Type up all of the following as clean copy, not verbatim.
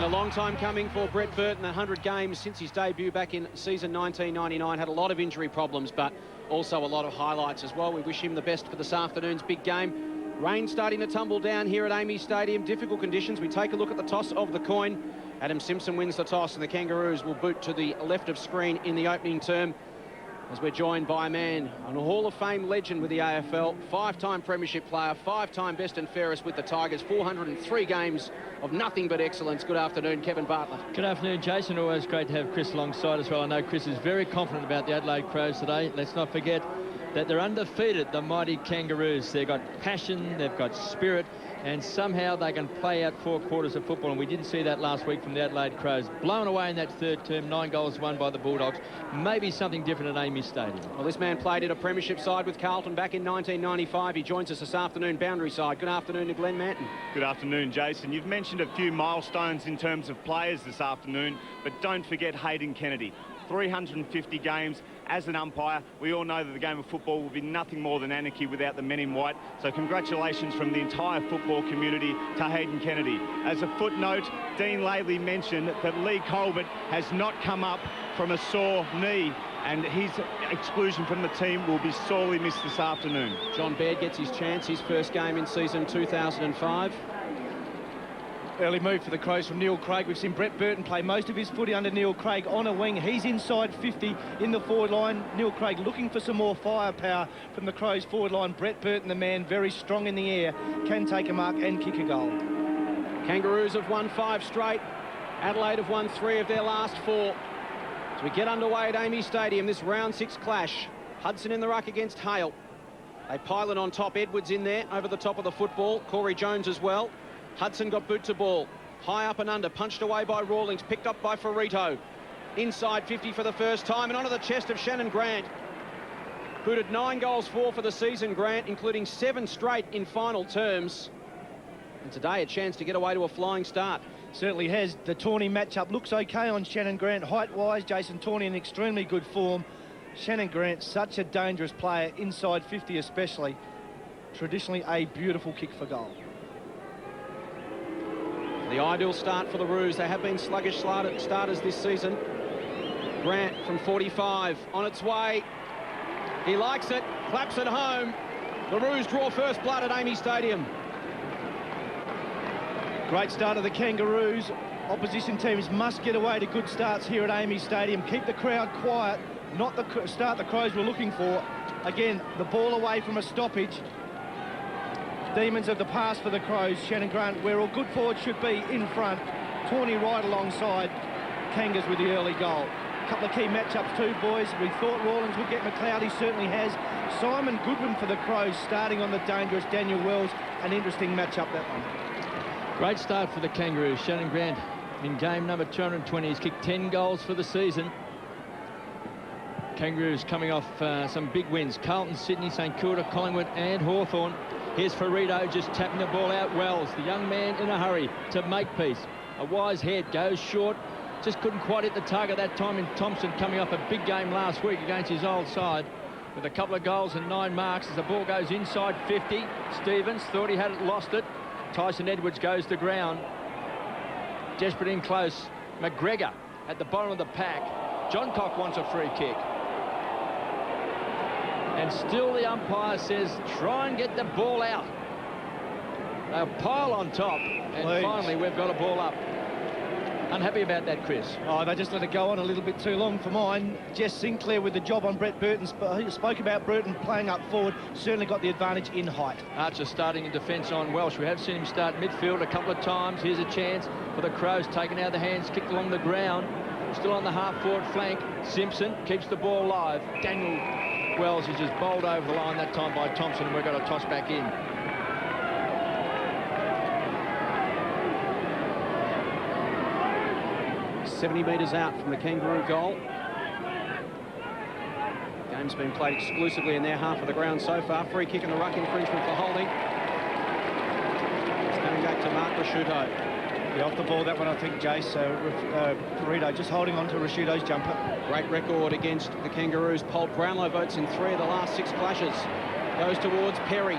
been a long time coming for Brett Burton. 100 games since his debut back in season 1999. Had a lot of injury problems, but also a lot of highlights as well. We wish him the best for this afternoon's big game. Rain starting to tumble down here at Amy Stadium. Difficult conditions. We take a look at the toss of the coin. Adam Simpson wins the toss, and the Kangaroos will boot to the left of screen in the opening term, as we're joined by a man, a Hall of Fame legend with the AFL, 5-time premiership player, 5-time best and fairest with the Tigers, 403 games of nothing but excellence. Good afternoon, Kevin Bartlett. Good afternoon, Jason. Always great to have Chris alongside as well. I know Chris is very confident about the Adelaide Crows today. Let's not forget that they're undefeated, the mighty Kangaroos. They've got passion, they've got spirit, and somehow they can play out 4 quarters of football, and we didn't see that last week from the Adelaide Crows. Blown away in that third term, 9 goals won by the Bulldogs. Maybe something different at Amy Stadium. Well, this man played in a premiership side with Carlton back in 1995. He joins us this afternoon, boundary side. Good afternoon to Glenn Manton. Good afternoon, Jason. You've mentioned a few milestones in terms of players this afternoon, but don't forget Hayden Kennedy. 350 games as an umpire. We all know that the game of football will be nothing more than anarchy without the men in white. So congratulations from the entire football community to Hayden Kennedy. As a footnote, Dean Laidley mentioned that Lee Colbert has not come up from a sore knee, and his exclusion from the team will be sorely missed this afternoon. John Baird gets his chance, his first game in season 2005. Early move for the Crows from Neil Craig. We've seen Brett Burton play most of his footy under Neil Craig on a wing. He's inside 50 in the forward line. Neil Craig looking for some more firepower from the Crows forward line. Brett Burton, the man, very strong in the air, can take a mark and kick a goal. Kangaroos have won 5 straight. Adelaide have won 3 of their last 4. As we get underway at Amy Stadium, this round 6 clash. Hudson in the ruck against Hale. They pilot on top. Edwards in there over the top of the football. Corey Jones as well. Hudson got boot to ball. High up and under, punched away by Rawlings, picked up by Ferrito. Inside 50 for the first time, and onto the chest of Shannon Grant. Booted 9 goals for the season, Grant, including 7 straight in final terms. And today a chance to get away to a flying start. Certainly has. The Tawney matchup looks okay on Shannon Grant. Height-wise, Jason Tawney in extremely good form. Shannon Grant, such a dangerous player, inside 50 especially. Traditionally a beautiful kick for goal. The ideal start for the Roos. They have been sluggish starters this season. Grant from 45 on its way. He likes it, claps it home. The Roos draw first blood at Amy Stadium. Great start of the Kangaroos. Opposition teams must get away to good starts here at Amy Stadium. Keep the crowd quiet, not the start the Crows were looking for. Again, the ball away from a stoppage. Demons of the past for the Crows. Shannon Grant, where all good forwards should be, in front. Tawney right alongside. Kangas with the early goal. A couple of key matchups too, boys. We thought Rawlings would get McLeod. He certainly has. Simon Goodwin for the Crows, starting on the dangerous Daniel Wells. An interesting matchup, that one. Great start for the Kangaroos. Shannon Grant in game number 220. He's kicked 10 goals for the season. Kangaroos coming off some big wins. Carlton, Sydney, St Kilda, Collingwood and Hawthorn. Here's Ferrito just tapping the ball out. Wells, the young man in a hurry to make peace. A wise head goes short. Just couldn't quite hit the target that time. And Thompson coming off a big game last week against his old side with a couple of goals and 9 marks as the ball goes inside 50. Stevens thought he had it, lost it. Tyson Edwards goes to ground. Desperate in close. McGregor at the bottom of the pack. John Cock wants a free kick. And still the umpire says, try and get the ball out. They'll pile on top, and finally we've got a ball up. Unhappy about that, Chris. Oh, they just let it go on a little bit too long for mine. Jess Sinclair with the job on Brett Burton. He spoke about Burton playing up forward. Certainly got the advantage in height. Archer starting in defence on Welsh. We have seen him start midfield a couple of times. Here's a chance for the Crows, taken out of the hands, kicked along the ground. Still on the half-forward flank. Simpson keeps the ball live. Daniel Wells is just bowled over the line that time by Thompson, and we've got to toss back in. $70 metres out from the Kangaroo goal. Game's been played exclusively in their half of the ground so far. Free kick and a ruck infringement for holding. It's coming back to Mark Rasciuto. Yeah, off the ball, that one, I think, Jace. Ferrito just holding on to Rasciuto's jumper. Great record against the Kangaroos. Paul Brownlow votes in 3 of the last 6 clashes. Goes towards Perry.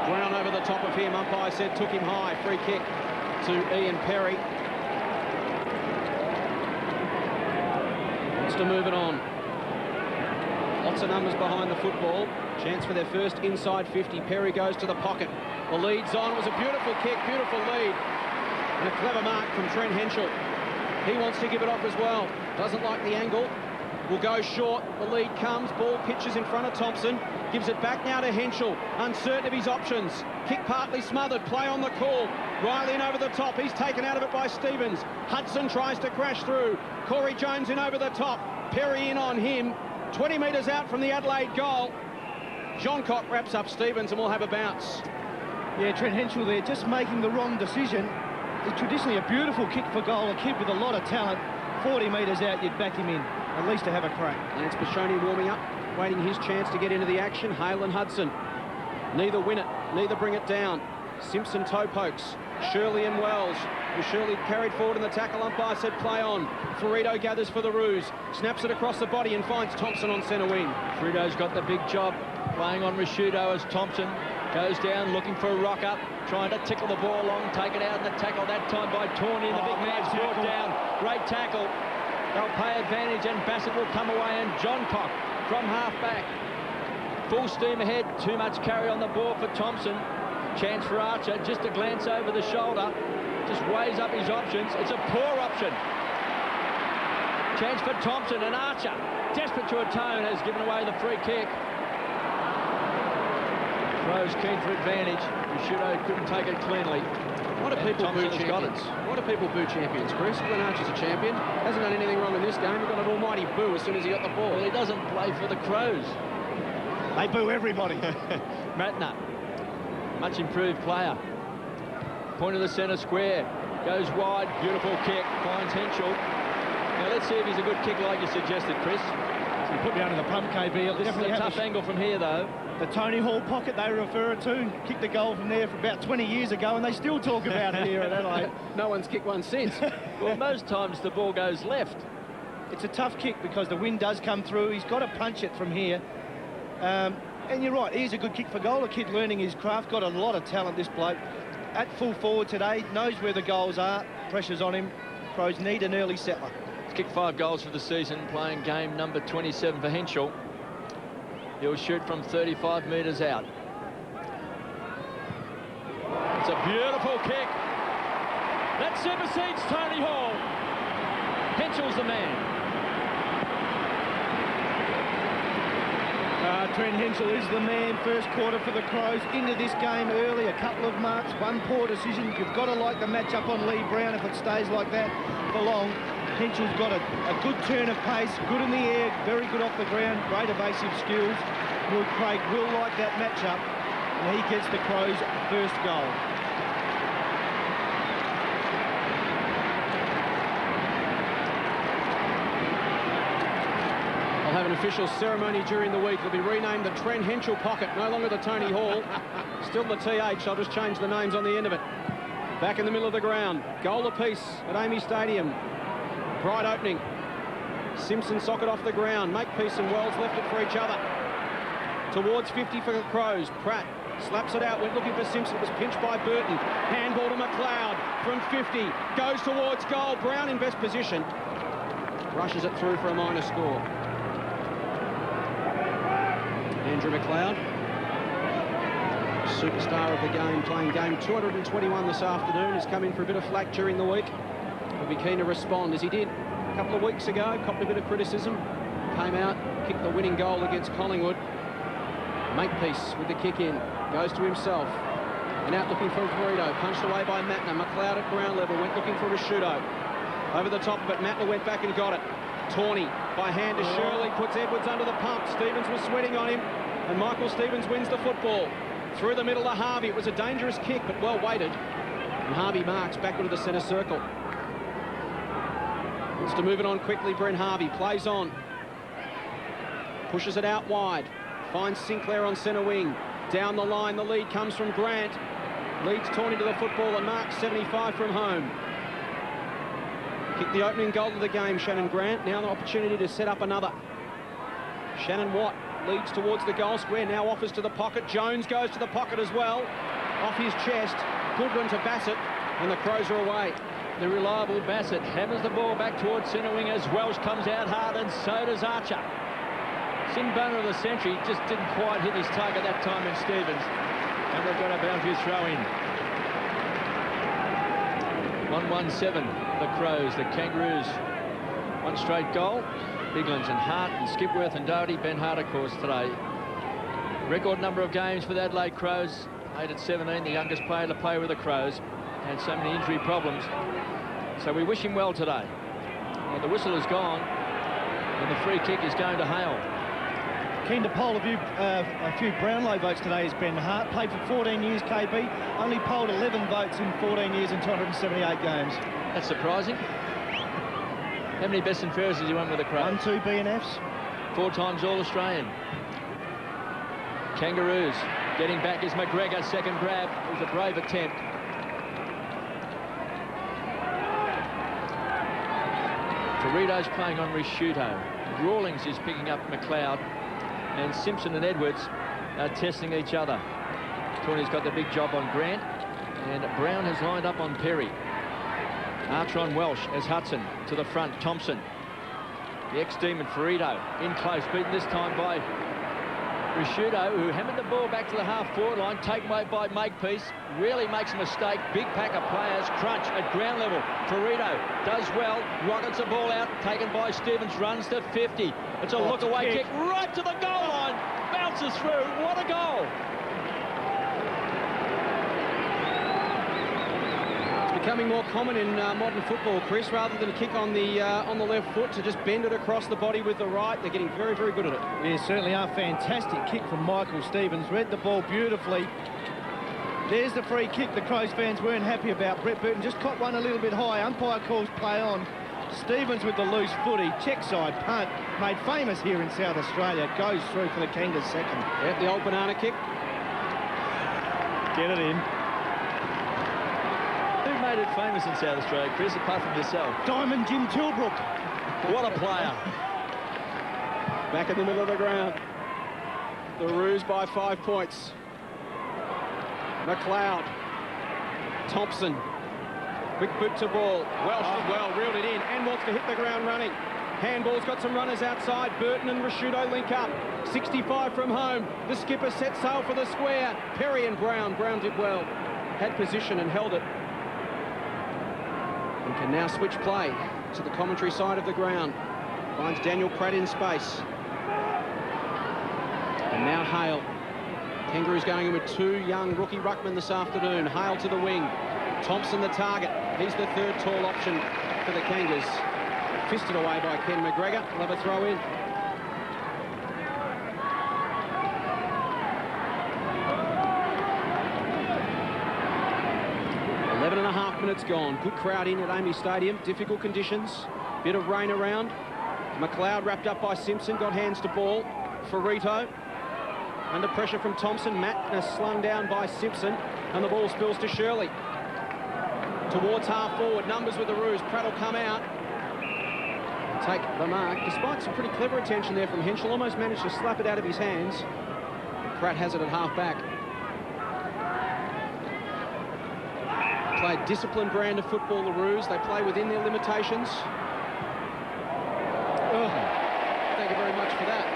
Brown over the top of him. Umpire said took him high. Free kick to Ian Perry. Wants to move it on. Lots of numbers behind the football. Chance for their first inside 50. Perry goes to the pocket. The lead's on. It was a beautiful kick, beautiful lead. And a clever mark from Trent Henschel. He wants to give it off as well. Doesn't like the angle. Will go short. The lead comes. Ball pitches in front of Thompson. Gives it back now to Henschel. Uncertain of his options. Kick partly smothered. Play on the call. Riley in over the top. He's taken out of it by Stevens. Hudson tries to crash through. Corey Jones in over the top. Perry in on him. 20 metres out from the Adelaide goal. John Cock wraps up Stevens and we'll have a bounce. Yeah, Trent Henschel there just making the wrong decision. It's traditionally a beautiful kick for goal. A kid with a lot of talent. 40 metres out, you'd back him in, at least to have a crack. Lance Bashoni warming up, waiting his chance to get into the action. Hale and Hudson. Neither win it, neither bring it down. Simpson toe pokes. Shirley and Wells. Well, Shirley carried forward and the tackle umpire said play on. Ferrito gathers for the Roos. Snaps it across the body and finds Thompson on centre wing. Ferrito's got the big job, playing on Rashudo as Thompson goes down looking for a rock up, trying to tickle the ball along, take it out in the tackle that time by Tawney, and the big man's brought down. Great tackle. They'll pay advantage and Bassett will come away, and John Cock from half back. Full steam ahead, too much carry on the ball for Thompson. Chance for Archer, just a glance over the shoulder, just weighs up his options. It's a poor option. Chance for Thompson, and Archer, desperate to atone, has given away the free kick. Crows keen for advantage. Rashudo couldn't take it cleanly. Why do people boo champions? Why do people boo champions, Chris? Glenn Archer's a champion. Hasn't done anything wrong in this game. He got an almighty boo as soon as he got the ball. Well, he doesn't play for the Crows. They boo everybody. Matner, much improved player. Point of the centre square. Goes wide, beautiful kick, finds Henschel. Now let's see if he's a good kick like you suggested, Chris. You put me under the pump, KB. This is a tough angle from here, though. The Tony Hall pocket they refer to. Kicked the goal from there for about 20 years ago, and they still talk about it here at Adelaide. No one's kicked one since. Well, most times the ball goes left. It's a tough kick because the wind does come through. He's got to punch it from here. And you're right, he's a good kick for goal. A kid learning his craft, got a lot of talent, this bloke. At full forward today, knows where the goals are. Pressure's on him. Crows need an early settler. He's kicked 5 goals for the season, playing game number 27 for Henschel. He'll shoot from 35 metres out. It's a beautiful kick. That supersedes Tony Hall. Henschel's the man. Trent Henschel is the man. First quarter for the Crows into this game early. A couple of marks, one poor decision. You've got to like the matchup on Lee Brown if it stays like that for long. Henschel's got a good turn of pace, good in the air, very good off the ground, great evasive skills. Will Craig will like that matchup, and he gets the Crows' first goal. I'll have an official ceremony during the week. It'll be renamed the Trent Henschel pocket, no longer the Tony Hall. Still the TH, I'll just change the names on the end of it. Back in the middle of the ground, goal apiece at Amy Stadium. Bright opening. Simpson socket off the ground. Makepeace and Wells left it for each other. Towards 50 for the Crows. Pratt slaps it out. Went looking for Simpson. It was pinched by Burton. Handball to McLeod from 50. Goes towards goal. Brown in best position. Rushes it through for a minor score. Andrew McLeod, superstar of the game, playing game 221 this afternoon. He's come in for a bit of flack during the week. He'll be keen to respond, as he did a couple of weeks ago. Copped a bit of criticism. Came out, kicked the winning goal against Collingwood. Makepeace with the kick in. Goes to himself. And out looking for Ferrito. Punched away by Matner. McLeod at ground level. Went looking for Rashudo. Over the top of it, Matner went back and got it. Tawney by hand to Shirley. Puts Edwards under the pump. Stevens was sweating on him. And Michael Stevens wins the football. Through the middle to Harvey. It was a dangerous kick, but well weighted. And Harvey marks backward to the centre circle. Wants to move it on quickly, Brent Harvey. Plays on. Pushes it out wide. Finds Sinclair on centre wing. Down the line, the lead comes from Grant. Leads Tawney to the football and marks 75 from home. Kicked the opening goal of the game, Shannon Grant. Now an opportunity to set up another. Shannon Watt leads towards the goal square. Now offers to the pocket. Jones goes to the pocket as well. Off his chest. Goodwin to Bassett. And the Crows are away. the reliable Bassett hammers the ball back towards centre wing as Welsh comes out hard, and so does Archer. Sinbona of the century just didn't quite hit his target that time in Stevens, and they've got a boundary throw in. 1-1-7, the Crows. The Kangaroos, one straight goal. Biglands and Hart and Skipworth and Doherty. Ben Hart, of course, today. Record number of games for the Adelaide Crows, 8 at 17, the youngest player to play with the Crows. Had so many injury problems. So we wish him well today. Well, the whistle is gone, and the free kick is going to Hale. Keen to poll a few Brownlow votes today is Ben Hart. Played for 14 years, KB. Only polled 11 votes in 14 years and 278 games. That's surprising. How many best and fairest has he won with the Crows? 1, 2 B&Fs. 4 times All-Australian. Kangaroos getting back is McGregor. Second grab. It was a brave attempt. Torito's playing on Risciuto. Rawlings is picking up McLeod. And Simpson and Edwards are testing each other. Tawny's got the big job on Grant. And Brown has lined up on Perry. Archer on Welsh as Hudson to the front. Thompson. The ex-demon Ferrito in close. Beaten this time by Risciuto, who hammered the ball back to the half-forward line. Taken away by Makepeace. Really makes a mistake. Big pack of players. Crunch at ground level. Ferrito does well. Rockets the ball out. Taken by Stevens. Runs to 50. It's a look-away kick right to the goal line. Bounces through. What a goal. Becoming more common in modern football, Chris, rather than a kick on the left foot, to just bend it across the body with the right. They're getting very, very good at it. Yeah, certainly are. Fantastic kick from Michael Stevens. Read the ball beautifully. There's the free kick the Crows fans weren't happy about. Brett Burton just caught one a little bit high. Umpire calls play on. Stevens with the loose footy. Check side punt. Made famous here in South Australia. Goes through for the Kangas second. Yep, the old banana kick. Get it in. Who made it famous in South Australia, Chris, apart from yourself? Diamond Jim Tilbrook. What a player. Back in the middle of the ground. The Roos by 5 points. McLeod. Thompson. Quick boot to ball. Welsh did well, reeled it in, and wants to hit the ground running. Handball's got some runners outside. Burton and Risciuto link up. 65 from home. The skipper set sail for the square. Perry and Brown. Brown did well. Had position and held it. And can now switch play to the commentary side of the ground. Finds Daniel Pratt in space. And now Hale. Kangaroos going in with 2 young rookie ruckmen this afternoon. Hale to the wing. Thompson the target. He's the third tall option for the Kangas. Fisted away by Ken McGregor. We'll have a throw in. Minutes gone. Good crowd in at Amy Stadium. Difficult conditions. Bit of rain around. McLeod wrapped up by Simpson. Got hands to ball. Ferrito under pressure from Thompson. Matt slung down by Simpson, and the ball spills to Shirley. Towards half forward. Numbers with the Roos. Pratt will come out. Take the mark. Despite some pretty clever attention there from Henschel. Almost managed to slap it out of his hands. Pratt has it at half back. Play a disciplined brand of football, the Roos. They play within their limitations. Oh, thank you very much for that.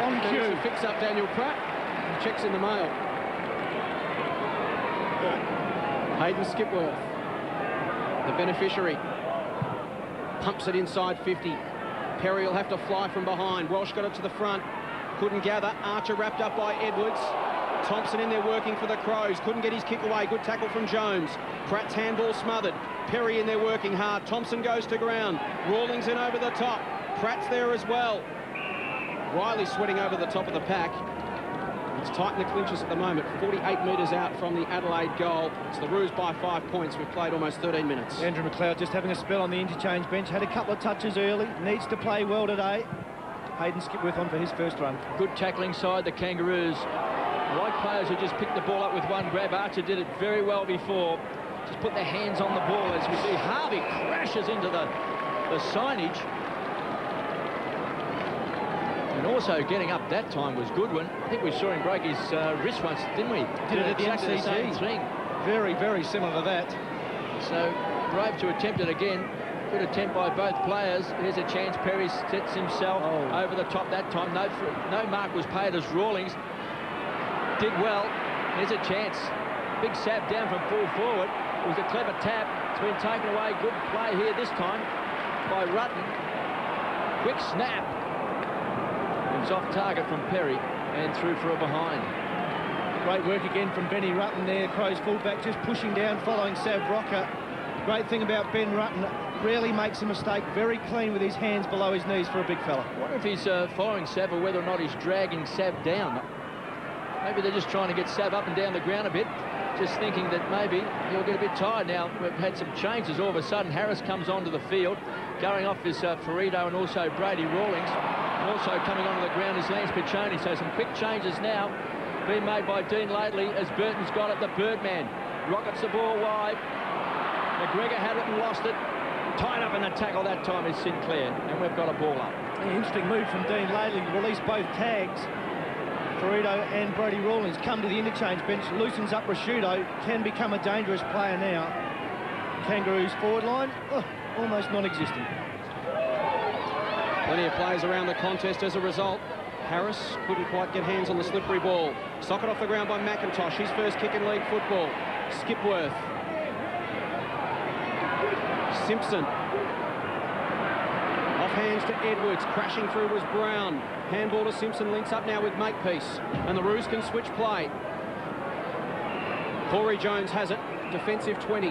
On cue. Picks up Daniel Pratt and checks in the mail. Hayden Skipworth, the beneficiary. Pumps it inside 50. Perry will have to fly from behind. Welsh got it to the front. Couldn't gather. Archer wrapped up by Edwards. Thompson in there working for the Crows. Couldn't get his kick away. Good tackle from Jones. Pratt's handball smothered. Perry in there working hard. Thompson goes to ground. Rawlings in over the top. Pratt's there as well. Riley sweating over the top of the pack. It's tight in the clinches at the moment. 48 metres out from the Adelaide goal. It's the Roos by 5 points. We've played almost 13 minutes. Andrew McLeod just having a spell on the interchange bench. Had a couple of touches early. Needs to play well today. Hayden Skipworth on for his first run. Good tackling side, the Kangaroos. Like players who just picked the ball up with one grab. Archer did it very well before. Just put their hands on the ball as we see Harvey crashes into the signage. And also getting up that time was Goodwin. I think we saw him break his wrist once, didn't we? Did it at the exactly MCG. the same thing. Very, very similar to that. So brave to attempt it again. Good attempt by both players. Here's a chance. Perry sets himself over the top that time. No mark was paid as Rawlings did well. Here's a chance. Big sab down from full forward. It was a clever tap. It's been taken away. Good play here this time by Rutten. Quick snap. It was off target from Perry and through for a behind. Great work again from Benny Rutten there. Crows fullback just pushing down, following Sav Rocker. Great thing about Ben Rutten, rarely makes a mistake. Very clean with his hands below his knees for a big fella. I wonder if he's following Sav or whether or not he's dragging Sav down. Maybe they're just trying to get Sav up and down the ground a bit. Just thinking that maybe he'll get a bit tired now. We've had some changes all of a sudden. Harris comes onto the field. Going off is Ferrito and also Brady Rawlings. And also coming onto the ground is Lance Piccioni. So some quick changes now being made by Dean Laidley as Burton's got it, the Birdman. Rockets the ball wide. McGregor had it and lost it. Tied up in the tackle that time is Sinclair. And we've got a ball up. An interesting move from Dean Laidley. Released both tags. Ferrito and Brady Rawlings come to the interchange bench, loosens up Rashudo, can become a dangerous player now. Kangaroos forward line, almost non-existent. Plenty of players around the contest as a result. Harris couldn't quite get hands on the slippery ball. Socket off the ground by McIntosh, his first kick in league football. Skipworth. Simpson. Off hands to Edwards, crashing through was Brown. Handball to Simpson, links up now with Makepeace. And the Roos can switch play. Corey Jones has it, defensive 20.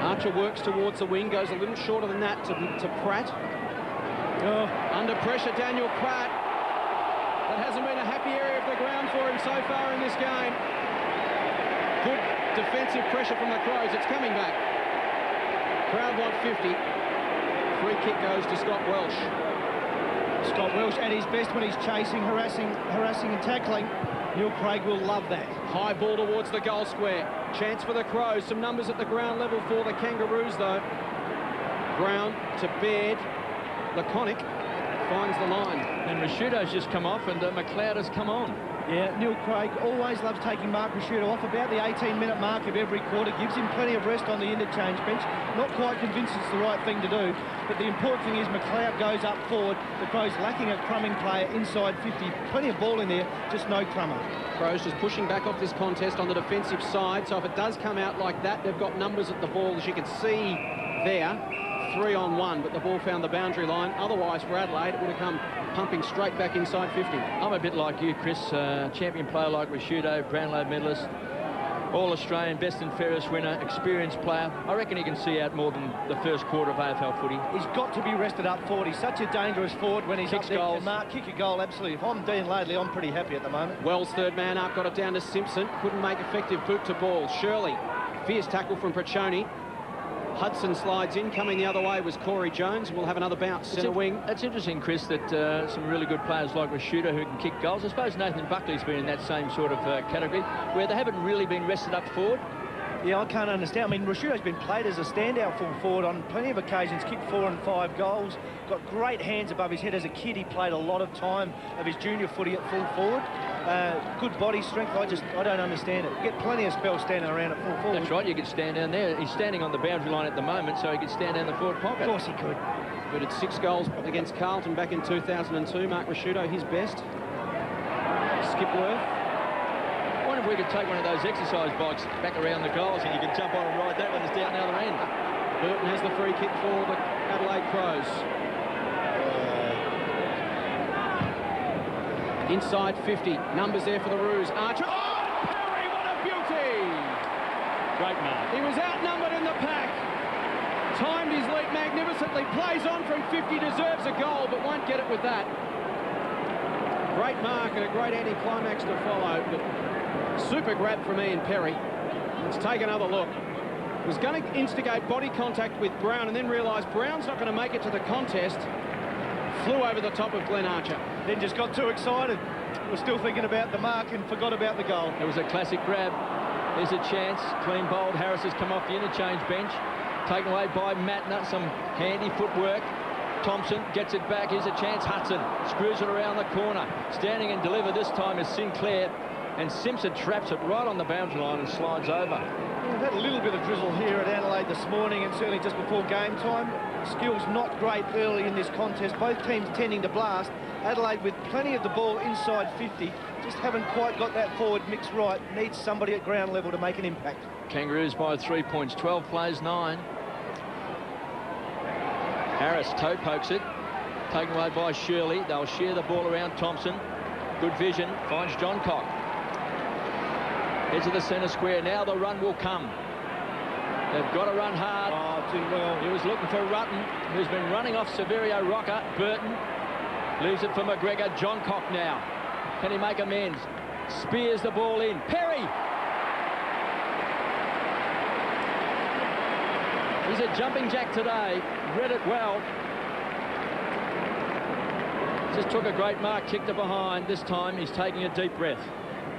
Archer works towards the wing, goes a little shorter than that to Pratt. Under pressure, Daniel Pratt. That hasn't been a happy area of the ground for him so far in this game. Good defensive pressure from the Crows. It's coming back. Crowd want 50. Free kick goes to Scott Welsh. Scott Welsh at his best when he's chasing, harassing and tackling. Neil Craig will love that. High ball towards the goal square. Chance for the Crows. Some numbers at the ground level for the Kangaroos, though. Brown to Baird. Laconic finds the line. And Rashudo's just come off and McLeod has come on. Yeah, Neil Craig always loves taking Mark Rashudo off about the 18-minute mark of every quarter. Gives him plenty of rest on the interchange bench. Not quite convinced it's the right thing to do. But the important thing is McLeod goes up forward. The Crows lacking a crumbing player inside 50. Plenty of ball in there, just no crummer. Crows just pushing back off this contest on the defensive side. So if it does come out like that, they've got numbers at the ball, as you can see there. 3-on-1, but the ball found the boundary line. Otherwise, for Adelaide, it would have come pumping straight back inside 50. I'm a bit like you, Chris. Champion player like Rashudo, Brownlow medalist, All-Australian, best and fairest winner, experienced player. I reckon he can see out more than the first quarter of AFL footy. He's got to be rested up forward. He's such a dangerous forward when he's Kicks up there goals. to mark, kick a goal, absolutely. If I'm Dean Laidley, I'm pretty happy at the moment. Wells, third man up, got it down to Simpson. Couldn't make effective boot to ball. Shirley, fierce tackle from Piccioni. Hudson slides in, coming the other way was Corey Jones. We'll have another bounce, centre wing. That's interesting, Chris, that some really good players like Rashudo who can kick goals. I suppose Nathan Buckley's been in that same sort of category, where they haven't really been rested up forward. Yeah, I can't understand. I mean, Rashudo's been played as a standout full forward on plenty of occasions, kicked 4 and 5 goals, got great hands above his head. As a kid, he played a lot of time of his junior footy at full forward. Good body strength. I don't understand it. Get plenty of spells standing around at full forward. That's right, you could stand down there. He's standing on the boundary line at the moment, so he could stand down the forward pocket. Of course he could. But it's 6 goals against Carlton back in 2002. Mark Rashudo, his best. Skipworth. I wonder if we could take one of those exercise bikes back around the goals and you can jump on and ride that when it's down the other end. Burton has the free kick for the Adelaide Crows. Inside 50. Numbers there for the Roos. Archer. Oh, Perry, what a beauty! Great mark. He was outnumbered in the pack. Timed his leap magnificently. Plays on from 50. Deserves a goal, but won't get it with that. Great mark and a great anti-climax to follow. But super grab from Ian Perry. Let's take another look. Was going to instigate body contact with Brown and then realised Brown's not going to make it to the contest. Flew over the top of Glenn Archer. Then just got too excited. Was still thinking about the mark and forgot about the goal. It was a classic grab. There's a chance. Clean bowled. Harris has come off the interchange bench. Taken away by Matner. Some handy footwork. Thompson gets it back. Here's a chance. Hudson screws it around the corner. Standing and deliver this time is Sinclair. And Simpson traps it right on the boundary line and slides over. They've had a little bit of drizzle here at Adelaide this morning and certainly just before game time. Skills not great early in this contest. Both teams tending to blast. Adelaide with plenty of the ball inside 50. Just haven't quite got that forward mix right. Needs somebody at ground level to make an impact. Kangaroos by 3 points. 12 plays 9. Harris toe pokes it. Taken away by Shirley. They'll share the ball around Thompson. Good vision. Finds John Cock. Heads to the centre square. Now the run will come. They've got to run hard. Oh, too well. He was looking for Rutten, who's been running off Severio Rocker. Burton leaves it for McGregor. John Cock now. Can he make amends? Spears the ball in. Perry! He's a jumping jack today. Read it well. Just took a great mark, kicked it behind. This time he's taking a deep breath.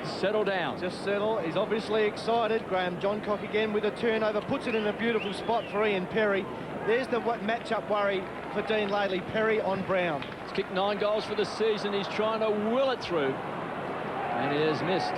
Settle down. Just settle. He's obviously excited. Graham Johncock again with a turnover. Puts it in a beautiful spot for Ian Perry. There's the matchup worry for Dean Laley. Perry on Brown. He's kicked 9 goals for the season. He's trying to will it through. And he has missed.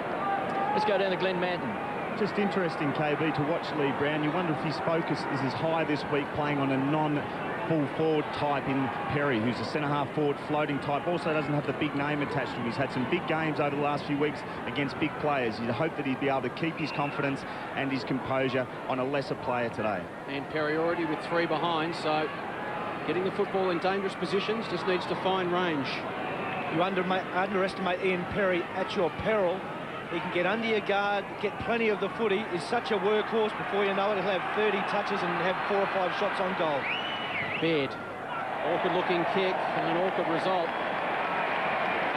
Let's go down to Glenn Manton. Just interesting, KB, to watch Lee Brown. You wonder if his focus is as high this week playing on a non-full forward type in Perry, who's a centre-half forward floating type. Also doesn't have the big name attached to him. He's had some big games over the last few weeks against big players. You'd hope that he'd be able to keep his confidence and his composure on a lesser player today. And Perry already with 3 behind, so getting the football in dangerous positions, just needs to find range. You underestimate Ian Perry at your peril. He can get under your guard, get plenty of the footy. Is such a workhorse. Before you know it, he'll have 30 touches and have 4 or 5 shots on goal. Baird. Awkward looking kick and an awkward result.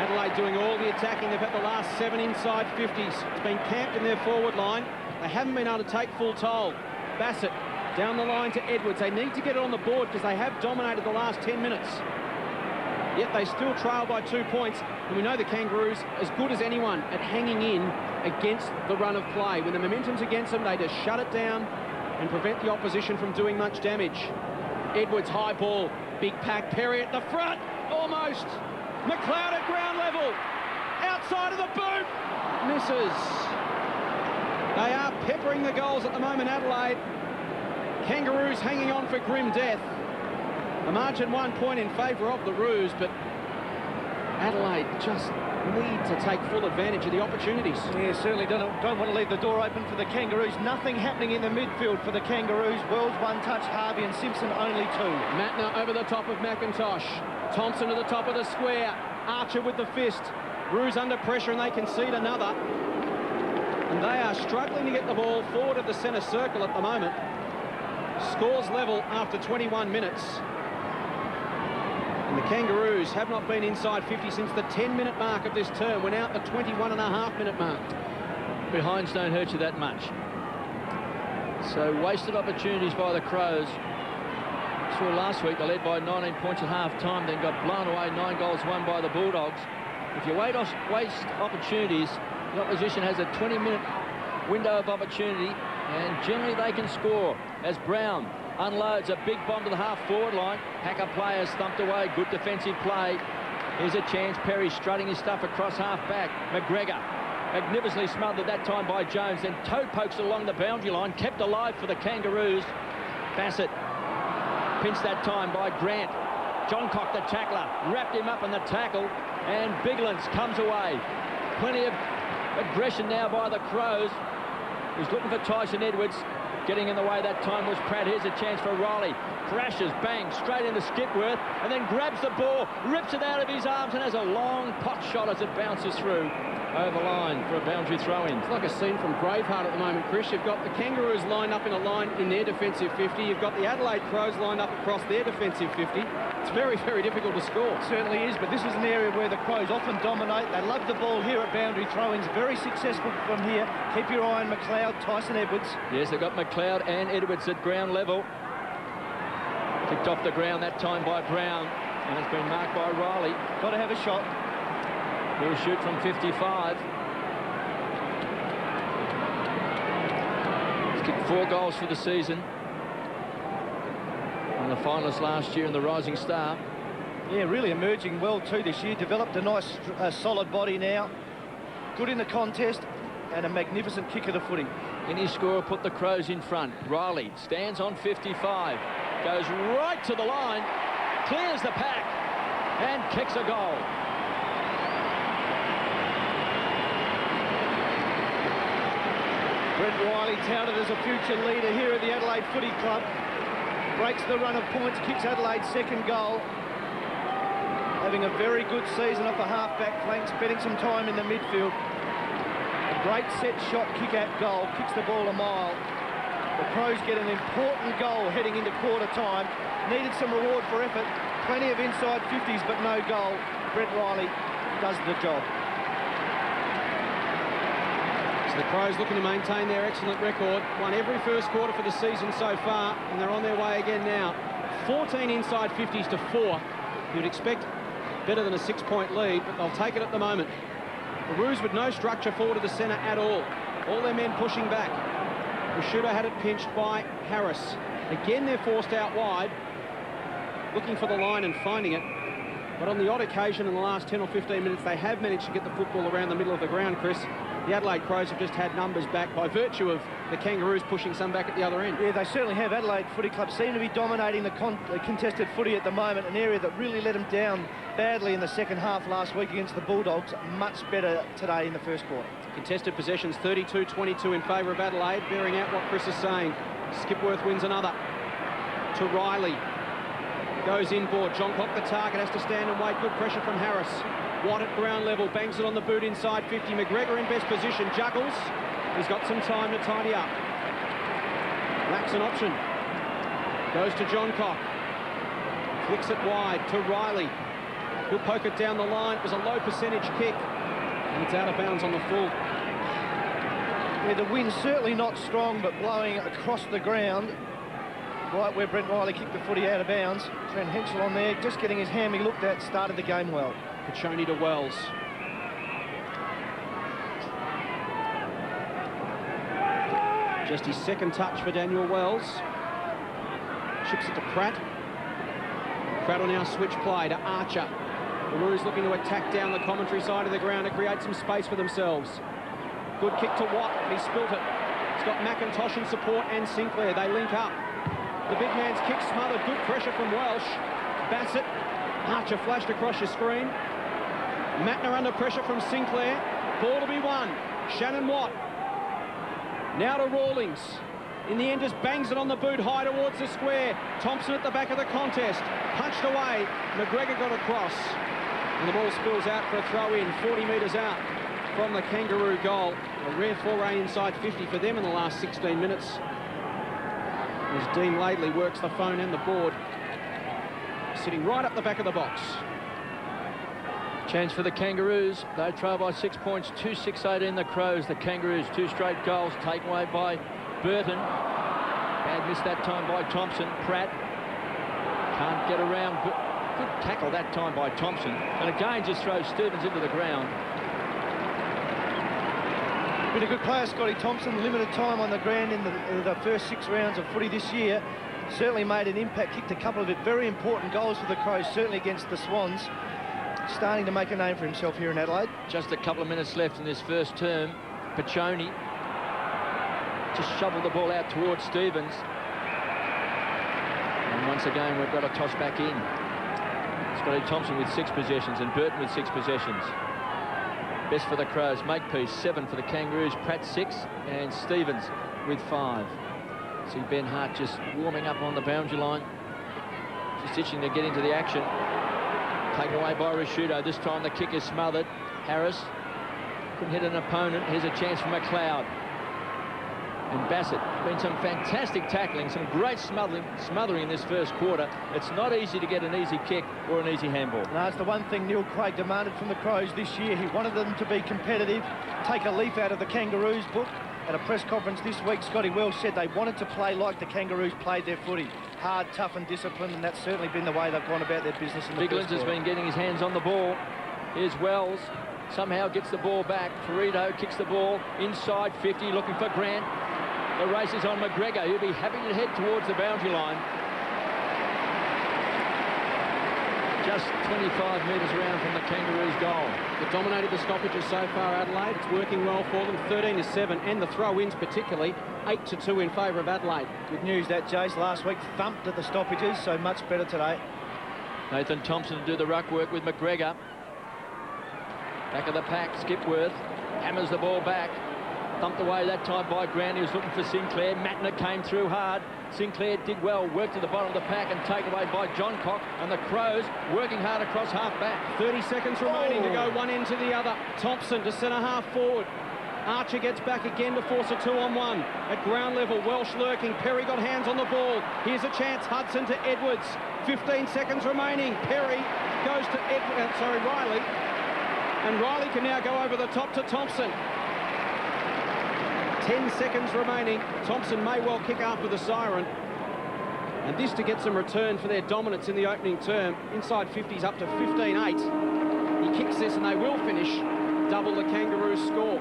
Adelaide doing all the attacking. They've had the last 7 inside 50s. It's been camped in their forward line. They haven't been able to take full toll. Bassett down the line to Edwards. They need to get it on the board because they have dominated the last 10 minutes. Yet they still trail by 2 points. And we know the Kangaroos as good as anyone at hanging in against the run of play. When the momentum's against them, they just shut it down and prevent the opposition from doing much damage. Edwards, high ball, big pack. Perry at the front, almost. McLeod at ground level, outside of the boot, misses. They are peppering the goals at the moment, Adelaide. Kangaroos hanging on for grim death. The margin 1 point in favour of the Roos, but Adelaide just need to take full advantage of the opportunities. Yeah, certainly don't want to leave the door open for the Kangaroos. Nothing happening in the midfield for the Kangaroos. Wells 1 touch, Harvey and Simpson only 2. Matner over the top of McIntosh. Thompson to the top of the square. Archer with the fist. Roos under pressure and they concede another. And they are struggling to get the ball forward of the centre circle at the moment. Scores level after 21 minutes. And the Kangaroos have not been inside 50 since the 10-minute mark of this term. We're now at the 21.5-minute mark. Behinds don't hurt you that much. So wasted opportunities by the Crows. Saw last week they led by 19 points at half-time, then got blown away, 9 goals won by the Bulldogs. If you waste opportunities, the opposition has a 20-minute window of opportunity, and generally they can score. As Brown unloads a big bomb to the half-forward line. Packer players thumped away. Good defensive play. Here's a chance. Perry strutting his stuff across half-back. McGregor magnificently smothered that time by Jones. Then toe pokes along the boundary line. Kept alive for the Kangaroos. Bassett pinched that time by Grant. Johncock, the tackler, wrapped him up in the tackle. And Biglands comes away. Plenty of aggression now by the Crows. He's looking for Tyson Edwards. Getting in the way that time was Pratt. Here's a chance for Riley. Crashes, bang, straight into Skipworth, and then grabs the ball, rips it out of his arms, and has a long pot shot as it bounces through over line for a boundary throw-in. It's like a scene from Braveheart at the moment, Chris. You've got the Kangaroos lined up in a line in their defensive 50. You've got the Adelaide Crows lined up across their defensive 50. It's very, very difficult to score. It certainly is, but this is an area where the Crows often dominate. They love the ball here at boundary throw-ins. Very successful from here. Keep your eye on McLeod, Tyson Edwards. Yes, they've got McLeod and Edwards at ground level. Kicked off the ground that time by Brown, and it's been marked by Riley. Got to have a shot. He'll shoot from 55. He's kicked 4 goals for the season. And the finalist last year in the Rising Star. Yeah, really emerging well too this year. Developed a nice, solid body now. Good in the contest, and a magnificent kick of the footy. in his score, put the Crows in front. Riley stands on 55, goes right to the line, clears the pack, and kicks a goal. Brent Riley, touted as a future leader here at the Adelaide Footy Club, breaks the run of points, kicks Adelaide's second goal. Having a very good season off the half-back flank, spending some time in the midfield. A great set shot kick at goal, kicks the ball a mile. The Crows get an important goal heading into quarter time. Needed some reward for effort. Plenty of inside 50s, but no goal. Brent Riley does the job. So the Crows looking to maintain their excellent record. Won every first quarter for the season so far, and they're on their way again now. 14 inside 50s to 4. You'd expect better than a 6-point lead, but they'll take it at the moment. The Roos with no structure forward of the centre at all. All their men pushing back. Rashuda had it pinched by Harris. Again, they're forced out wide, looking for the line and finding it. But on the odd occasion in the last 10 or 15 minutes, they have managed to get the football around the middle of the ground, Chris. The Adelaide Crows have just had numbers back by virtue of the Kangaroos pushing some back at the other end. Yeah, they certainly have. Adelaide Footy Club seem to be dominating the contested footy at the moment, an area that really let them down badly in the second half last week against the Bulldogs. Much better today in the first quarter. Contested possessions 32-22 in favour of Adelaide, bearing out what Chris is saying. Skipworth wins another to Riley. Goes inboard. John Cock, the target, has to stand and wait. Good pressure from Harris. Watt at ground level, bangs it on the boot inside 50. McGregor in best position, juggles. He's got some time to tidy up. Lacks an option. Goes to John Cock. Flicks it wide to Riley. He'll poke it down the line. It was a low percentage kick. And it's out of bounds on the full. Yeah, the wind's certainly not strong, but blowing across the ground. Right where Brent Riley kicked the footy out of bounds. Trent Henschel on there, just getting his hammy looked at, started the game well. Pachoni to Wells. Just his second touch for Daniel Wells. Chips it to Pratt. Pratt will now switch play to Archer. The Roos looking to attack down the commentary side of the ground to create some space for themselves. Good kick to Watt, he spilt it. It's got McIntosh in support and Sinclair. They link up. The big man's kick smothered. Good pressure from Welsh. Bassett. Archer flashed across your screen. Mattner under pressure from Sinclair. Ball to be won. Shannon Watt. Now to Rawlings. In the end, just bangs it on the boot high towards the square. Thompson at the back of the contest. Punched away. McGregor got across. And the ball spills out for a throw-in. 40 metres out from the Kangaroo goal. A rare foray inside 50 for them in the last 16 minutes. As Dean Laidley works the phone and the board. Sitting right up the back of the box. Chance for the Kangaroos. They trail by 6 points, 2-6-18 the Crows. The Kangaroos, 2 straight goals taken away by Burton. Bad miss that time by Thompson. Pratt can't get around. Good tackle that time by Thompson. And again just throws Stevens into the ground. Been a good player, Scotty Thompson. Limited time on the ground in the first 6 rounds of footy this year. Certainly made an impact, kicked a couple of very important goals for the Crows, certainly against the Swans. Starting to make a name for himself here in Adelaide. Just a couple of minutes left in this first term. Pachoni just shoveled the ball out towards Stevens. And once again, we've got a toss back in. Scotty Thompson with 6 possessions and Burton with 6 possessions. Best for the Crows. Makepeace 7 for the Kangaroos. Pratt 6 and Stevens with 5. See Ben Hart just warming up on the boundary line. Just itching to get into the action. Taken away by Rashudo. This time the kick is smothered. Harris couldn't hit an opponent. Here's a chance for McLeod. And Bassett. Been some fantastic tackling, some great smothering in this first quarter. It's not easy to get an easy kick or an easy handball. No, it's the one thing Neil Craig demanded from the Crows this year. He wanted them to be competitive, take a leaf out of the Kangaroos book. At a press conference this week, Scotty Wells said they wanted to play like the Kangaroos played their footy. Hard, tough and disciplined, and that's certainly been the way they've gone about their business in the Biglands has been getting his hands on the ball. Here's Wells. Somehow gets the ball back. Ferrito kicks the ball inside 50, looking for Grant. The race is on McGregor. He'll be happy to head towards the boundary line. just 25 metres around from the Kangaroos' goal. They've dominated the stoppages so far, Adelaide. It's working well for them, 13-7, and the throw-ins particularly, 8-2 in favour of Adelaide. Good news that, Jace. Last week thumped at the stoppages, so much better today. Nathan Thompson to do the ruck work with McGregor. Back of the pack, Skipworth hammers the ball back. Thumped away that time by Grant. He was looking for Sinclair. Matner came through hard. Sinclair did well, worked to the bottom of the pack and taken away by John Cock. And the Crows working hard across half-back. 30 seconds remaining to go one end to the other. Thompson to centre-half forward. Archer gets back again to force a 2-on-1. At ground level, Welsh lurking. Perry got hands on the ball. Here's a chance. Hudson to Edwards. 15 seconds remaining. Perry goes to Riley. And Riley can now go over the top to Thompson. 10 seconds remaining. Thompson may well kick after the siren. And this to get some return for their dominance in the opening term. Inside 50s up to 15-8. He kicks this and they will finish. Double the Kangaroos score.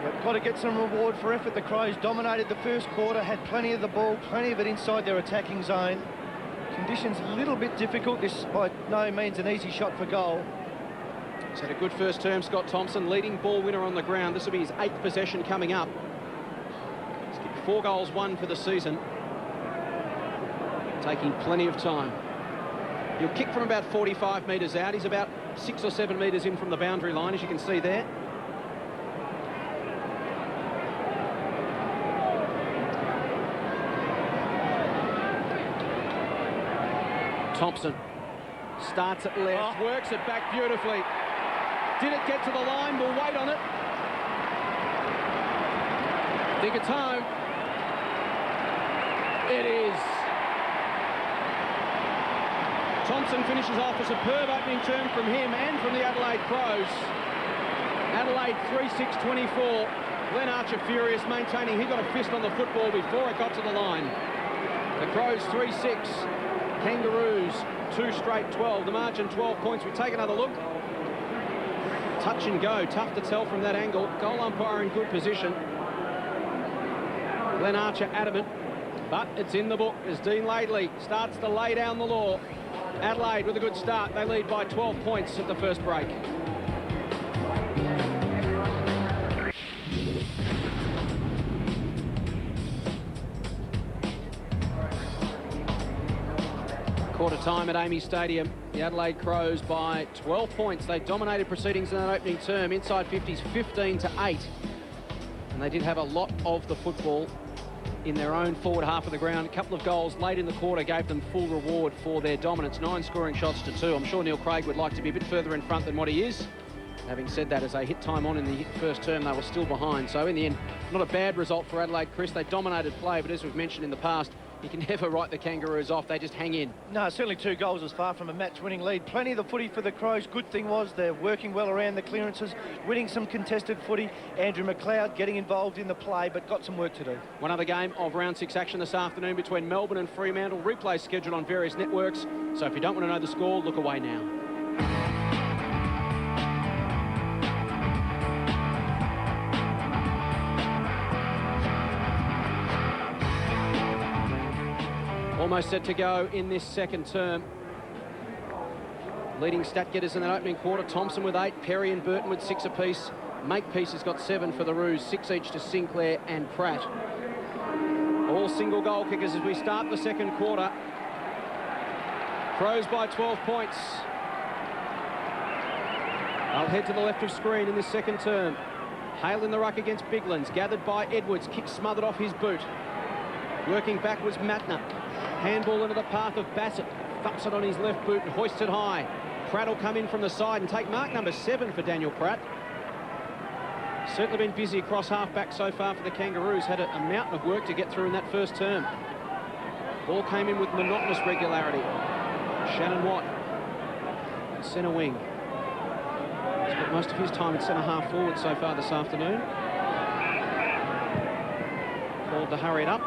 Yep, got to get some reward for effort. The Crows dominated the first quarter, had plenty of the ball, plenty of it inside their attacking zone. Conditions a little bit difficult. This by no means an easy shot for goal. He's had a good first term, Scott Thompson, leading ball winner on the ground. This will be his 8th possession coming up. He's kicked 4 goals, 1 for the season. Taking plenty of time. He'll kick from about 45 metres out. He's about 6 or 7 metres in from the boundary line, as you can see there. Thompson starts at left, works it back beautifully. Did it get to the line? We'll wait on it. Think it's home. It is. Thompson finishes off a superb opening term from him and from the Adelaide Crows. Adelaide 3-6-24. Glenn Archer furious, maintaining he got a fist on the football before it got to the line. The Crows 3-6. Kangaroos 2 straight 12. The margin 12 points. We take another look. Touch and go. Tough to tell from that angle. Goal umpire in good position. Glenn Archer adamant, but it's in the book as Dean Laidley starts to lay down the law. Adelaide with a good start. They lead by 12 points at the first break. Quarter time at Amy Stadium. The Adelaide Crows by 12 points. They dominated proceedings in that opening term. Inside 50s 15-8. And they did have a lot of the football in their own forward half of the ground. A couple of goals late in the quarter gave them full reward for their dominance. 9 scoring shots to 2. I'm sure Neil Craig would like to be a bit further in front than what he is. Having said that, as they hit time on in the first term, they were still behind. So in the end, not a bad result for Adelaide, Chris. They dominated play, but as we've mentioned in the past, you can never write the Kangaroos off. They just hang in. No, certainly 2 goals is far from a match-winning lead. Plenty of the footy for the Crows. Good thing was they're working well around the clearances, winning some contested footy. Andrew McLeod getting involved in the play, but got some work to do. One other game of round 6 action this afternoon between Melbourne and Fremantle. Replay scheduled on various networks. So if you don't want to know the score, look away now. Almost set to go in this second term. Leading stat getters in that opening quarter. Thompson with 8, Perry and Burton with 6 apiece. Makepeace has got 7 for the Roos, 6 each to Sinclair and Pratt. All single goal kickers as we start the second quarter. Crows by 12 points. I'll head to the left of screen in this second term. Hale in the ruck against Biglands, gathered by Edwards, kick smothered off his boot. Working back was Matner. Handball into the path of Bassett. Thumps it on his left boot and hoists it high. Pratt will come in from the side and take mark number 7 for Daniel Pratt. Certainly been busy across half-back so far for the Kangaroos. Had a mountain of work to get through in that first term. Ball came in with monotonous regularity. Shannon Watt, centre wing. He's got most of his time at centre-half forward so far this afternoon. Called to hurry it up.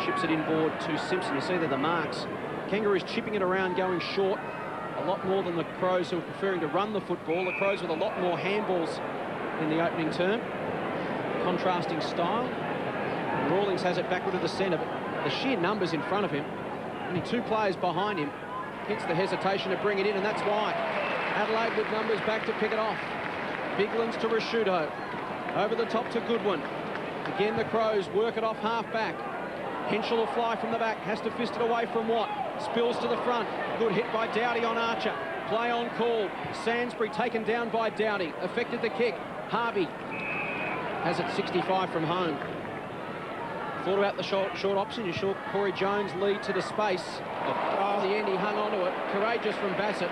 Chips it inboard to Simpson. You see there the marks. Kangaroos chipping it around, going short a lot more than the Crows, who are preferring to run the football. The Crows with a lot more handballs in the opening term. Contrasting style. And Rawlings has it backward to the centre, but the sheer numbers in front of him, only 2 players behind him. Hence the hesitation to bring it in, and that's why. Adelaide with numbers back to pick it off. Biglands to Rashudo. Over the top to Goodwin. Again, the Crows work it off half-back. Henschel will fly from the back, has to fist it away from Watt. Spills to the front. Good hit by Dowdy on Archer. Play on call. Sainsbury taken down by Dowdy. Affected the kick. Harvey has it 65 from home. Thought about the short option. You saw Corey Jones lead to the space. Oh, the end, he hung on to it. Courageous from Bassett.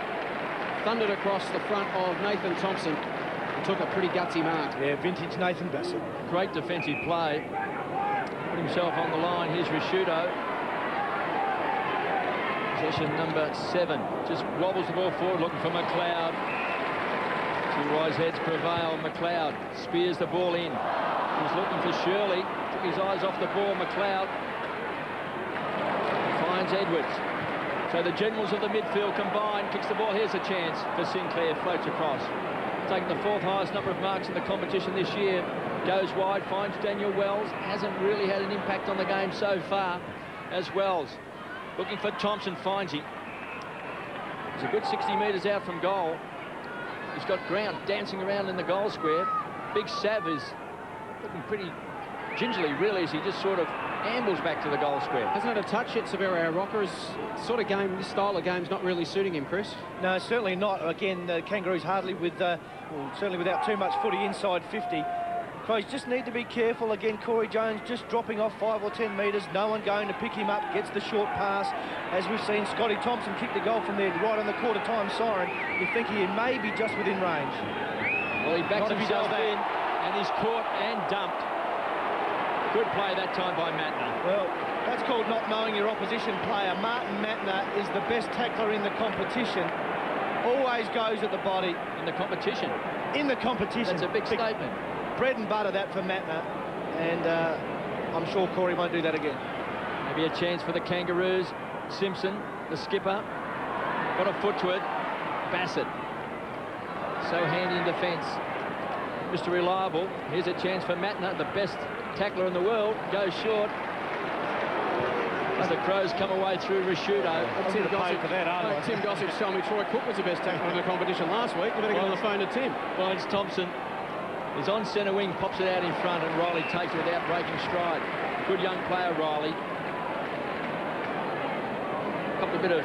Thundered across the front of Nathan Thompson. And took a pretty gutsy mark. Yeah, vintage Nathan Bassett. Great defensive play. Put himself on the line. Here's Rashudo. Possession number 7. Just wobbles the ball forward, looking for McLeod. Two wise heads prevail. McLeod spears the ball in. He's looking for Shirley. Took his eyes off the ball. McLeod finds Edwards. So the generals of the midfield combine. Kicks the ball. Here's a chance for Sinclair. Floats across. Taking the 4th highest number of marks in the competition this year. Goes wide. Finds Daniel Wells. Hasn't really had an impact on the game so far as Wells. Looking for Thompson. Finds him. He's a good 60 metres out from goal. He's got ground dancing around in the goal square. Big Sav is looking pretty gingerly, really, as he just sort of ambles back to the goal square. Hasn't had a touch yet, Severo. Rocker's sort of game, this style of game's not really suiting him, Chris. No, certainly not. Again, the Kangaroos hardly with, certainly without too much footy inside 50. Crows just need to be careful. Again, Corey Jones just dropping off 5 or 10 metres. No one going to pick him up. Gets the short pass. As we've seen, Scotty Thompson kick the goal from there right on the quarter-time siren. You think he may be just within range. Well, he backs himself in, and he's caught and dumped. Good play that time by Matner. Well, that's called not knowing your opposition player. Martin Matner is the best tackler in the competition. Always goes at the body. In the competition? In the competition. That's a big statement. Bread and butter that for Matner. And I'm sure Corey won't do that again. Maybe a chance for the Kangaroos. Simpson, the skipper. Got a foot to it. Bassett. So handy in defence. Mr. Reliable. Here's a chance for Matner, the best tackler in the world. Goes short. As the Crows come away through Rashudo. Tim Gossip's told me Troy Cook was the best tackler in the competition last week. You better get on the phone to Tim. Finds Thompson. He's on centre wing, pops it out in front, and Riley takes it without breaking stride. Good young player, Riley. Got a bit of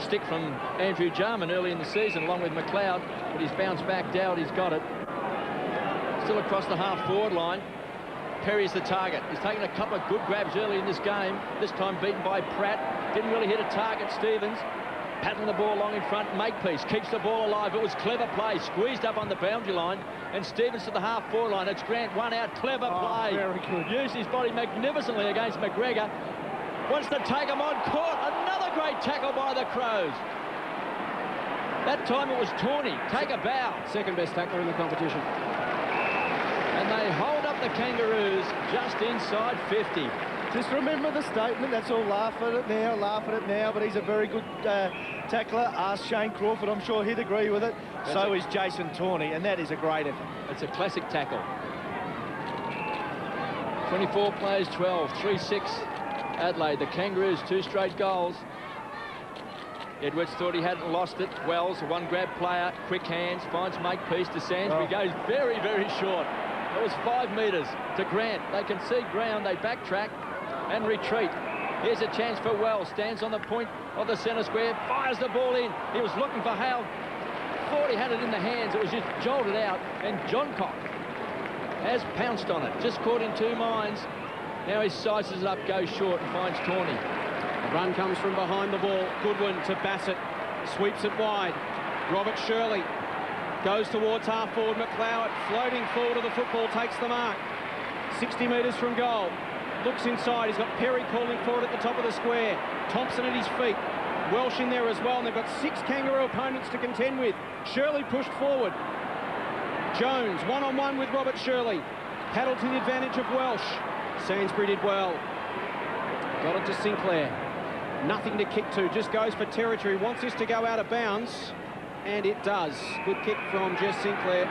stick from Andrew Jarman early in the season, along with McLeod, but he's bounced back. Dowdy's got it. Still across the half-forward line. Perry's the target. He's taken a couple of good grabs early in this game, this time beaten by Pratt. Didn't really hit a target, Stevens. Paddling the ball along in front. Makepeace keeps the ball alive. It was clever play. Squeezed up on the boundary line. And Stevens to the half-forward line. It's Grant, one out. Clever play. Very good. Used his body magnificently against McGregor. Wants to take him on. Caught. Another great tackle by the Crows. That time it was Tawney. Take a bow. Second best tackler in the competition. And they hold up the Kangaroos just inside 50. Just remember the statement. That's all. Laugh at it now. But he's a very good tackler. Ask Shane Crawford. I'm sure he'd agree with it. So is Jason Tawney, and that is a great effort. It's a classic tackle. 24 plays 12. 3-6 Adelaide. The Kangaroos 2 straight goals. Edwards thought he hadn't lost it. Wells, a one-grab player. Quick hands. Finds Makepeace to Sainsbury. Goes very, very short. It was 5 metres to Grant. They concede ground. They backtrack and retreat. Here's a chance for Wells. Stands on the point of the centre square. Fires the ball in. He was looking for Hale. Thought he had it in the hands. It was just jolted out. And Johncock has pounced on it. Just caught in 2 minds. Now he sizes it up, goes short and finds Tawney. The run comes from behind the ball. Goodwin to Bassett. Sweeps it wide. Robert Shirley goes towards half-forward. McLeod floating forward to the football. Takes the mark. 60 metres from goal. Looks inside. He's got Perry calling for it at the top of the square. Thompson at his feet. Welsh in there as well. And they've got 6 Kangaroo opponents to contend with. Shirley pushed forward. Jones one-on-one with Robert Shirley. Paddled to the advantage of Welsh. Sainsbury did well. Got it to Sinclair. Nothing to kick to. Just goes for territory. Wants this to go out of bounds. And it does. Good kick from Jess Sinclair.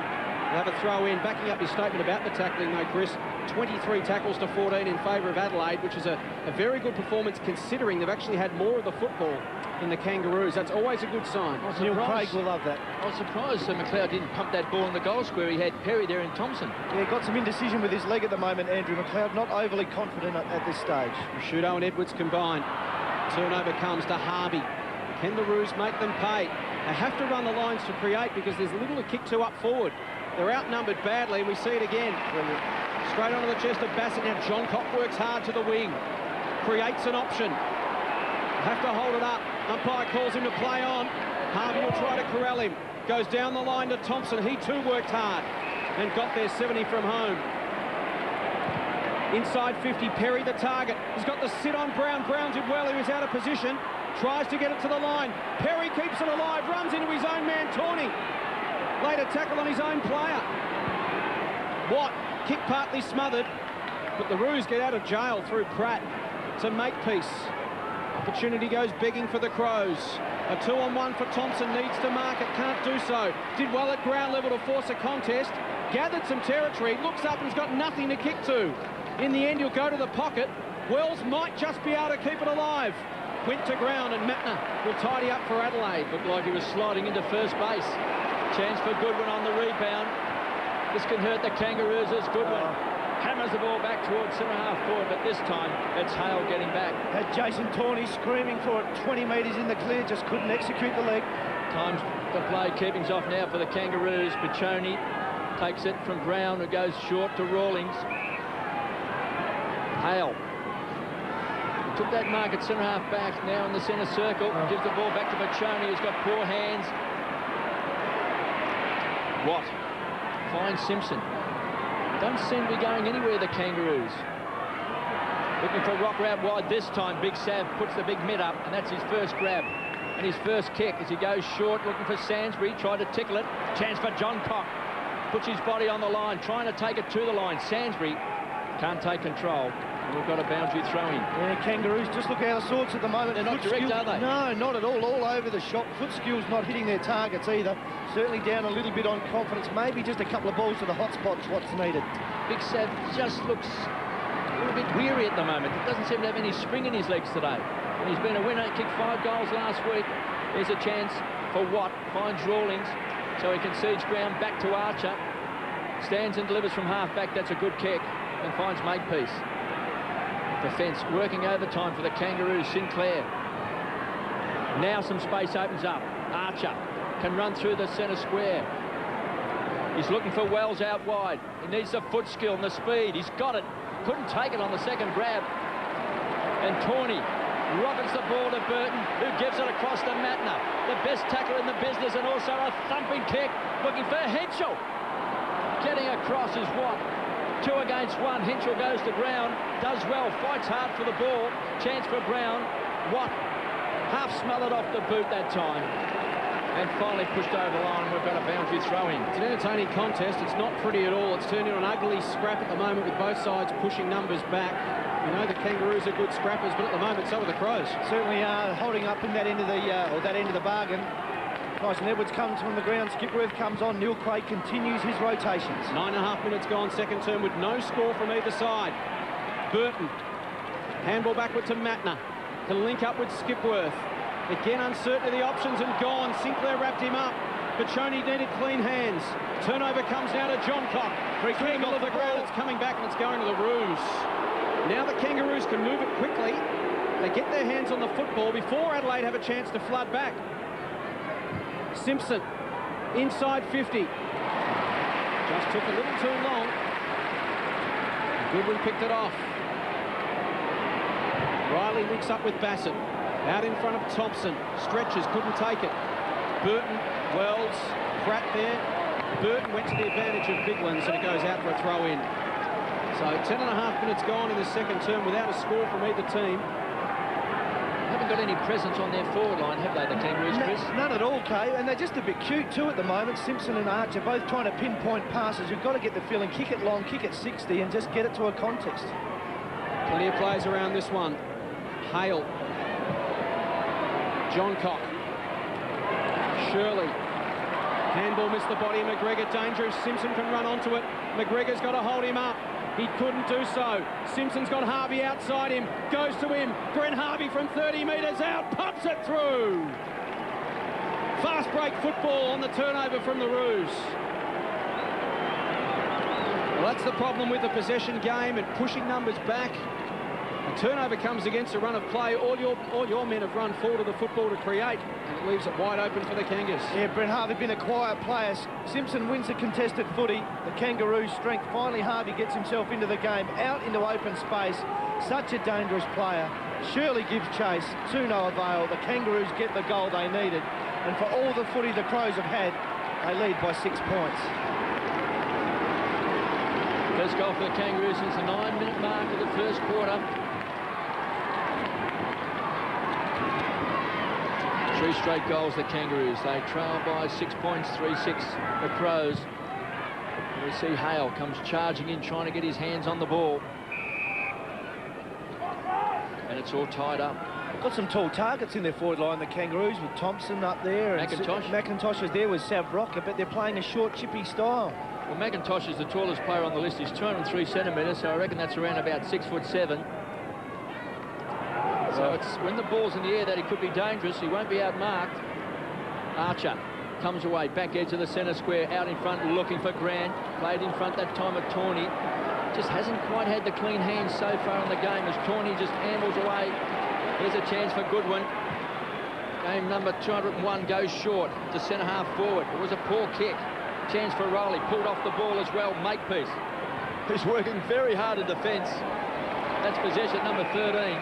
We'll have a throw in. Backing up his statement about the tackling, though, Chris, 23 tackles to 14 in favour of Adelaide, which is a very good performance considering they've actually had more of the football than the Kangaroos. That's always a good sign. Neil Craig will love that. I was surprised McLeod didn't pump that ball in the goal square. He had Perry there and Thompson. Yeah, got some indecision with his leg at the moment, Andrew McLeod. Not overly confident at this stage. Shudo and Edwards combine. Turnover comes to Harvey. Can the Roos make them pay? They have to run the lines to create because there's little to kick to up forward. They're outnumbered badly, and we see it again. Straight onto the chest of Bassett. Now John Cock works hard to the wing. Creates an option. Have to hold it up. Umpire calls him to play on. Harvey will try to corral him. Goes down the line to Thompson. He too worked hard and got there 70 from home. Inside 50, Perry the target. He's got the sit on Brown. Brown did well. He was out of position. Tries to get it to the line. Perry keeps it alive. Runs into his own man, Tawney. Later tackle on his own player. Watt, kick partly smothered. But the Roos get out of jail through Pratt to Makepeace. Opportunity goes begging for the Crows. A 2-on-1 for Thompson, needs to mark it, can't do so. Did well at ground level to force a contest. Gathered some territory, looks up and has got nothing to kick to. In the end, he'll go to the pocket. Wells might just be able to keep it alive. Went to ground and Matner will tidy up for Adelaide. Looked like he was sliding into first base. Chance for Goodwin on the rebound. This can hurt the Kangaroos as Goodwin hammers the ball back towards centre-half forward, but this time it's Hale getting back. Had Jason Tawney screaming for it, 20 metres in the clear, just couldn't execute the leg. Times the play, keeping's off now for the Kangaroos. Pichoni takes it from Brown, who goes short to Rawlings. Hale took that mark at centre-half back, now in the centre circle. Gives the ball back to Pichoni, who's got poor hands. Watt finds Simpson. Don't seem to be going anywhere, the Kangaroos. Looking for rock route wide this time. Big Sav puts the big mid up, and that's his first grab. And his first kick as he goes short, looking for Sansbury. Tried to tickle it. Chance for John Cock. Puts his body on the line, trying to take it to the line. Sansbury can't take control. And we've got a boundary throw in. Yeah, Kangaroos just look out of sorts at the moment. They're not direct, are they? No, not at all. All over the shop. Foot skills not hitting their targets either. Certainly down a little bit on confidence. Maybe just a couple of balls to the hot spots, what's needed. Big Sav just looks a little bit weary at the moment. He doesn't seem to have any spring in his legs today. And he's been a winner, kicked 5 goals last week. There's a chance for Watt, finds Rawlings, so he concedes ground back to Archer. Stands and delivers from half-back, that's a good kick, and finds Makepeace. Defence working overtime for the Kangaroos. Sinclair. Now some space opens up. Archer can run through the centre square. He's looking for Wells out wide. He needs the foot skill and the speed. He's got it. Couldn't take it on the second grab. And Tawney rockets the ball to Burton, who gives it across to Matner. The best tackler in the business, and also a thumping kick. Looking for Henschel. Getting across is Watt. 2 against 1. Henschel goes to ground. Does well. Fights hard for the ball. Chance for Brown. Watt half smothered off the boot that time. And finally pushed over the line. We've got a boundary throw in. It's an entertaining contest. It's not pretty at all. It's turned into an ugly scrap at the moment with both sides pushing numbers back. We know the Kangaroos are good scrappers, but at the moment so are the Crows. Certainly are holding up in that end of the bargain. Tyson Edwards comes from the ground. Skipworth comes on. Neil Craig continues his rotations. 9.5 minutes gone, second term, with no score from either side. Burton. Handball backward to Matner. Can link up with Skipworth. Again, uncertain of the options and gone. Sinclair wrapped him up. Pichoni needed clean hands. Turnover comes now to John Cock. Through the middle of the ground, it's coming back and it's going to the Roos. Now the Kangaroos can move it quickly. They get their hands on the football before Adelaide have a chance to flood back. Simpson, inside 50. Just took a little too long. Goodwin picked it off. Riley links up with Bassett. Out in front of Thompson. Stretches, couldn't take it. Burton, Wells, Pratt there. Burton went to the advantage of Biglands and it goes out for a throw-in. So 10.5 minutes gone in the second term without a score from either team. Haven't got any presence on their forward line, have they, the Kangaroos, Chris? None at all, Kay, and they're just a bit cute too at the moment. Simpson and Archer both trying to pinpoint passes. You've got to get the feeling, kick it long, kick it 60 and just get it to a context. Plenty of plays around this one. Hale. John Cock. Shirley. Handball missed the body of McGregor. Danger if Simpson can run onto it. McGregor's got to hold him up. He couldn't do so. Simpson's got Harvey outside him. Goes to him. Brent Harvey from 30 metres out. Pumps it through. Fast break football on the turnover from the Roos. Well, that's the problem with the possession game and pushing numbers back. A turnover comes against a run of play. All your men have run forward of the football to create, and it leaves it wide open for the Kangas. Yeah, Brent Harvey been a quiet player. Simpson wins the contested footy. The Kangaroos' strength. Finally, Harvey gets himself into the game, out into open space. Such a dangerous player. Shirley gives chase to no avail. The Kangaroos get the goal they needed. And for all the footy the Crows have had, they lead by 6 points. First goal for the Kangaroos since the 9-minute mark of the first quarter. 3 straight goals, the Kangaroos. They trail by 6 points, 3-6, the Crows. And we see Hale comes charging in, trying to get his hands on the ball. And it's all tied up. Got some tall targets in their forward line, the Kangaroos, with Thompson up there. McIntosh. McIntosh is there with Sav Rocker, but they're playing a short, chippy style. Well, McIntosh is the tallest player on the list. He's 203 centimetres, so I reckon that's around about 6'7". So it's when the ball's in the air that he could be dangerous. He won't be outmarked. Archer comes away, back edge of the centre square, out in front, looking for Grant. Played in front that time of Tawney. Just hasn't quite had the clean hands so far in the game as Tawney just ambles away. Here's a chance for Goodwin. Game number 201 goes short to centre half forward. It was a poor kick. Chance for Rowley, pulled off the ball as well. Makepeace, who's working very hard in defence. That's possession number 13.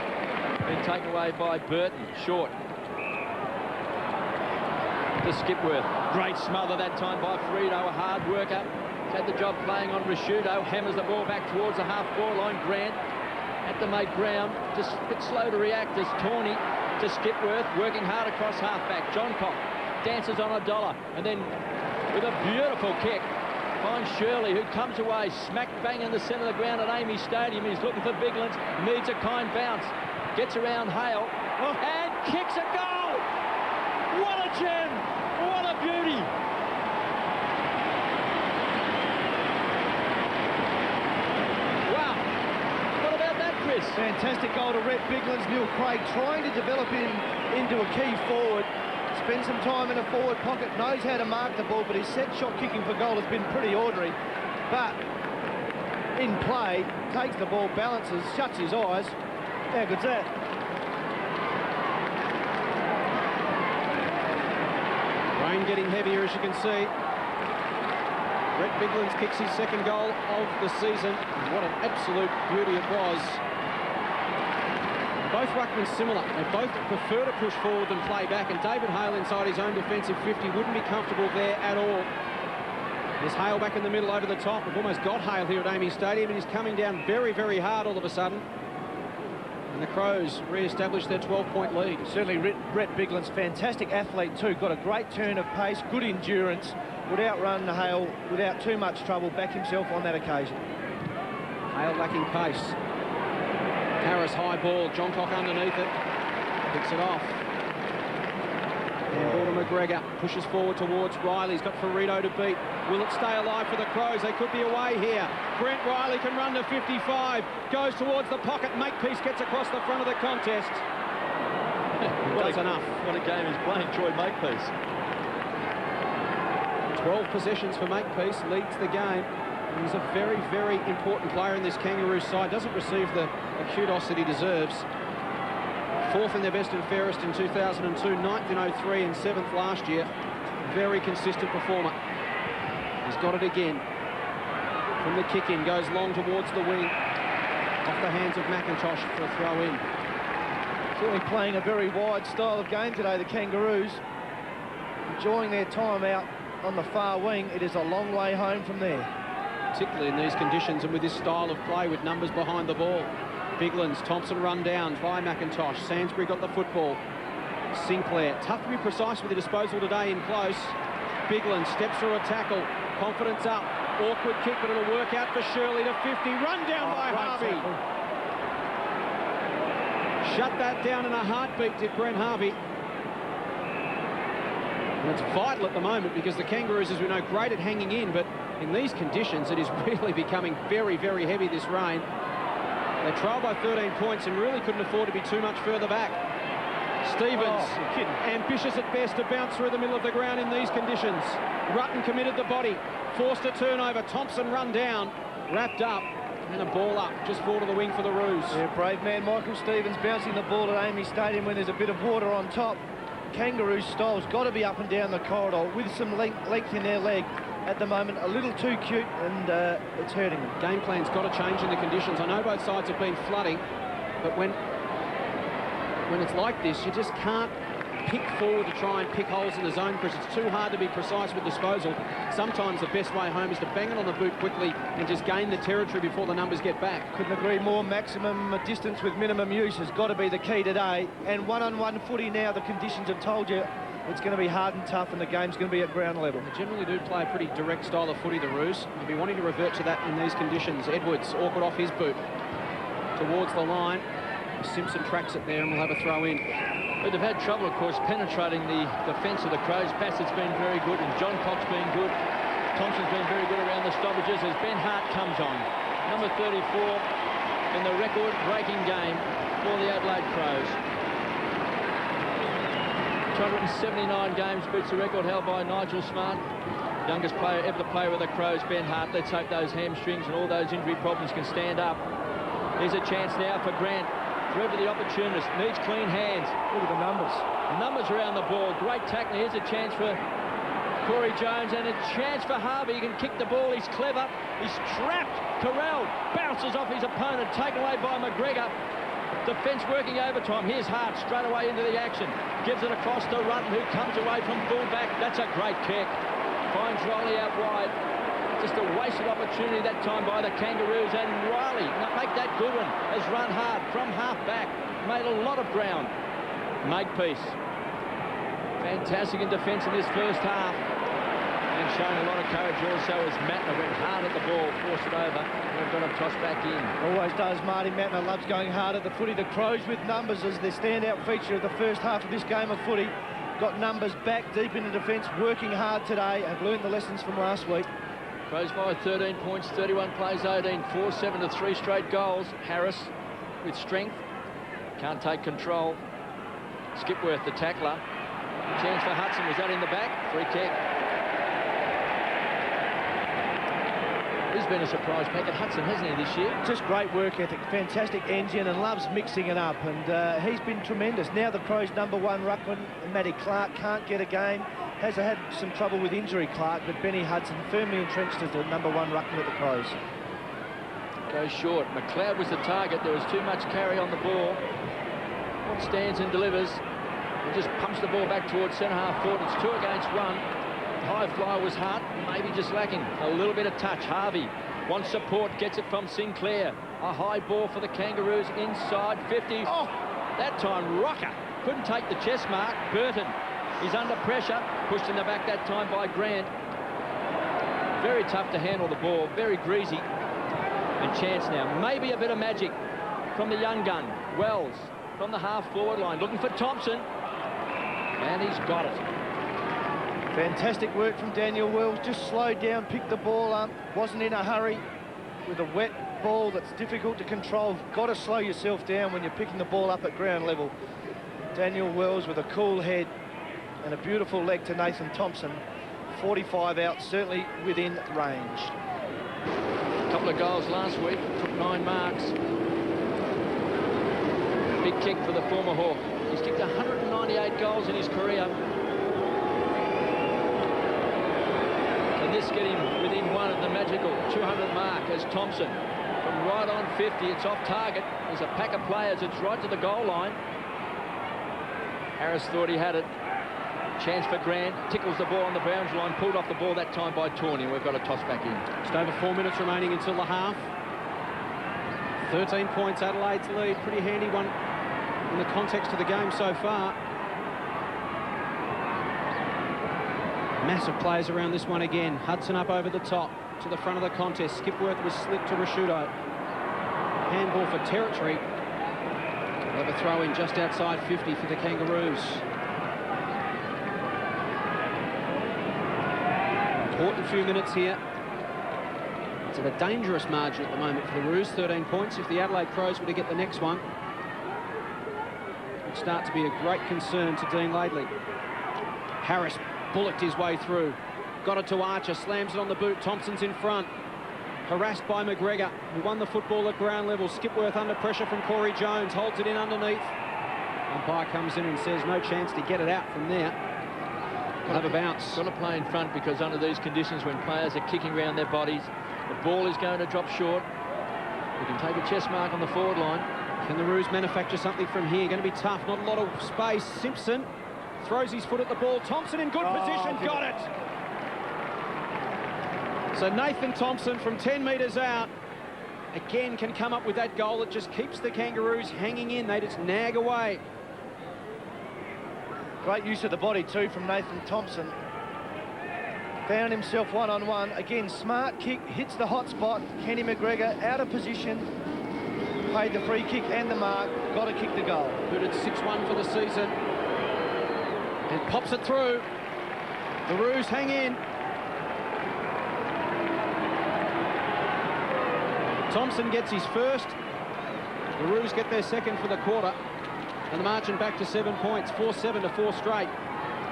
Been taken away by Burton. Short to Skipworth. Great smother that time by Frito, a hard worker. Had the job playing on Rashudo. Hammers the ball back towards the half-forward line. Grant had to make ground. Just a bit slow to react as Tawney to Skipworth, working hard across half-back. Johncock dances on a dollar, and then with a beautiful kick finds Shirley, who comes away smack bang in the centre of the ground at Amy Stadium. He's looking for Biglands, needs a kind bounce, gets around Hale and kicks a goal. What a gem, what a beauty. Wow, what about that, Chris? Fantastic goal to Rhett Biglands. Neil Craig trying to develop him into a key forward. Spends some time in a forward pocket, knows how to mark the ball, but his set shot kicking for goal has been pretty ordinary. But in play, takes the ball, balances, shuts his eyes. How good's that? Rain getting heavier, as you can see. Rhett Biglands kicks his second goal of the season. What an absolute beauty it was. Both ruckmen similar. They both prefer to push forward than play back, and David Hale inside his own defensive 50 wouldn't be comfortable there at all. There's Hale back in the middle over the top. We've almost got Hale here at Amy Stadium, and he's coming down very, very hard all of a sudden. And the Crows re-establish their 12-point lead. Certainly Rhett Biglands, fantastic athlete too. Got a great turn of pace, good endurance. Would outrun Hale without too much trouble, back himself on that occasion. Hale lacking pace. Harris high ball, Johncock underneath it, picks it off. And ball to McGregor, pushes forward towards Riley. He's got Frito to beat. Will it stay alive for the Crows? They could be away here. Brent Riley can run to 55, goes towards the pocket. Makepeace gets across the front of the contest. Does enough. What a game he's playing, Troy Makepeace. 12 possessions for Makepeace, leads the game. He's a very, very important player in this Kangaroos side. Doesn't receive the kudos that he deserves. 4th in their best and fairest in 2002, 9th in 03 and 7th last year. Very consistent performer. He's got it again. From the kick-in, goes long towards the wing. Off the hands of McIntosh for a throw-in. Certainly playing a very wide style of game today, the Kangaroos. Enjoying their time out on the far wing. It is a long way home from there. Particularly in these conditions and with this style of play with numbers behind the ball. Biglands, Thompson run down by McIntosh. Sainsbury got the football. Sinclair, tough to be precise with the disposal today in close. Biglands steps through a tackle. Confidence up. Awkward kick, but it'll work out for Shirley to 50. Run down by Harvey. Tackle. Shut that down in a heartbeat, did Brent Harvey. And it's vital at the moment because the Kangaroos, as we know, great at hanging in, but in these conditions, it is really becoming very, very heavy, this rain. They trail by 13 points and really couldn't afford to be too much further back. Stevens, ambitious at best to bounce through the middle of the ground in these conditions. Rutten committed the body, forced a turnover. Thompson run down, wrapped up, and a ball up, just fall to the wing for the Roos. Yeah, brave man Michael Stevens bouncing the ball at Amy Stadium when there's a bit of water on top. Kangaroo style's got to be up and down the corridor with some length in their leg. At the moment, a little too cute, and it's hurting them. Game plan's got to change in the conditions. I know both sides have been flooding, but when it's like this, you just can't pick forward to try and pick holes in the zone because it's too hard to be precise with disposal. Sometimes the best way home is to bang it on the boot quickly and just gain the territory before the numbers get back. Couldn't agree more. Maximum distance with minimum use has got to be the key today. And one-on-one footy now, the conditions have told you it's going to be hard and tough, and the game's going to be at ground level. They generally do play a pretty direct style of footy, the Roos. They'll be wanting to revert to that in these conditions. Edwards, awkward off his boot towards the line. Simpson tracks it there and we'll have a throw in. But they've had trouble, of course, penetrating the defence of the Crows. Bassett's been very good and John Cox been good. Thompson's been very good around the stoppages as Ben Hart comes on. Number 34 in the record-breaking game for the Adelaide Crows. 279 games beats the record held by Nigel Smart. Youngest player ever to play with the Crows, Ben Hart. Let's hope those hamstrings and all those injury problems can stand up. Here's a chance now for Grant. Forever the opportunist, needs clean hands. Look at the numbers. Numbers around the ball, great tackle. Here's a chance for Corey Jones and a chance for Harvey. He can kick the ball, he's clever. He's trapped, Corral bounces off his opponent, taken away by McGregor. Defence working overtime. Here's Hart straight away into the action. Gives it across to Rutten, who comes away from fullback. That's a great kick. Finds Riley out wide. Just a wasted opportunity that time by the Kangaroos, and Riley, make that good one, has run hard from half back, made a lot of ground. Makepeace. Fantastic in defence in this first half, and showing a lot of courage also as Mattner went hard at the ball, forced it over. We've got to toss back in. Always does. Marty Mattner loves going hard at the footy. The Crows with numbers as their standout feature of the first half of this game of footy. Got numbers back deep into defence, working hard today, and learned the lessons from last week. Crows by 13 points, 31 plays, 18, 4-7 to 3 straight goals. Harris with strength, can't take control. Skipworth, the tackler. Chance for Hudson, was that in the back? Free kick. He's been a surprise packet, Hudson, hasn't he, this year? Just great work ethic, fantastic engine, and loves mixing it up, and he's been tremendous. Now the Crows' #1 ruckman, Matty Clark, can't get a game. Has had some trouble with injury, Clark, but Benny Hudson firmly entrenched as the #1 ruckman at the Crows. Goes short. McLeod was the target. There was too much carry on the ball. What stands and delivers. He just pumps the ball back towards centre-half forward. It's 2 against 1. High fly was Hart, maybe just lacking a little bit of touch. Harvey wants support, gets it from Sinclair. A high ball for the Kangaroos inside 50. Oh, that time Rocker couldn't take the chest mark. Burton is under pressure, pushed in the back that time by Grant. Very tough to handle the ball, very greasy. And chance now, maybe a bit of magic from the young gun. Wells from the half-forward line, looking for Thompson. And he's got it. Fantastic work from Daniel Wells. Just slowed down, picked the ball up, wasn't in a hurry. With a wet ball that's difficult to control, got to slow yourself down when you're picking the ball up at ground level. Daniel Wells with a cool head and a beautiful leg to Nathan Thompson. 45 out, certainly within range. A couple of goals last week, took 9 marks. Big kick for the former Hawk. He's kicked 198 goals in his career. And this get him within 1 of the magical 200 mark as Thompson from right on 50. It's off target. There's a pack of players. It's right to the goal line. Harris thought he had it. Chance for Grant, tickles the ball on the boundary line, pulled off the ball that time by Tawney. We've got a toss back in. Just over 4 minutes remaining until the half. 13 points Adelaide's lead, pretty handy one in the context of the game so far. Massive players around this one again. Hudson up over the top to the front of the contest. Skipworth was slipped to Rashudo. Handball for territory. They'll have a throw in just outside 50 for the Kangaroos. Important few minutes here. It's at a dangerous margin at the moment for the Roos, 13 points. If the Adelaide Crows were to get the next one, it would start to be a great concern to Dean Laidley. Harris bullocked his way through. Got it to Archer, slams it on the boot. Thompson's in front. Harassed by McGregor, who won the football at ground level. Skipworth under pressure from Corey Jones, holds it in underneath. Umpire comes in and says no chance to get it out from there. Have a bounce. Got to play in front, because under these conditions, when players are kicking around their bodies, the ball is going to drop short. You can take a chest mark on the forward line. Can the Roos manufacture something from here? Going to be tough, not a lot of space. Simpson throws his foot at the ball. Thompson in good position, got it. So Nathan Thompson from 10 metres out again can come up with that goal that just keeps the Kangaroos hanging in. They just nag away. Great use of the body too from Nathan Thompson. Found himself one-on-one. Again, smart kick, hits the hot spot. Kenny McGregor out of position. Paid the free kick and the mark. Got to kick the goal. Good at 6-1 for the season. And pops it through. The Roos hang in. Thompson gets his first. The Roos get their second for the quarter. And the margin back to 7 points. 4-7 to 4 straight.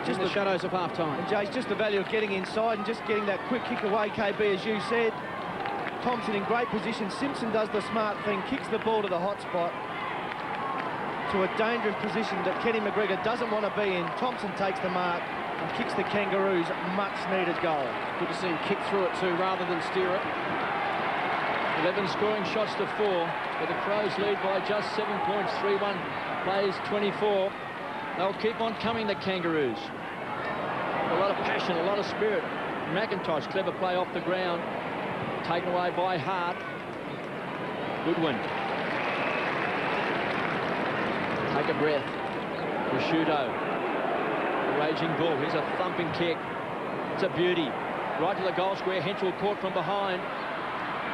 Just in the shadows of half-time. And Jay's just the value of getting inside and just getting that quick kick away, KB, as you said. Thompson in great position. Simpson does the smart thing, kicks the ball to the hot spot. To a dangerous position that Kenny McGregor doesn't want to be in. Thompson takes the mark and kicks the Kangaroos much-needed goal. Good to see him kick through it too, rather than steer it. 11 scoring shots to 4, but the Crows lead by just 7 points. 3-1 plays 24. They'll keep on coming, the Kangaroos. A lot of passion, a lot of spirit. McIntosh, clever play off the ground. Taken away by Hart. Goodwin. Take a breath. Prosciutto. The raging bull. Here's a thumping kick. It's a beauty. Right to the goal square. Henschel caught from behind.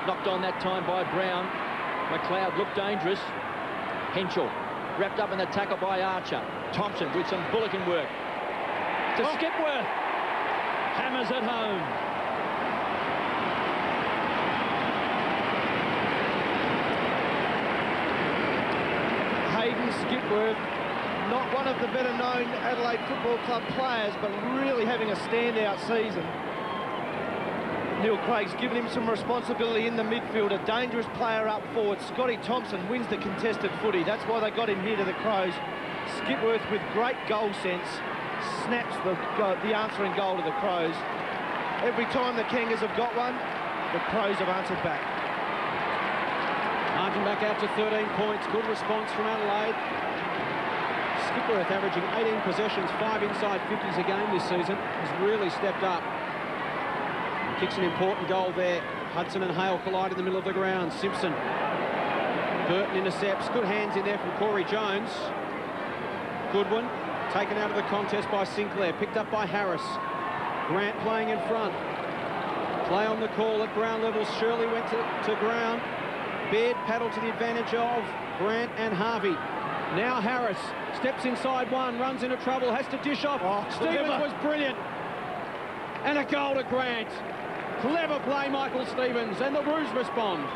Knocked on that time by Brown. McLeod looked dangerous. Henschel wrapped up in the tackle by Archer. Thompson with some bullocking work. To Skipworth. Hammers it home. Hayden Skipworth, not one of the better known Adelaide Football Club players, but really having a standout season. Neil Craig's given him some responsibility in the midfield, a dangerous player up forward. Scotty Thompson wins the contested footy. That's why they got him here to the Crows. Skipworth with great goal sense snaps the answering goal to the Crows. Every time the Kangas have got one, the Crows have answered back. Margin back out to 13 points. Good response from Adelaide. Skipworth averaging 18 possessions, 5 inside 50s a game this season. Has really stepped up. Kicks an important goal there. Hudson and Hale collide in the middle of the ground. Simpson. Burton intercepts. Good hands in there from Corey Jones. Goodwin taken out of the contest by Sinclair. Picked up by Harris. Grant playing in front. Play on the call at ground level. Shirley went to ground. Baird paddled to the advantage of Grant and Harvey. Now Harris steps inside one, runs into trouble, has to dish off. Stevens was brilliant. And a goal to Grant. Clever play, Michael Stevens, and the Roos respond.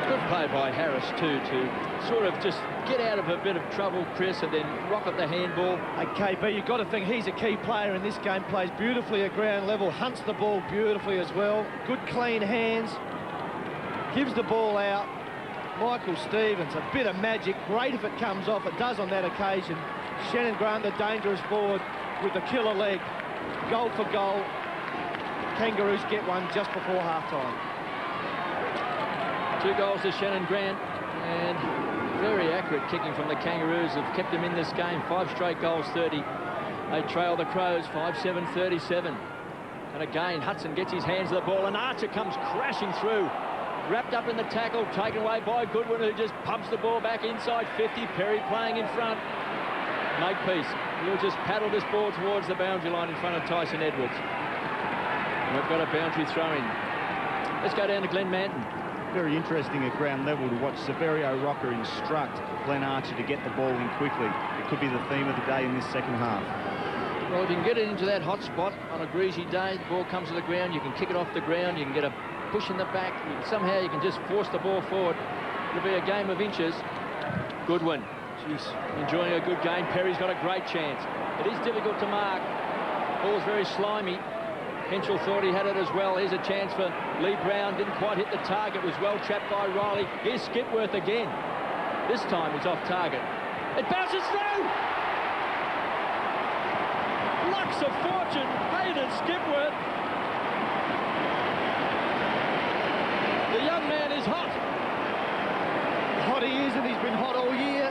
Good play by Harris too, to sort of just get out of a bit of trouble, Chris, and then rocket the handball. Okay, but you've got to think he's a key player in this game. Plays beautifully at ground level, hunts the ball beautifully as well. Good clean hands, gives the ball out. Michael Stevens, a bit of magic. Great if it comes off. It does on that occasion. Shannon Grant, the dangerous forward, with the killer leg. Goal for goal. Kangaroos get one just before half-time. 2 goals to Shannon Grant, and very accurate kicking from the Kangaroos have kept them in this game. 5 straight goals, 30. They trail the Crows, 5-7, 37. And again, Hudson gets his hands to the ball, and Archer comes crashing through. Wrapped up in the tackle, taken away by Goodwin, who just pumps the ball back inside 50. Perry playing in front. Makepeace will just paddle this ball towards the boundary line in front of Tyson Edwards. And we've got a boundary throw-in. Let's go down to Glenn Manton. Very interesting at ground level to watch Severio Rocker instruct Glenn Archer to get the ball in quickly. It could be the theme of the day in this second half. Well, if you can get it into that hot spot on a breezy day, the ball comes to the ground, you can kick it off the ground, you can get a push in the back, somehow you can just force the ball forward. It'll be a game of inches. Goodwin, enjoying a good game. Perry's got a great chance. It is difficult to mark. Ball's very slimy. Henschel thought he had it as well. Here's a chance for Lee Brown. Didn't quite hit the target. Was well trapped by Riley. Here's Skipworth again. This time he's off target. It bounces through! Lucks of fortune. Hayden Skipworth. The young man is hot. Hot he is, and he's been hot all year.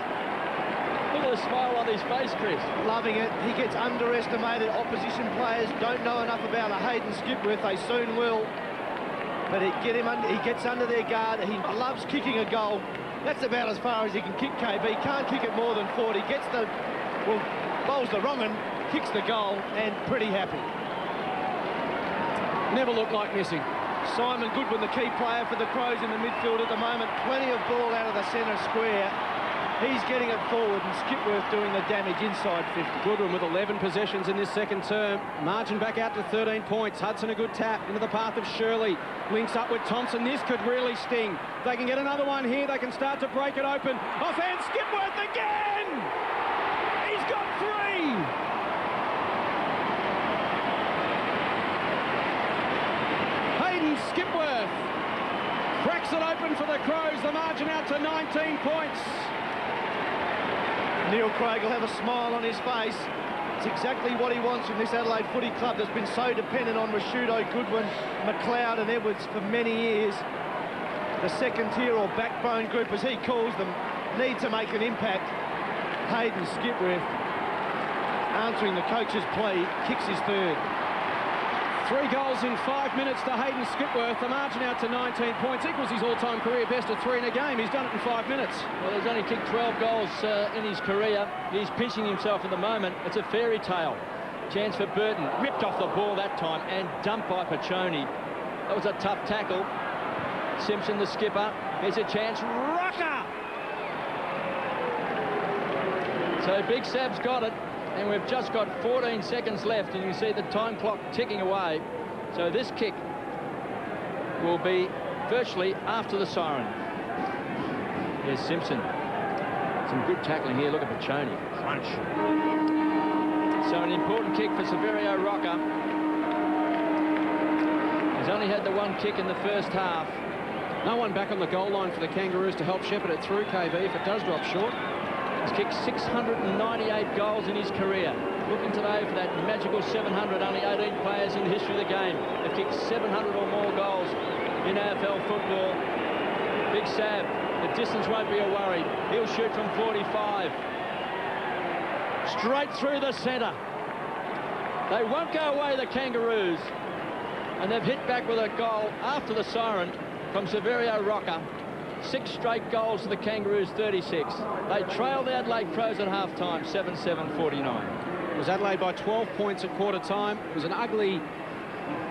Look at the smile on his face, Chris. Loving it. He gets underestimated. Opposition players don't know enough about a Hayden Skipworth. They soon will. But he gets under their guard. He loves kicking a goal. That's about as far as he can kick, KB. Can't kick it more than 40. Gets the, well, bowls the wrong one, kicks the goal, and pretty happy. Never looked like missing. Simon Goodwin, the key player for the Crows in the midfield at the moment. Plenty of ball out of the centre square. He's getting it forward, and Skipworth doing the damage inside 50. Goodwin with 11 possessions in this second term. Margin back out to 13 points. Hudson a good tap into the path of Shirley. Links up with Thompson. This could really sting. If they can get another one here, they can start to break it open. Offhand Skipworth again! He's got 3! Hayden Skipworth cracks it open for the Crows. The margin out to 19 points. Neil Craig will have a smile on his face. It's exactly what he wants from this Adelaide Footy Club that's been so dependent on Rashudo, Goodwin, McLeod and Edwards for many years. The second tier or backbone group, as he calls them, need to make an impact. Hayden Skipworth, answering the coach's plea, kicks his third. 3 goals in 5 minutes to Hayden Skipworth. The margin out to 19 points. Equals his all-time career best of 3 in a game. He's done it in 5 minutes. Well, he's only kicked 12 goals in his career. He's pinching himself at the moment. It's a fairy tale. Chance for Burton. Ripped off the ball that time and dumped by Piccioni. That was a tough tackle. Simpson, the skipper. Here's a chance. Rocker! So Big Sab's got it. And we've just got 14 seconds left, and you see the time clock ticking away. So this kick will be virtually after the siren. Here's Simpson. Some good tackling here. Look at Piccioni. Crunch. So an important kick for Severio Rocker. He's only had the one kick in the first half. No one back on the goal line for the Kangaroos to help shepherd it through, KB, if it does drop short. He's kicked 698 goals in his career. Looking today for that magical 700. Only 18 players in the history of the game have kicked 700 or more goals in AFL football. Big Sab, the distance won't be a worry. He'll shoot from 45. Straight through the centre. They won't go away, the Kangaroos. And they've hit back with a goal after the siren from Severio Rocker. 6 straight goals to the Kangaroos, 36. They trailed the Adelaide Crows at half-time, 7-7-49. It was Adelaide by 12 points at quarter time. It was an ugly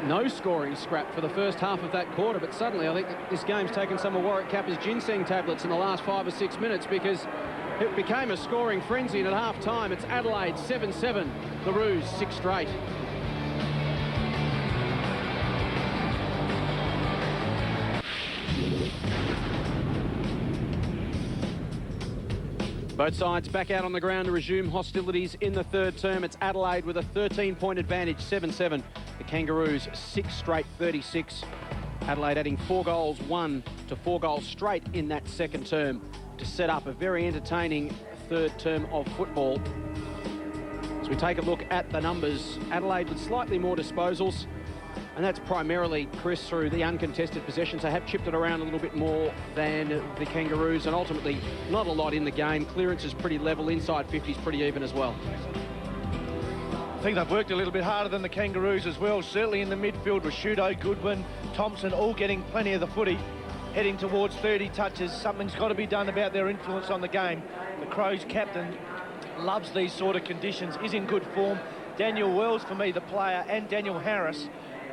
no-scoring scrap for the first half of that quarter, but suddenly I think this game's taken some of Warwick Kappa's ginseng tablets in the last 5 or 6 minutes, because it became a scoring frenzy, and at half-time it's Adelaide 7-7, the Roos 6 straight. Both sides back out on the ground to resume hostilities in the third term. It's Adelaide with a 13-point advantage, 7-7. The Kangaroos 6 straight, 36. Adelaide adding 4 goals, 1 to 4 goals straight in that second term to set up a very entertaining third term of football. As we take a look at the numbers, Adelaide with slightly more disposals, and that's primarily, Chris, through the uncontested possessions. They have chipped it around a little bit more than the Kangaroos, and ultimately not a lot in the game. Clearance is pretty level, inside 50 is pretty even as well. I think they've worked a little bit harder than the Kangaroos as well. Certainly in the midfield, Rashudo, Goodwin, Thompson, all getting plenty of the footy, heading towards 30 touches. Something's got to be done about their influence on the game. The Crows captain loves these sort of conditions, is in good form. Daniel Wells, for me, the player, and Daniel Harris,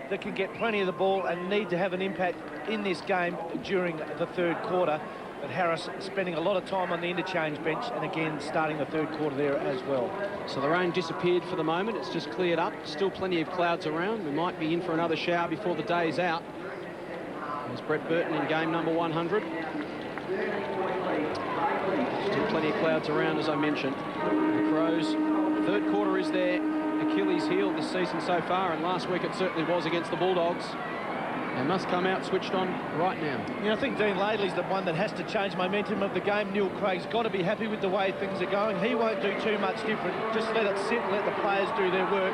that can get plenty of the ball and need to have an impact in this game during the third quarter. But Harris spending a lot of time on the interchange bench, and again starting the third quarter there as well. So the rain disappeared for the moment. It's just cleared up. Still plenty of clouds around. We might be in for another shower before the day's out. There's Brett Burton in game number 100. Still plenty of clouds around, as I mentioned. The Crows, third quarter is their Achilles heel this season so far, and last week it certainly was against the Bulldogs. They must come out switched on right now. I think Dean Laidley's the one that has to change momentum of the game. Neil Craig's got to be happy with the way things are going. He won't do too much different. Just let it sit and let the players do their work.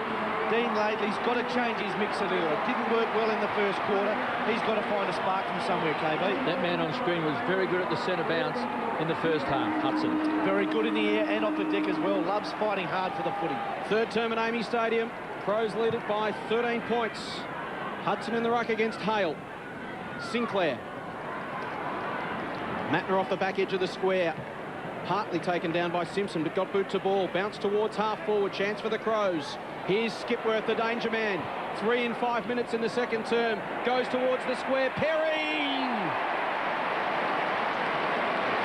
Dean Laidley's got to change his mix a little. It didn't work well in the first quarter. He's got to find a spark from somewhere, KB. That man on screen was very good at the centre bounce in the first half, Hudson. Very good in the air and off the deck as well. Loves fighting hard for the footy. Third term at Amy Stadium. Crows lead it by 13 points. Hudson in the ruck against Hale. Sinclair. Mattner off the back edge of the square. Partly taken down by Simpson, but got boot to ball. Bounce towards half forward. Chance for the Crows. Here's Skipworth, the danger man. 3 in 5 minutes in the second term. Goes towards the square. Perry!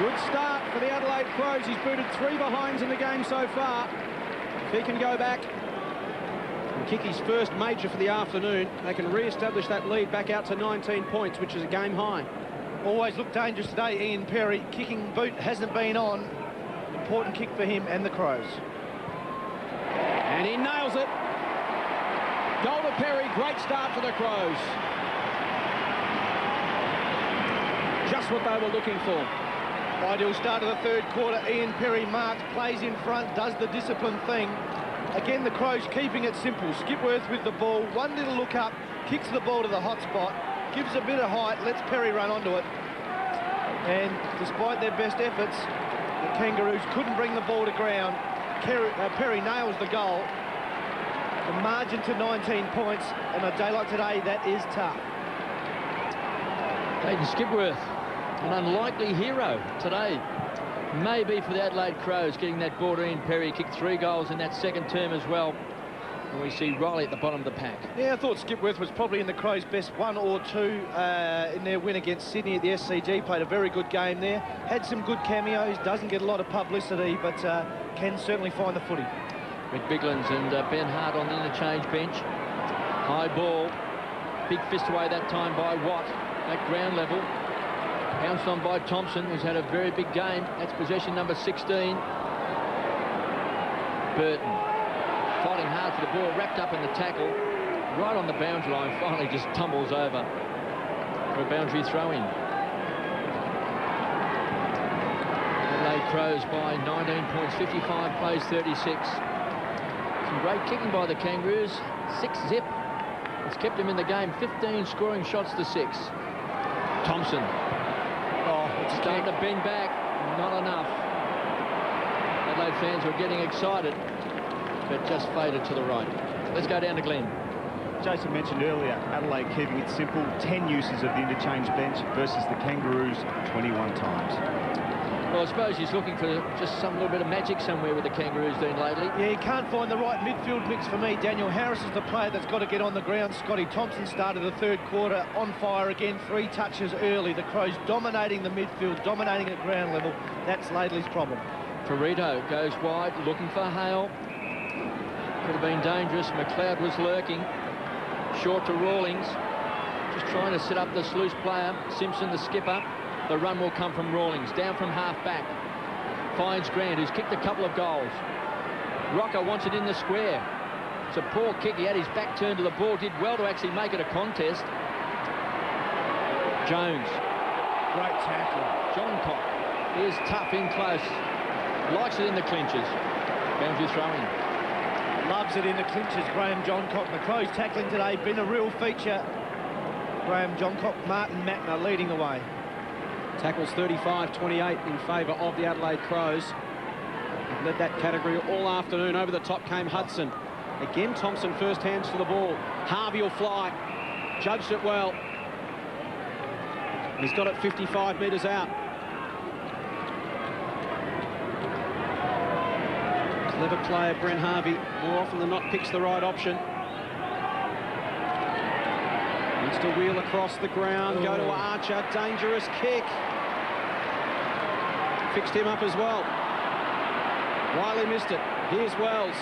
Good start for the Adelaide Crows. He's booted 3 behinds in the game so far. If he can go back and kick his first major for the afternoon, they can re-establish that lead back out to 19 points, which is a game high. Always looked dangerous today, Ian Perry. Kicking boot hasn't been on. Important kick for him and the Crows. And he nails it. Goal to Perry. Great start for the Crows. Just what they were looking for. Ideal start of the third quarter. Ian Perry marks, plays in front, does the disciplined thing. Again, the Crows keeping it simple. Skipworth with the ball. One little look up, kicks the ball to the hot spot, gives a bit of height, lets Perry run onto it. And despite their best efforts, the Kangaroos couldn't bring the ball to ground. Perry nails the goal. The margin to 19 points, and a day like today, that is tough. Hayden Skipworth, an unlikely hero today. Maybe for the Adelaide Crows, getting that ball to Ian Perry. Kicked 3 goals in that second term as well. And we see Riley at the bottom of the pack. Yeah, I thought Skipworth was probably in the Crows' best 1 or 2 in their win against Sydney at the SCG. Played a very good game there. Had some good cameos. Doesn't get a lot of publicity, but can certainly find the footy. With Biglands and Ben Hart on the interchange bench. High ball. Big fist away that time by Watt at ground level. Pounced on by Thompson, who's had a very big game. That's possession number 16. Burton fighting hard for the ball, wrapped up in the tackle, right on the boundary line, finally just tumbles over for a boundary throw-in. Adelaide Crows by 19 points, 55 plays 36. Some great kicking by the Kangaroos. 6-zip. It's kept them in the game. 15 scoring shots to 6. Thompson. It's starting to bend back. Not enough. Adelaide fans were getting excited, but just faded to the right. Let's go down to Glenn. Jason mentioned earlier, Adelaide keeping it simple. 10 uses of the interchange bench versus the Kangaroos 21 times. Well, I suppose he's looking for just some little bit of magic somewhere with the Kangaroos doing lately. Yeah, he can't find the right midfield mix for me. Daniel Harris is the player that's got to get on the ground. Scotty Thompson started the third quarter on fire again. 3 touches early. The Crows dominating the midfield, dominating at ground level. That's Laidley's problem. Ferrito goes wide, looking for Hale. Could have been dangerous. McLeod was lurking. Short to Rawlings. Just trying to set up this loose player. Simpson, the skipper. The run will come from Rawlings, down from half-back. Finds Grant, who's kicked a couple of goals. Rocker wants it in the square. It's a poor kick. He had his back turned to the ball. Did well to actually make it a contest. Jones. Great tackle. John Cock is tough in close. Likes it in the clinches. Boundary throwing. Loves it in the clinches, Graham Johncock. The Crows tackling today been a real feature. Graham Johncock, Martin Mattner leading the way. Tackles 35-28 in favour of the Adelaide Crows. They've led that category all afternoon. Over the top came Hudson. Again, Thompson first hands to the ball. Harvey will fly. Judged it well. He's got it 55 metres out. Clever player, Brent Harvey. More often than not picks the right option. Needs to wheel across the ground, go to Archer, dangerous kick. fixed him up as well. Riley missed it. Here's Wells.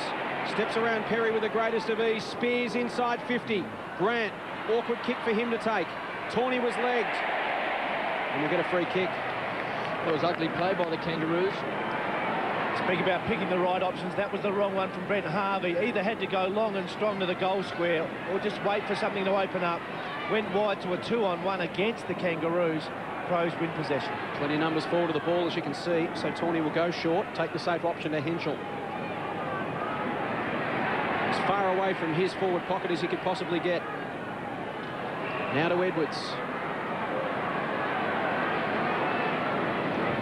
Steps around Perry with the greatest of ease. Spears inside 50. Grant, awkward kick for him to take. Tawney was legged. And we'll get a free kick. That was ugly play by the Kangaroos. Speak about picking the right options. That was the wrong one from Brent Harvey. Either had to go long and strong to the goal square or just wait for something to open up. Went wide to a 2-on-1 against the Kangaroos. Crows win possession. Plenty of numbers forward to the ball, as you can see. So Tawney will go short, take the safe option to Henschel. As far away from his forward pocket as he could possibly get. Now to Edwards.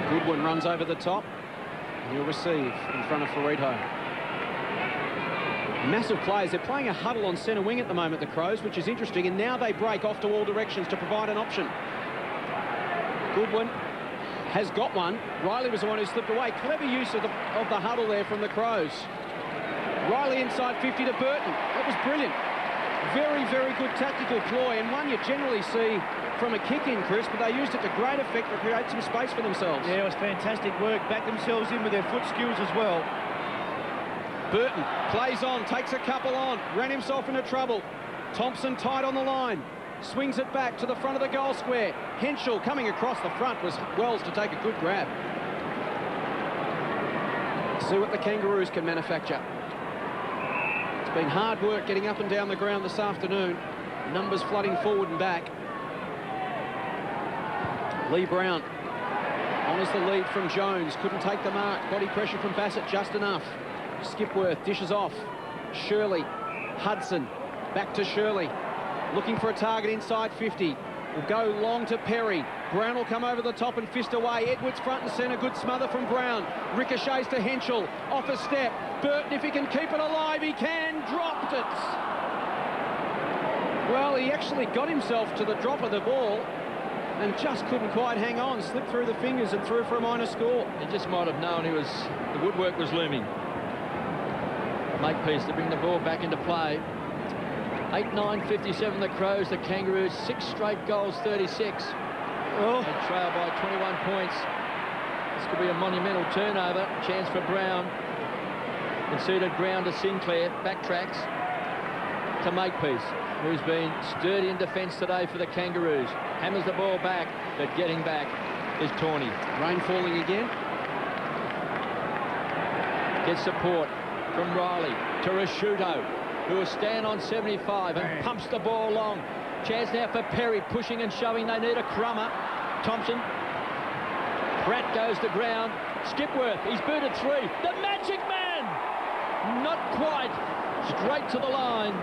Goodwin runs over the top. He'll receive in front of Ferrito. Massive players. They're playing a huddle on centre wing at the moment, the Crows, which is interesting. And now they break off to all directions to provide an option. Goodwin has got one. Riley was the one who slipped away. Clever use of the huddle there from the Crows. Riley inside 50 to Burton. That was brilliant. Very, very good tactical ploy, and one you generally see from a kick-in, Chris, but they used it to great effect to create some space for themselves. Yeah, it was fantastic work. Backed themselves in with their foot skills as well. Burton plays on, takes a couple on, ran himself into trouble. Thompson tight on the line. Swings it back to the front of the goal square. Henschel coming across the front was Wells to take a good grab. See what the Kangaroos can manufacture. It's been hard work getting up and down the ground this afternoon. Numbers flooding forward and back. Lee Brown honours the lead from Jones. Couldn't take the mark. Body pressure from Bassett just enough. Skipworth dishes off. Shirley. Hudson. Back to Shirley. Looking for a target inside 50. Will go long to Perry. Brown will come over the top and fist away. Edwards front and centre. Good smother from Brown. Ricochets to Henschel. Off a step. Burton, if he can keep it alive, he can. Dropped it. Well, he actually got himself to the drop of the ball and just couldn't quite hang on. Slipped through the fingers and threw for a minor score. He just might have known the woodwork was looming. Makepeace to bring the ball back into play. 8-9-57 the Crows, the Kangaroos 6 straight goals, 36. Oh. They trail by 21 points. This could be a monumental turnover. Chance for Brown. Conceded ground to Sinclair. Backtracks to Makepeace, who's been sturdy in defence today for the Kangaroos. Hammers the ball back, but getting back is Tawney. Rain falling again. Gets support from Riley to Rasciuto, who will stand on 75 and pumps the ball long. Chance now for Perry, pushing and shoving. They need a crummer. Thompson. Pratt goes to ground. Skipworth, he's booted 3. The magic man! Not quite. Straight to the line.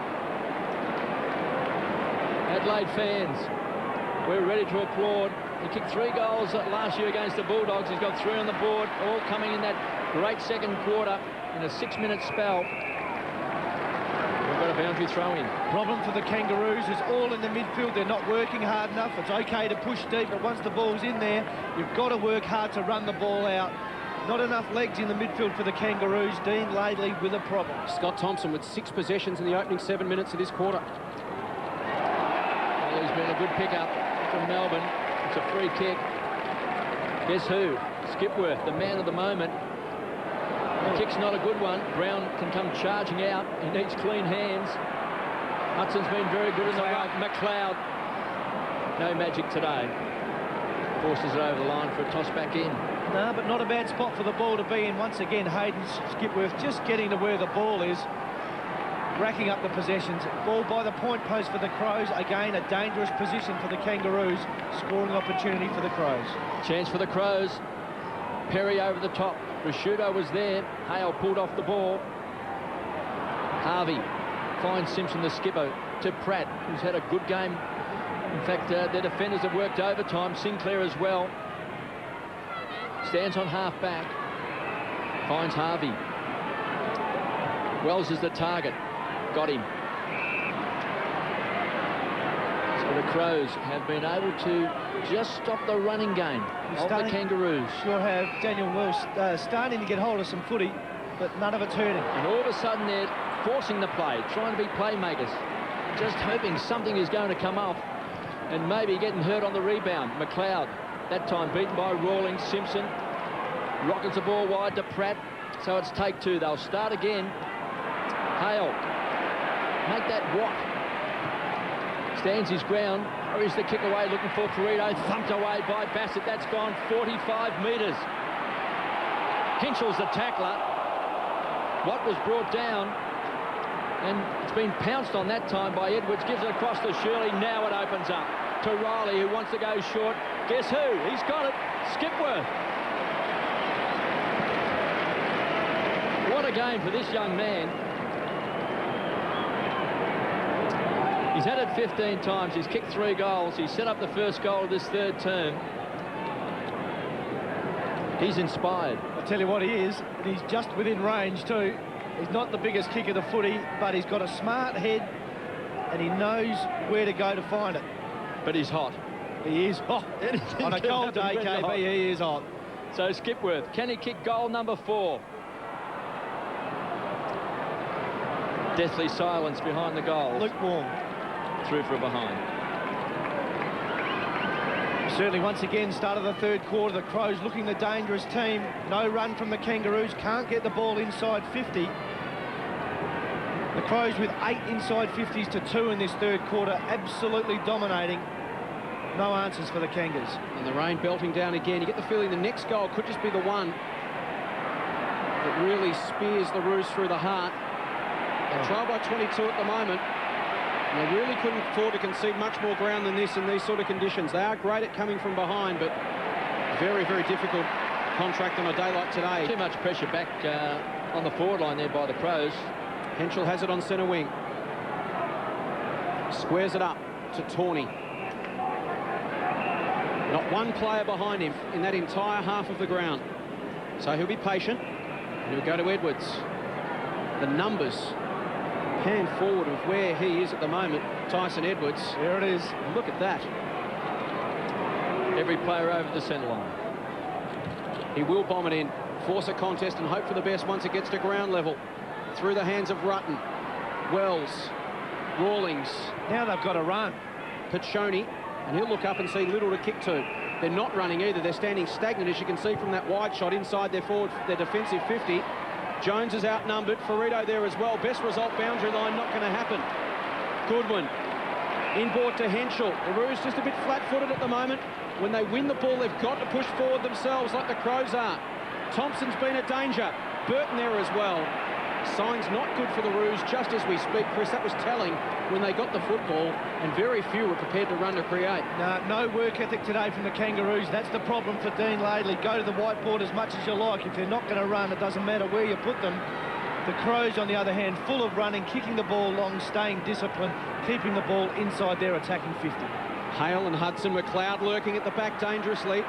Adelaide fans, we're ready to applaud. He kicked 3 goals last year against the Bulldogs. He's got 3 on the board, all coming in that great second quarter in a 6-minute spell. We've got a boundary throw in. Problem for the Kangaroos is all in the midfield. They're not working hard enough. It's okay to push deep, but once the ball's in there, you've got to work hard to run the ball out. Not enough legs in the midfield for the Kangaroos. Dean Laidley with a problem. Scott Thompson with 6 possessions in the opening 7 minutes of this quarter. Well, there's been a good pickup from Melbourne. It's a free kick. Guess who? Skipworth, the man of the moment. The kick's not a good one. Brown can come charging out. He needs clean hands. Hudson's been very good in the right. McLeod. No magic today. Forces it over the line for a toss back in. No, but not a bad spot for the ball to be in. Once again, Hayden Skipworth just getting to where the ball is. Racking up the possessions. Ball by the point post for the Crows. Again, a dangerous position for the Kangaroos. Scoring opportunity for the Crows. Chance for the Crows. Perry over the top. Rasciuto was there. Hale pulled off the ball. Harvey finds Simpson, the skipper, to Pratt, who's had a good game. In fact, their defenders have worked overtime. Sinclair as well. Stands on half back. Finds Harvey. Wells is the target. Got him. So the Crows have been able to just stop the running game of the Kangaroos. Sure have. Daniel Wells starting to get hold of some footy, but none of it's hurting. And all of a sudden they're forcing the play, trying to be playmakers, just hoping something is going to come off, and maybe getting hurt on the rebound. McLeod, that time beaten by Rawlings. Simpson Rockets the ball wide to Pratt. So it's take two. They'll start again. Hale. Make that what? Stands his ground. Hurries the kick away, looking for Perito. Thumped away by Bassett. That's gone 45 metres. Hinchel's the tackler. Watt was brought down. And it's been pounced on that time by Edwards. Gives it across to Shirley. Now it opens up to Riley, who wants to go short. Guess who? He's got it. Skipworth. What a game for this young man. He's had it 15 times. He's kicked 3 goals. He's set up the first goal of this third term. He's inspired. I'll tell you what he is. And he's just within range too. He's not the biggest kick of the footy, but he's got a smart head and he knows where to go to find it. But he's hot. He is hot. On a cold day, KB, he is hot. So Skipworth, can he kick goal number 4? Deathly silence behind the goal. Lukewarm. Through for a behind. Certainly once again, start of the third quarter, the Crows looking the dangerous team. No run from the Kangaroos, can't get the ball inside 50. The Crows with 8 inside 50s to 2 in this third quarter, absolutely dominating. No answers for the Kangas. And the rain belting down again. You get the feeling the next goal could just be the one that really spears the Roos through the heart. They're trailed by 22 at the moment. And they really couldn't afford to concede much more ground than this in these sort of conditions. They are great at coming from behind, but very, very difficult contract on a day like today. Too much pressure back on the forward line there by the Crows. Henschel has it on centre wing. Squares it up to Tawney. Not one player behind him in that entire half of the ground. So he'll be patient. And he'll go to Edwards. The numbers pan forward of where he is at the moment, Tyson Edwards. There it is. Look at that. Every player over the centre line. He will bomb it in, force a contest and hope for the best once it gets to ground level. Through the hands of Rutten, Wells, Rawlings. Now they've got to run. Pachoni, and he'll look up and see little to kick to. They're not running either. They're standing stagnant, as you can see from that wide shot inside their defensive 50. Jones is outnumbered. Ferrito there as well. Best result, boundary line, not going to happen. Goodwin. Inboard to Henschel. The Roos just a bit flat-footed at the moment. When they win the ball, they've got to push forward themselves like the Crows are. Thompson's been a danger. Burton there as well. Signs not good for the Roos just as we speak, Chris. That was telling when they got the football, and very few were prepared to run to create. No work ethic today from the Kangaroos. That's the problem for Dean Laidley. Go to the whiteboard as much as you like. If they're not going to run, it doesn't matter where you put them. The Crows, on the other hand, full of running, kicking the ball long, staying disciplined, keeping the ball inside their attacking 50. Hale and Hudson, McLeod lurking at the back dangerously.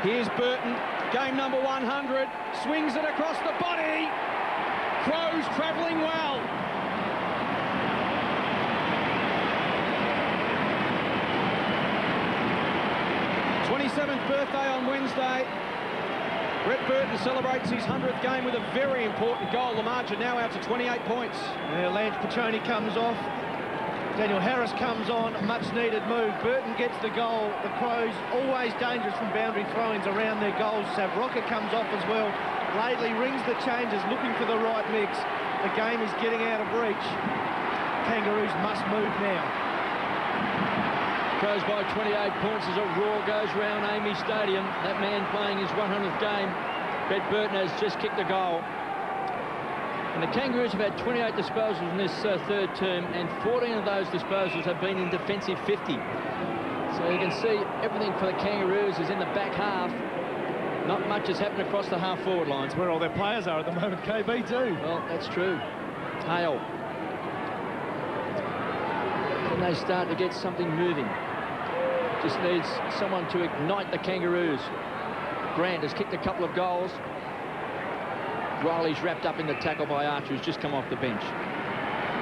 Here's Burton, game number 100, swings it across the body. Crows travelling well. '27th birthday on Wednesday. Brett Burton celebrates his 100th game with a very important goal. The margin now out to 28 points. Yeah, Lance Pachoni comes off. Daniel Harris comes on, a much-needed move. Burton gets the goal. The Crows always dangerous from boundary throw-ins around their goals. Savroka comes off as well. Laidley rings the changes, looking for the right mix. The game is getting out of reach. Kangaroos must move now. Crows by 28 points as a roar goes round Amy Stadium. That man playing his 100th game. Brett Burton has just kicked a goal. And the Kangaroos have had 28 disposals in this third term, and 14 of those disposals have been in defensive 50. So you can see everything for the Kangaroos is in the back half. Not much has happened across the half-forward lines. That's where all their players are at the moment, KB too. Well, that's true. Hale. Can they start to get something moving? Just needs someone to ignite the Kangaroos. Grant has kicked a couple of goals. Riley's wrapped up in the tackle by Archer, who's just come off the bench.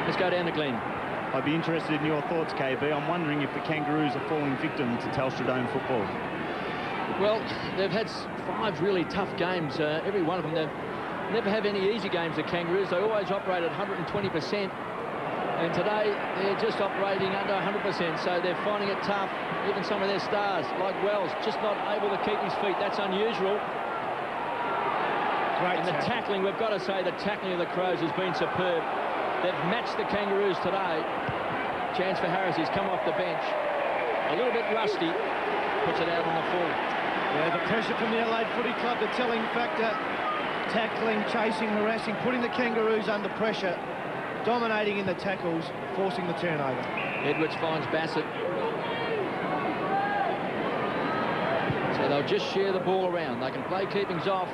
Let's go down to Glenn. I'd be interested in your thoughts, KB. I'm wondering if the Kangaroos are falling victim to Telstra Dome football. Well, they've had 5 really tough games. Every one of them. They've never have any easy games, the Kangaroos. They always operate at 120%. And today, they're just operating under 100%. So they're finding it tough. Even some of their stars, like Wells, just not able to keep his feet. That's unusual. Great And the tackling, we've got to say, the tackling of the Crows has been superb. They've matched the Kangaroos today. Chance for Harris, he's come off the bench. A little bit rusty, puts it out on the full. Yeah, the pressure from the Adelaide Footy Club, the telling factor. Tackling, chasing, harassing, putting the Kangaroos under pressure, dominating in the tackles, forcing the turnover. Edwards finds Bassett. So they'll just share the ball around. They can play keepings off.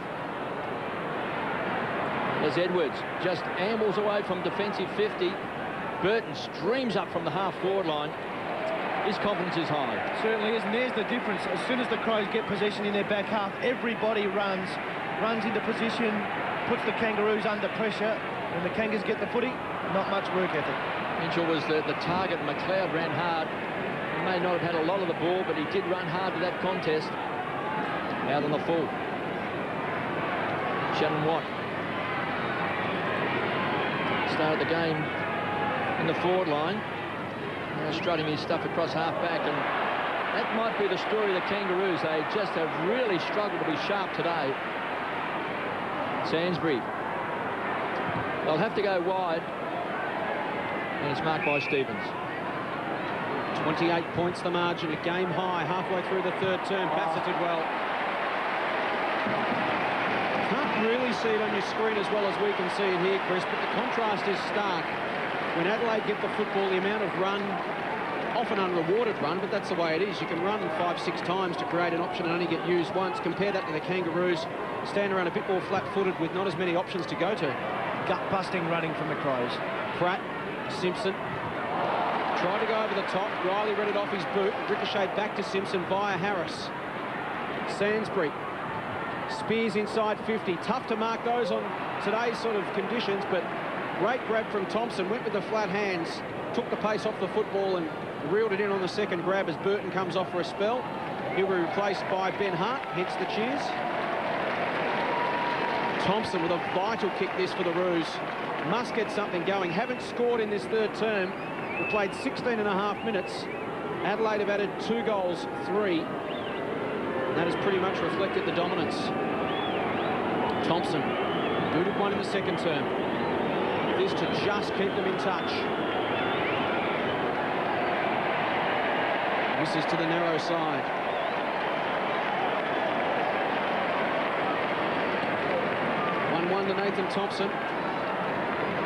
As Edwards just ambles away from defensive 50. Burton streams up from the half-forward line. His confidence is high. Certainly is, and there's the difference. As soon as the Crows get possession in their back half, everybody runs into position, puts the Kangaroos under pressure. When the Kangas get the footy, not much work ethic. Mitchell was the target. McLeod ran hard. He may not have had a lot of the ball, but he did run hard to that contest. Out on the full. Shannon Watt started the game in the forward line. Now strutting his stuff across half-back, and that might be the story of the Kangaroos. They just have really struggled to be sharp today. Sainsbury. They'll have to go wide. And it's marked by Stevens. 28 points the margin, a game high, halfway through the third term. Bassett did well. Can't really see it on your screen as well as we can see it here, Chris, but the contrast is stark. When Adelaide get the football, the amount of run, often unrewarded run, but that's the way it is. You can run 5-6 times to create an option and only get used once. Compare that to the Kangaroos, stand around a bit more flat-footed with not as many options to go to. Gut-busting running from the Crows. Pratt, Simpson, tried to go over the top. Riley read it off his boot, ricocheted back to Simpson via Harris. Sainsbury, Spears inside 50. Tough to mark those on today's sort of conditions, but great grab from Thompson. Went with the flat hands, took the pace off the football and reeled it in on the second grab as Burton comes off for a spell. He'll be replaced by Ben Hart, hence the cheers. Thompson with a vital kick this for the Roos. Must get something going. Haven't scored in this third term. We played 16.5 minutes. Adelaide have added 2 goals, 3. And that has pretty much reflected the dominance. Thompson, booted one in the second term. This to just keep them in touch. This is to the narrow side. To Nathan Thompson.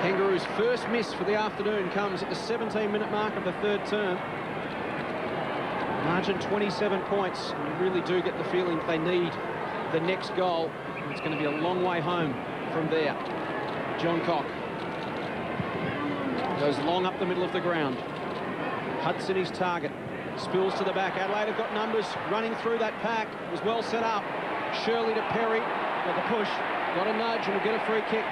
Kangaroos' first miss for the afternoon comes at the 17-minute mark of the third term. Margin 27 points. You really do get the feeling they need the next goal. It's going to be a long way home from there. John Cock goes long up the middle of the ground. Hudson his target. Spills to the back. Adelaide have got numbers running through that pack. It was well set up. Shirley to Perry. Got the push. Got a nudge and will get a free kick.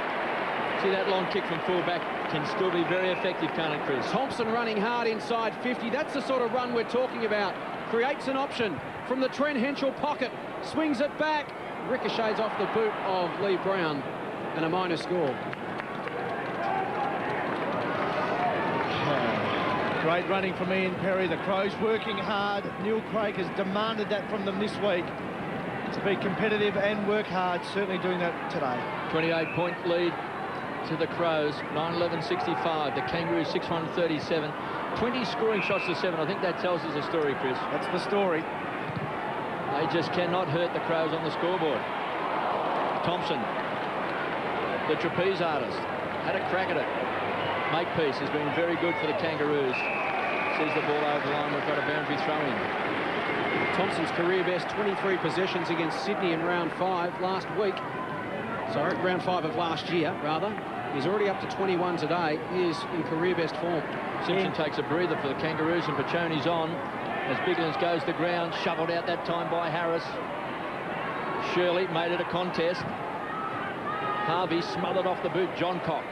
See, that long kick from fullback can still be very effective, can't it, Chris? Thompson running hard inside 50. That's the sort of run we're talking about. Creates an option from the Trent Henschel pocket. Swings it back. Ricochets off the boot of Lee Brown. And a minor score. Great running from Ian Perry. The Crows working hard. Neil Craig has demanded that from them this week. To be competitive and work hard, certainly doing that today. 28-point lead to the Crows, 9-11-65. The Kangaroos 6-1-37. 20 scoring shots to 7. I think that tells us a story, Chris. That's the story. They just cannot hurt the Crows on the scoreboard. Thompson, the trapeze artist, had a crack at it. Makepeace has been very good for the Kangaroos. Sees the ball over the line. We've got a boundary throw in. Thompson's career best 23 possessions against Sydney in round 5 last week. Sorry, round 5 of last year, rather. He's already up to 21 today. He is in career best form. Simpson takes a breather for the Kangaroos, and Pachoni's on. As Biglands goes to the ground, shoveled out that time by Harris. Shirley made it a contest. Harvey smothered off the boot. John Cock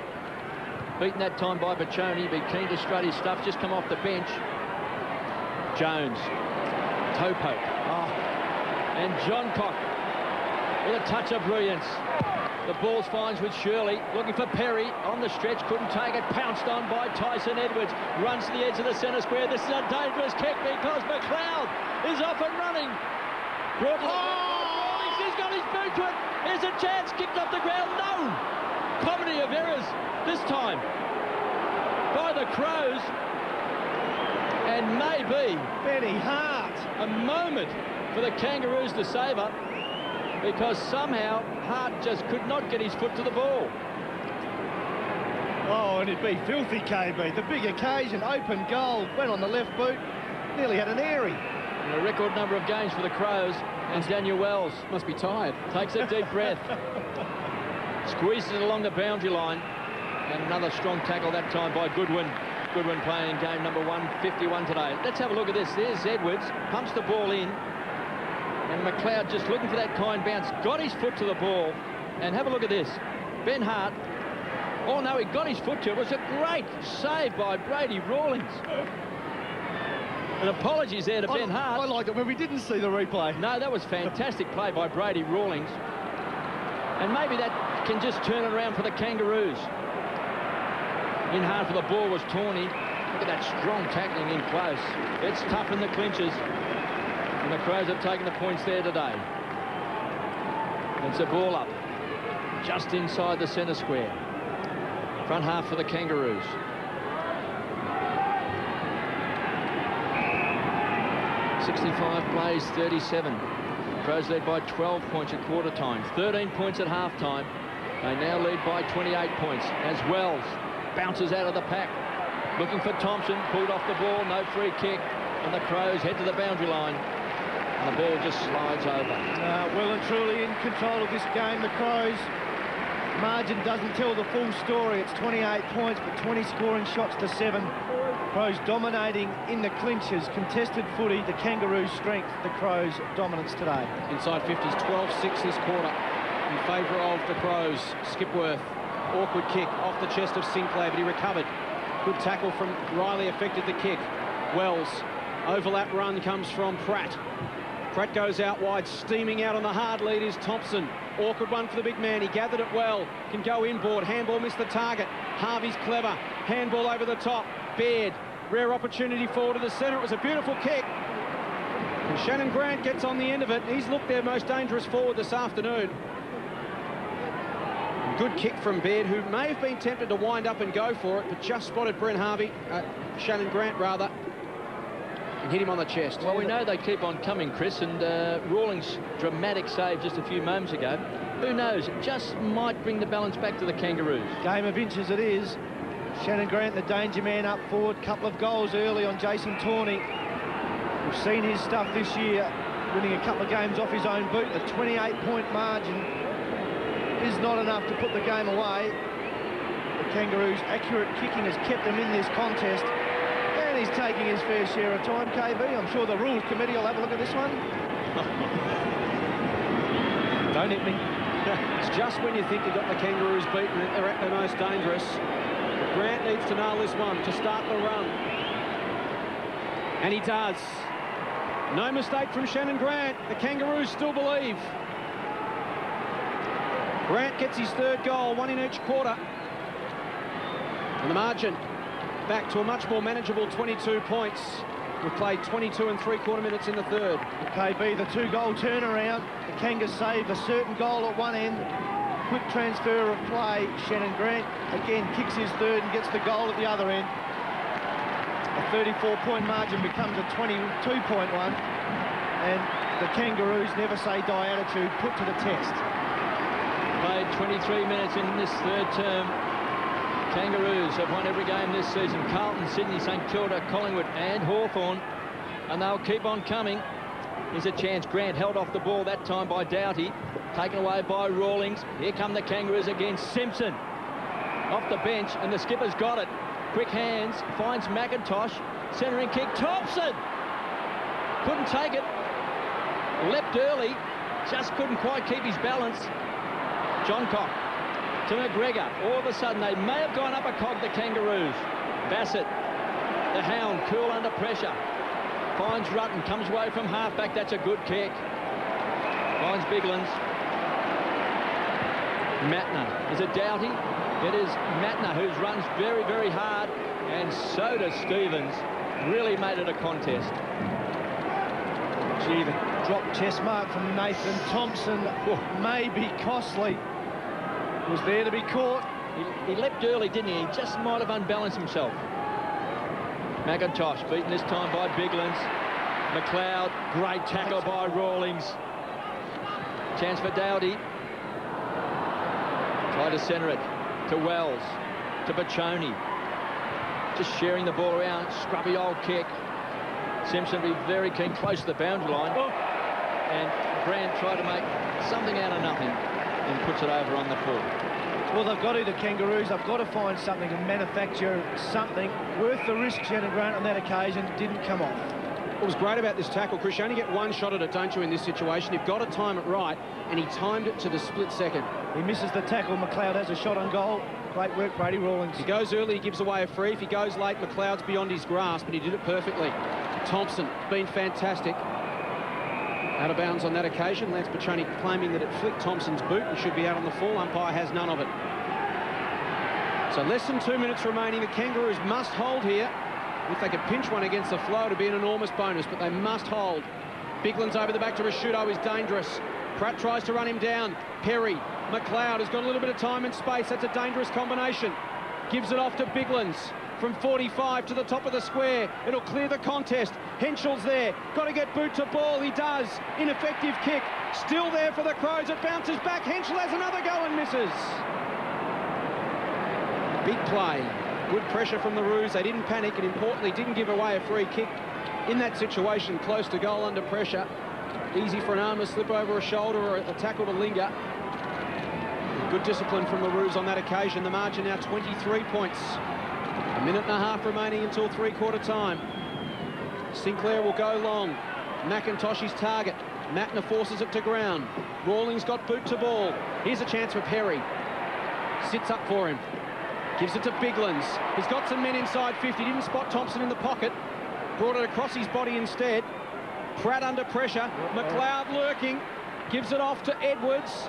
beaten that time by Pachoni. Be keen to strut his stuff, just come off the bench. Jones. Toe poke. And John Cock with a touch of brilliance. The ball finds with Shirley, looking for Perry on the stretch, couldn't take it, pounced on by Tyson Edwards, runs to the edge of the centre square. This is a dangerous kick because McLeod is off and running. Brought to the he's got his boot into it. Here's a chance. Kicked off the ground. No! Comedy of errors this time by the Crows. And maybe Benny Hart. a moment for the Kangaroos to savour, because somehow Hart just could not get his foot to the ball. Oh, and it'd be filthy, KB. The big occasion, open goal, went on the left boot, nearly had an airy. And a record number of games for the Crows, and Daniel Wells Must be tired. takes a deep breath, squeezes it along the boundary line, and another strong tackle that time by Goodwin. Goodwin playing game number 151 today. Let's have a look at this. There's Edwards, pumps the ball in, and McLeod just looking for that kind bounce, got his foot to the ball, and have a look at this. Ben Hart, oh no, he got his foot to it. It was a great save by Brady Rawlings. And apologies there to Ben Hart. I liked it when we didn't see the replay. No, that was fantastic play by Brady Rawlings. And maybe that can just turn it around for the Kangaroos. In hard for the ball was Tawney. Look at that strong tackling in close. It's tough in the clinches. And the Crows have taken the points there today. It's a ball up just inside the centre square. Front half for the Kangaroos. .65 plays, 37. Crows led by 12 points at quarter time, 13 points at half time. They now lead by 28 points as Wells bounces out of the pack. Looking for Thompson, pulled off the ball, no free kick. And the Crows head to the boundary line. And the ball just slides over. Well and truly in control of this game, the Crows. Margin doesn't tell the full story. It's 28 points, but 20 scoring shots to 7. Crows dominating in the clinches. Contested footy, the Kangaroos' strength, the Crows' dominance today. Inside 50s, 12-6 this quarter in favour of the Crows. Skipworth, awkward kick off the chest of Sinclair, but he recovered. Good tackle from Riley affected the kick. Wells, overlap run comes from Pratt. Pratt goes out wide, steaming out on the hard lead is Thompson. Awkward one for the big man, he gathered it well. Can go inboard, handball missed the target. Harvey's clever, handball over the top. Baird, rare opportunity forward to the centre. It was a beautiful kick. And Shannon Grant gets on the end of it. He's looked their most dangerous forward this afternoon. Good kick from Baird, who may have been tempted to wind up and go for it, but just spotted Shannon Grant rather, and hit him on the chest. Well, we know they keep on coming, Chris, and Rawlings' dramatic save just a few moments ago. Who knows, it just might bring the balance back to the Kangaroos. Game of inches it is. Shannon Grant, the danger man up forward. Couple of goals early on Jason Tawney. We've seen his stuff this year, winning a couple of games off his own boot. A 28-point margin is not enough to put the game away. The Kangaroos' accurate kicking has kept them in this contest, and he's taking his fair share of time, KB. I'm sure the Rules Committee will have a look at this one. Don't hit me. It's just when you think you've got the Kangaroos beaten that they're at their most dangerous. But Grant needs to nail this one to start the run. And he does. No mistake from Shannon Grant. The Kangaroos still believe. Grant gets his third goal, one in each quarter. And the margin back to a much more manageable 22 points. We've played 22 3/4 minutes in the third. KB, the 2-goal turnaround. The Kangas saved a certain goal at one end. Quick transfer of play. Shannon Grant again kicks his third and gets the goal at the other end. A 34-point margin becomes a 22-point one. And the Kangaroos never say die attitude put to the test. Played 23 minutes in this third term. Kangaroos have won every game this season. Carlton, Sydney, St Kilda, Collingwood and Hawthorn. And they'll keep on coming. Here's a chance. Grant held off the ball that time by Doughty. Taken away by Rawlings. Here come the Kangaroos again. Simpson off the bench and the skipper's got it. Quick hands. Finds McIntosh. Centering kick. Thompson! Couldn't take it. Leapt early. Just couldn't quite keep his balance. Johncock to McGregor. All of a sudden, they may have gone up a cog, the Kangaroos. Bassett, the Hound, cool under pressure. Finds Rutten, comes away from halfback. That's a good kick. Finds Biglands. Matner. Is it Doughty? It is Matner, who runs very, very hard. And so does Stevens. Really made it a contest. Gee, drop chest mark from Nathan Thompson may be costly. Was there to be caught. He leapt early, didn't he? He just might have unbalanced himself. McIntosh beaten this time by Biglands. McLeod, great tackle by Rawlings. Chance for Dowdy. Try to centre it to Wells, to Baccioni. Just sharing the ball around, scrubby old kick. Simpson be very keen, close to the boundary line. And Grant tried to make something out of nothing and puts it over on the full. Well, they've got to, the Kangaroos. They've got to find something and manufacture something worth the risk. Shannon Grant on that occasion didn't come off. What was great about this tackle, Chris, you only get one shot at it, don't you, in this situation? You've got to time it right, and he timed it to the split second. He misses the tackle. McLeod has a shot on goal. Great work, Brady Rawlings. He goes early, he gives away a free. If he goes late, McLeod's beyond his grasp, and he did it perfectly. Thompson, been fantastic. Out of bounds on that occasion. Lance Baccioni claiming that it flicked Thompson's boot and should be out on the full. Umpire has none of it. So less than 2 minutes remaining. The Kangaroos must hold here. If they could pinch one against the flow, it would be an enormous bonus, but they must hold. Biglands over the back to Rashudo is dangerous. Pratt tries to run him down. Perry, McLeod has got a little bit of time and space. That's a dangerous combination. Gives it off to Biglands. From 45 to the top of the square. It'll clear the contest. Henschel's there. Got to get boot to ball. He does. Ineffective kick. Still there for the Crows. It bounces back. Henschel has another go and misses. Big play. Good pressure from the Roos. They didn't panic and, importantly, didn't give away a free kick in that situation. Close to goal under pressure. Easy for an arm to slip over a shoulder or a tackle to linger. Good discipline from the Roos on that occasion. The margin now 23 points. A minute and a half remaining until three-quarter time. Sinclair will go long. McIntosh's target. Matner forces it to ground. Rawlings got boot to ball. Here's a chance for Perry. Sits up for him. Gives it to Biglands. He's got some men inside 50. Didn't spot Thompson in the pocket. Brought it across his body instead. Pratt under pressure. McLeod lurking. Gives it off to Edwards.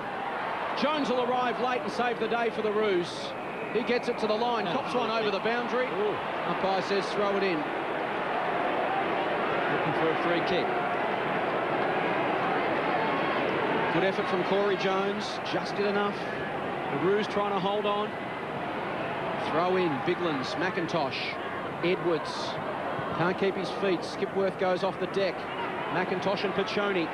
Jones will arrive late and save the day for the Roos. He gets it to the line, cops one over the boundary. Umpire says throw it in. Looking for a free kick. Good effort from Corey Jones, just did enough. The Roos trying to hold on. Throw in, Biglands, McIntosh, Edwards. Can't keep his feet. Skipworth goes off the deck. McIntosh and Baccioni.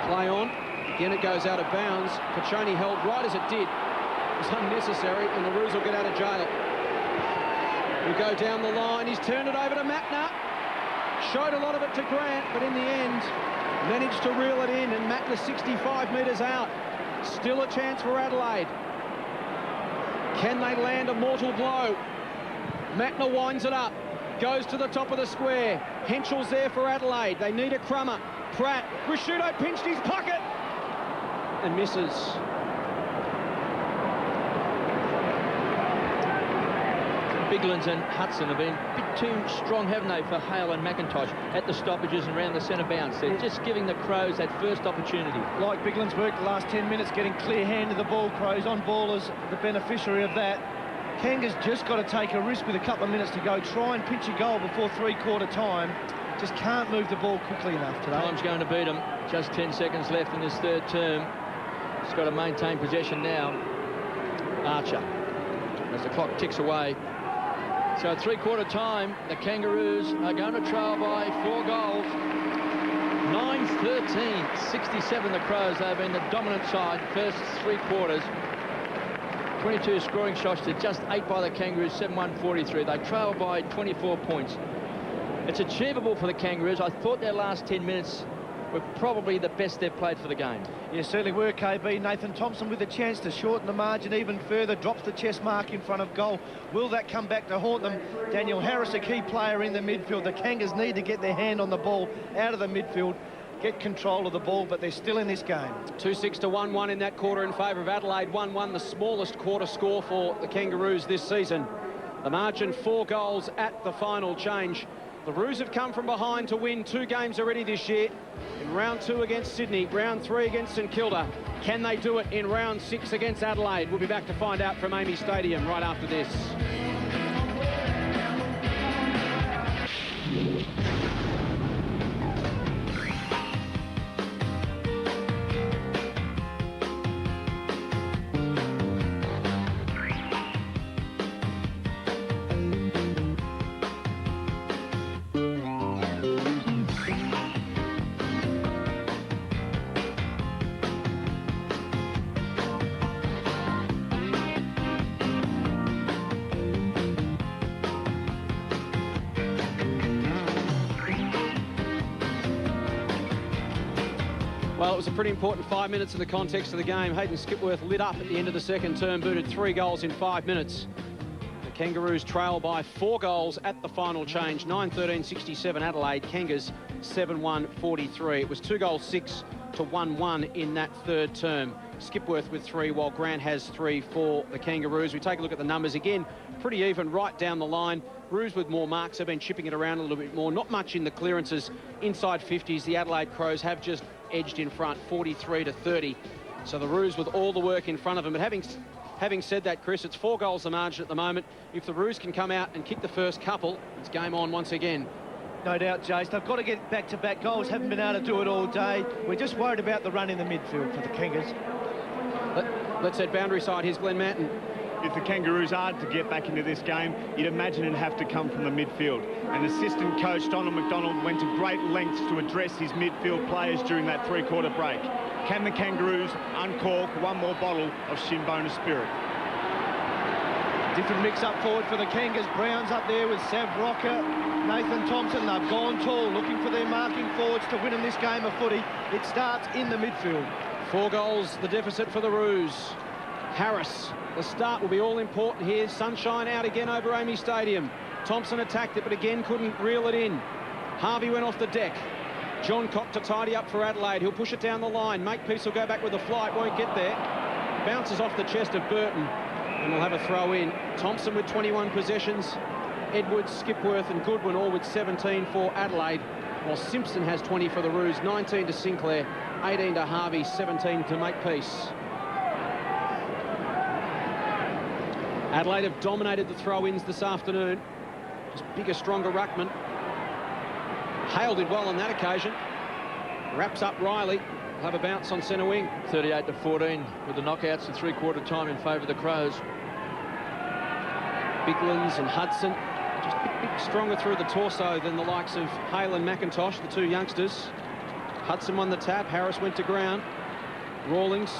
Play on. Again, it goes out of bounds. Baccioni held right as it did. It was unnecessary, and the Roos will get out of jail. We go down the line. He's turned it over to Matner. Showed a lot of it to Grant, but in the end, managed to reel it in, and Matner 65 metres out. Still a chance for Adelaide. Can they land a mortal blow? Matner winds it up. Goes to the top of the square. Henschel's there for Adelaide. They need a crummer. Pratt. Rashudo pinched his pocket and misses. Biglands and Hudson have been a bit too strong, haven't they, for Hale and McIntosh at the stoppages and around the centre bounce. They're just giving the Crows that first opportunity. Like Biglands worked the last 10 minutes getting clear hand of the ball. Crows on ball as the beneficiary of that. Kanga's just got to take a risk with a couple of minutes to go. Try and pinch a goal before three-quarter time. Just can't move the ball quickly enough today. Time's going to beat them. Just 10 seconds left in this third term. He's got to maintain possession now. Archer, as the clock ticks away. So at three-quarter time, the Kangaroos are going to trail by 4 goals. 9-13, 67 the Crows. They've been the dominant side first 3 quarters. 22 scoring shots to just 8 by the Kangaroos, 7-1-43. They trail by 24 points. It's achievable for the Kangaroos. I thought their last 10 minutes were probably the best they've played for the game. Yeah, certainly were, KB. Nathan Thompson with a chance to shorten the margin even further, drops the chest mark in front of goal. Will that come back to haunt them? Daniel Harris, a key player in the midfield. The Kangas need to get their hand on the ball out of the midfield, get control of the ball, but they're still in this game. 2-6 to 1-1 in that quarter in favour of Adelaide. 1-1, the smallest quarter score for the Kangaroos this season. The margin 4 goals at the final change. The Roos have come from behind to win 2 games already this year. In round 2 against Sydney, round 3 against St Kilda. Can they do it in round 6 against Adelaide? We'll be back to find out from Amy Stadium right after this. Well, it was a pretty important 5 minutes in the context of the game. Hayden Skipworth lit up at the end of the second term, booted 3 goals in 5 minutes. The Kangaroos trail by 4 goals at the final change. 9-13-67 Adelaide, Kangas 7-1-43. It was 2 goals 6 to 1-1 in that third term. Skipworth with 3, while Grant has 3 for the Kangaroos. We take a look at the numbers again. Pretty even right down the line. Roos with more marks have been chipping it around a little bit more. Not much in the clearances inside 50s. The Adelaide Crows have just edged in front, 43-30. So the Roos with all the work in front of them. But having said that, Chris, it's 4 goals the margin at the moment. If the Roos can come out and kick the first couple, it's game on once again. No doubt, Jace. They've got to get back-to-back goals. Haven't been able to do it all day. We're just worried about the run in the midfield for the Kangas. Let's head boundary side. Here's Glenn Manton. If the Kangaroos are to get back into this game, you'd imagine it'd have to come from the midfield. And assistant coach Donald McDonald went to great lengths to address his midfield players during that 3-quarter break. Can the Kangaroos uncork one more bottle of Shinbona Spirit? Different mix up forward for the Kangas. Brown's up there with Sav Rocker, Nathan Thompson. They've gone tall, looking for their marking forwards to win in this game of footy. It starts in the midfield. 4 goals, the deficit for the Roos. Harris, the start will be all important here. Sunshine out again over AAMI Stadium. Thompson attacked it, but again couldn't reel it in. Harvey went off the deck. John Cock to tidy up for Adelaide. He'll push it down the line. Makepeace will go back with a flight, won't get there. Bounces off the chest of Burton, and we'll have a throw in. Thompson with 21 possessions. Edwards, Skipworth and Goodwin all with 17 for Adelaide, while Simpson has 20 for the Roos. 19 to Sinclair, 18 to Harvey, 17 to Makepeace. Adelaide have dominated the throw-ins this afternoon. Just bigger, stronger ruckman. Hale did well on that occasion. Wraps up Riley. Will have a bounce on centre wing. 38-14 with the knockouts at 3-quarter time in favour of the Crows. Biglands and Hudson just a bit stronger through the torso than the likes of Hale and McIntosh, the 2 youngsters. Hudson won the tap. Harris went to ground. Rawlings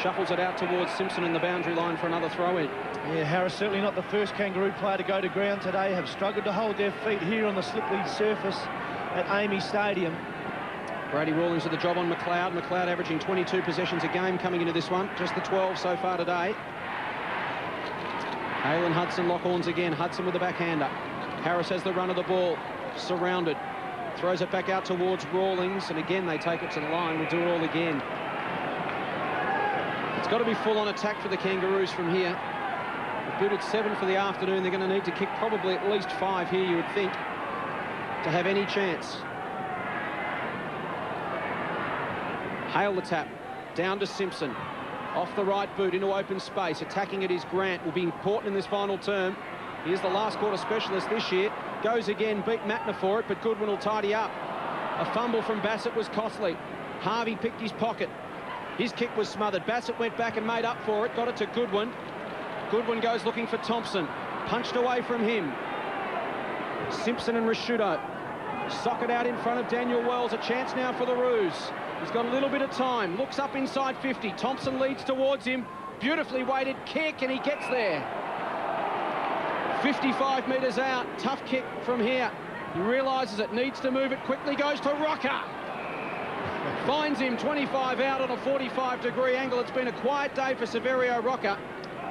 shuffles it out towards Simpson in the boundary line for another throw-in. Yeah, Harris certainly not the first Kangaroo player to go to ground today. Have struggled to hold their feet here on the slippery surface at AAMI Stadium. Brady Rawlings with the job on McLeod. McLeod averaging 22 possessions a game coming into this one. Just the 12 so far today. Hale and Hudson lock horns again. Hudson with the backhander. Harris has the run of the ball. Surrounded. Throws it back out towards Rawlings. And again, they take it to the line. We'll do it all again. It's got to be full-on attack for the Kangaroos from here. They've booted 7 for the afternoon. They're going to need to kick probably at least 5 here, you would think, to have any chance. Hale the tap. Down to Simpson. Off the right boot into open space. Attacking it is Grant. Will be important in this final term. He is the last quarter specialist this year. Goes again. Beat Matner for it, but Goodwin will tidy up. A fumble from Bassett was costly. Harvey picked his pocket. His kick was smothered. Bassett went back and made up for it. Got it to Goodwin. Goodwin goes looking for Thompson. Punched away from him. Simpson and Rashudo. Sock it out in front of Daniel Wells. A chance now for the Roos. He's got a little bit of time. Looks up inside 50. Thompson leads towards him. Beautifully weighted kick, and he gets there. 55 metres out. Tough kick from here. He realises it, needs to move it quickly. Goes to Rocker. Finds him 25 out on a 45-degree angle. It's been a quiet day for Severio Rocker,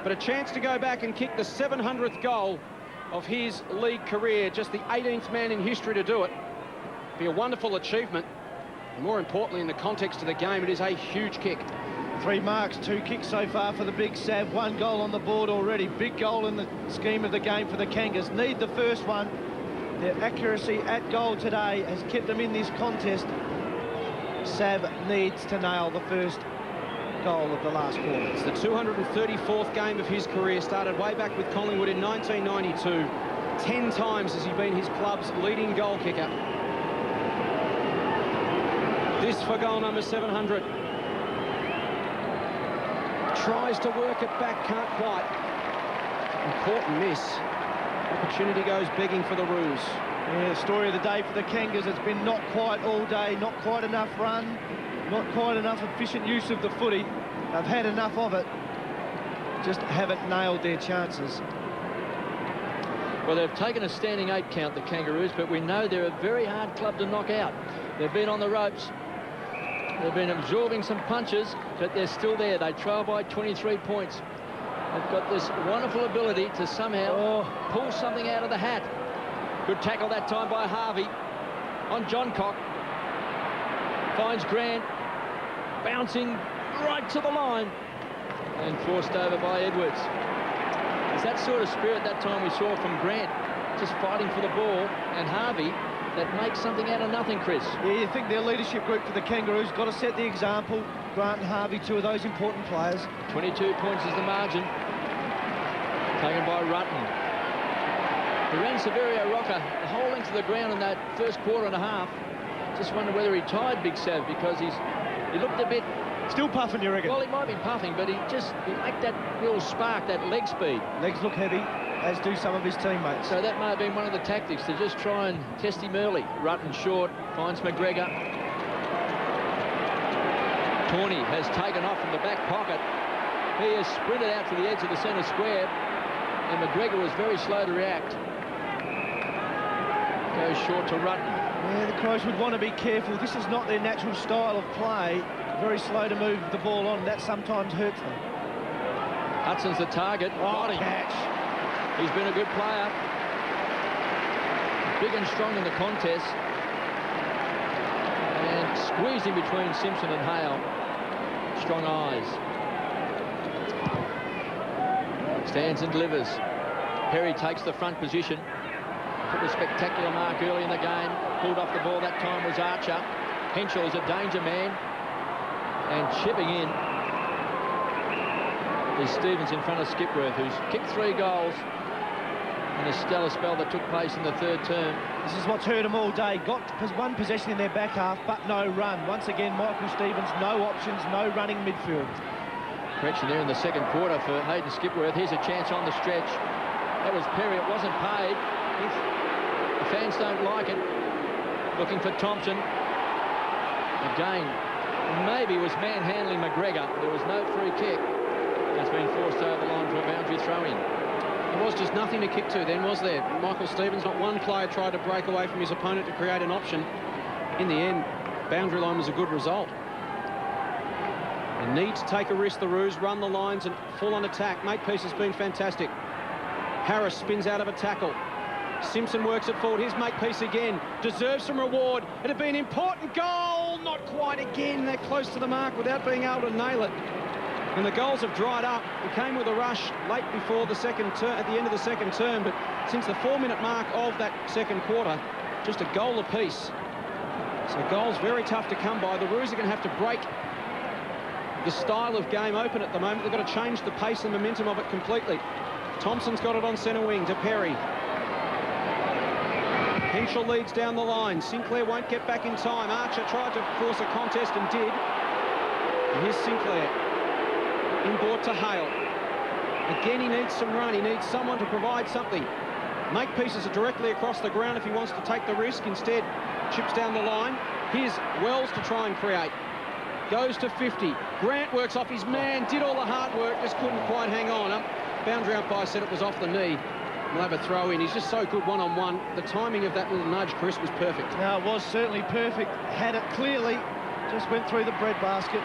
but a chance to go back and kick the 700th goal of his league career. Just the 18th man in history to do it. Be a wonderful achievement. And more importantly, in the context of the game, it is a huge kick. 3 marks, 2 kicks so far for the Big Sav. 1 goal on the board already. Big goal in the scheme of the game for the Kangas. Need the first one. Their accuracy at goal today has kept them in this contest. Sav needs to nail the first goal of the last quarter. It's the 234th game of his career. Started way back with Collingwood in 1992. 10 times has he been his club's leading goal kicker. This for goal number 700. Tries to work it back, can't quite. Important miss. Opportunity goes begging for the Roos. Yeah, the story of the day for the Kangas. It's been not quite all day, not quite enough run, not quite enough efficient use of the footy. They've had enough of it, just haven't nailed their chances. Well, they've taken a standing 8 count, the Kangaroos, but we know they're a very hard club to knock out. They've been on the ropes. They've been absorbing some punches, but they're still there. They trail by 23 points. They've got this wonderful ability to somehow pull something out of the hat. Good tackle that time by Harvey on John Cock. Finds Grant, bouncing right to the line and forced over by Edwards. It's that sort of spirit that time we saw from Grant, just fighting for the ball, and Harvey, that makes something out of nothing, Chris. Yeah, you think their leadership group for the Kangaroos got to set the example. Grant and Harvey, two of those important players. 22 points is the margin. Taken by Rutten. He ran Severio Rocker the whole length of the ground in that first quarter and a half. Just wonder whether he tied Big Sav, because he looked a bit... Still puffing, you reckon? Well, he might be puffing, but he lacked that real spark, that leg speed. Legs look heavy, as do some of his teammates. So that may have been one of the tactics, to just try and test him early. Rutten short, finds McGregor. Tawney has taken off from the back pocket. He has sprinted out to the edge of the centre square, and McGregor was very slow to react. Goes short to Rutten. Yeah, the Crows would want to be careful. This is not their natural style of play. Very slow to move the ball on. That sometimes hurts them. Hudson's the target. Oh, catch. He's been a good player. Big and strong in the contest. And squeezed in between Simpson and Hale. Strong eyes. Stands and delivers. Perry takes the front position. Put a spectacular mark early in the game. Pulled off the ball. That time was Archer. Henschel is a danger man. And chipping in is Stevens in front of Skipworth, who's kicked 3 goals in a stellar spell that took place in the third term. This is what's hurt them all day. Got one possession in their back half, but no run. Once again, Michael Stevens, no options, no running midfield. Correction there in the second quarter for Hayden Skipworth. Here's a chance on the stretch. That was Perry. It wasn't paid. The fans don't like it. Looking for Thompson. Again, maybe was manhandling McGregor. There was no free kick. It's been forced over the line for a boundary throw-in. There was just nothing to kick to then, was there? Michael Stevens, not one player tried to break away from his opponent to create an option. In the end, boundary line was a good result. They need to take a risk, the Roos, run the lines and full on attack. Makepeace has been fantastic. Harris spins out of a tackle. Simpson works it forward. Here's Makepeace again. Deserves some reward. It'd be an important goal. Not quite again. They're close to the mark without being able to nail it. And the goals have dried up. It came with a rush late before the second term, at the end of the second term, but since the 4-minute mark of that second quarter, just a goal apiece. So goals very tough to come by. The Roos are going to have to break the style of game open at the moment. They've got to change the pace and momentum of it completely. Thompson's got it on centre wing to Perry. Henschel leads down the line. Sinclair won't get back in time. Archer tried to force a contest and did. And here's Sinclair. Inboard to Hale. Again, he needs some run. He needs someone to provide something. Makepieces are directly across the ground if he wants to take the risk. Instead, chips down the line. Here's Wells to try and create. Goes to 50. Grant works off his man. Did all the hard work. Just couldn't quite hang on. Boundary umpire said it was off the knee. We'll have a throw in. He's just so good one-on-one. The timing of that little nudge, Chris, was perfect. No, it was certainly perfect. Had it clearly. Just went through the breadbasket.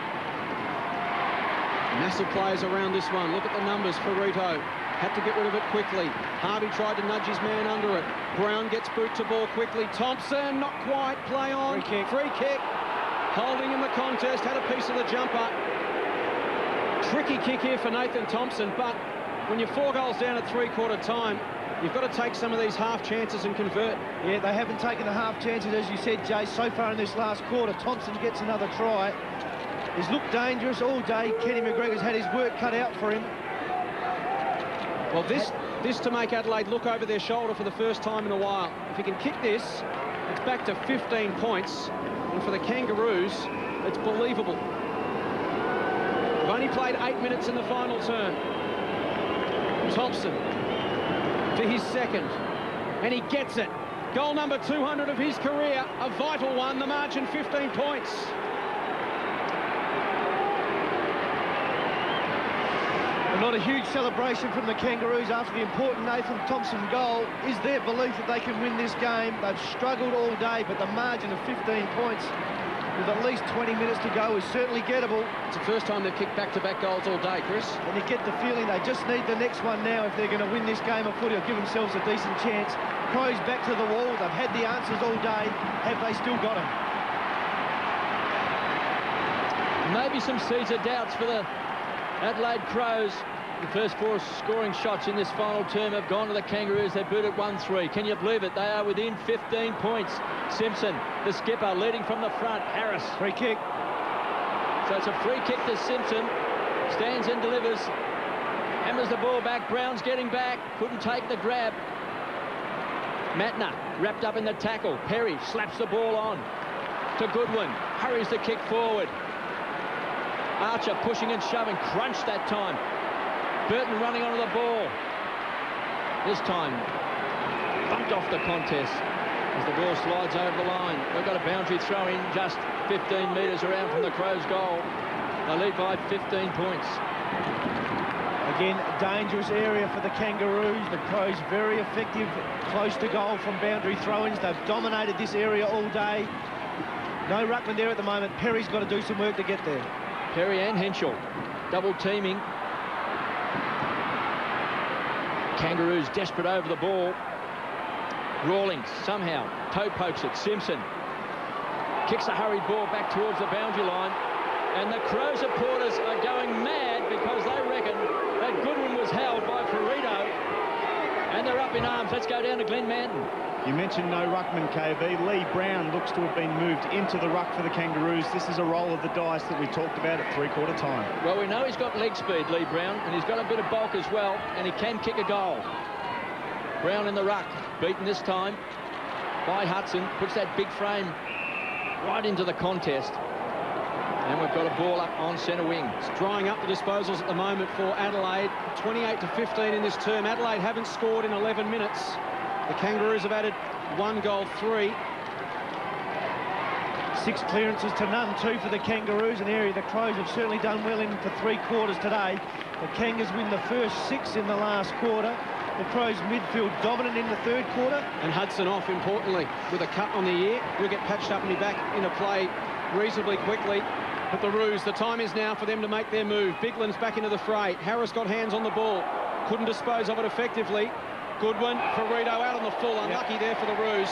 Massive players around this one. Look at the numbers for Rito. Had to get rid of it quickly. Harvey tried to nudge his man under it. Brown gets boot to ball quickly. Thompson, not quite. Play on. Free kick. Free kick. Holding in the contest. Had a piece of the jumper. Tricky kick here for Nathan Thompson, but when you're 4 goals down at three-quarter time, you've got to take some of these half chances and convert. Yeah, they haven't taken the half chances, as you said, Jay, so far in this last quarter. Thompson gets another try. He's looked dangerous all day. Kenny McGregor's had his work cut out for him. Well, this to make Adelaide look over their shoulder for the first time in a while. If he can kick this, it's back to 15 points. And for the Kangaroos, it's believable. They've only played 8 minutes in the final term. Thompson for his second, and he gets it. Goal number 200 of his career, a vital one, the margin 15 points. And not a huge celebration from the Kangaroos after the important Nathan Thompson goal. Is their belief that they can win this game? They've struggled all day, but the margin of 15 points with at least 20 minutes to go is certainly gettable. It's the first time they've kicked back-to-back goals all day, Chris. And you get the feeling they just need the next one now if they're going to win this game of footy or give themselves a decent chance. Crows back to the wall. They've had the answers all day. Have they still got them? Maybe some seeds of doubts for the Adelaide Crows. The first 4 scoring shots in this final term have gone to the Kangaroos. They beat it 1-3. Can you believe it? They are within 15 points. Simpson, the skipper, leading from the front. Harris. Free kick. So it's a free kick to Simpson. Stands and delivers. Hammers the ball back. Brown's getting back. Couldn't take the grab. Matner wrapped up in the tackle. Perry slaps the ball on to Goodwin. Hurries the kick forward. Archer pushing and shoving. Crunched that time. Burton running onto the ball. This time bumped off the contest as the ball slides over the line. They've got a boundary throw in just 15 metres around from the Crows' goal. They lead by 15 points. Again, dangerous area for the Kangaroos. The Crows very effective close to goal from boundary throw-ins. They've dominated this area all day. No ruckman there at the moment. Perry's got to do some work to get there. Perry and Henschel double teaming. Kangaroos desperate over the ball. Rawlings somehow toe pokes it. Simpson kicks a hurried ball back towards the boundary line, and the Crow supporters are going mad because they reckon that Goodwin was held by Ferrito, and they're up in arms. Let's go down to Glenn Manton. You mentioned no ruckman, KB. Lee Brown looks to have been moved into the ruck for the Kangaroos. This is a roll of the dice that we talked about at three-quarter time. Well, we know he's got leg speed, Lee Brown, and he's got a bit of bulk as well, and he can kick a goal. Brown in the ruck, beaten this time by Hudson, puts that big frame right into the contest. And we've got a ball up on centre wing. It's drying up the disposals at the moment for Adelaide. 28-15 in this term. Adelaide haven't scored in 11 minutes. The Kangaroos have added 1 goal, 3. 6 clearances to none, 2 for the Kangaroos, an area the Crows have certainly done well in for 3 quarters today. The Kangas win the first 6 in the last quarter. The Crows midfield dominant in the third quarter. And Hudson off, importantly, with a cut on the ear. He'll get patched up and be back into play reasonably quickly. But the Roos, the time is now for them to make their move. Bigland's back into the fray. Harris got hands on the ball. Couldn't dispose of it effectively. Goodwin, Ferrito out on the full. Unlucky there for the Roos.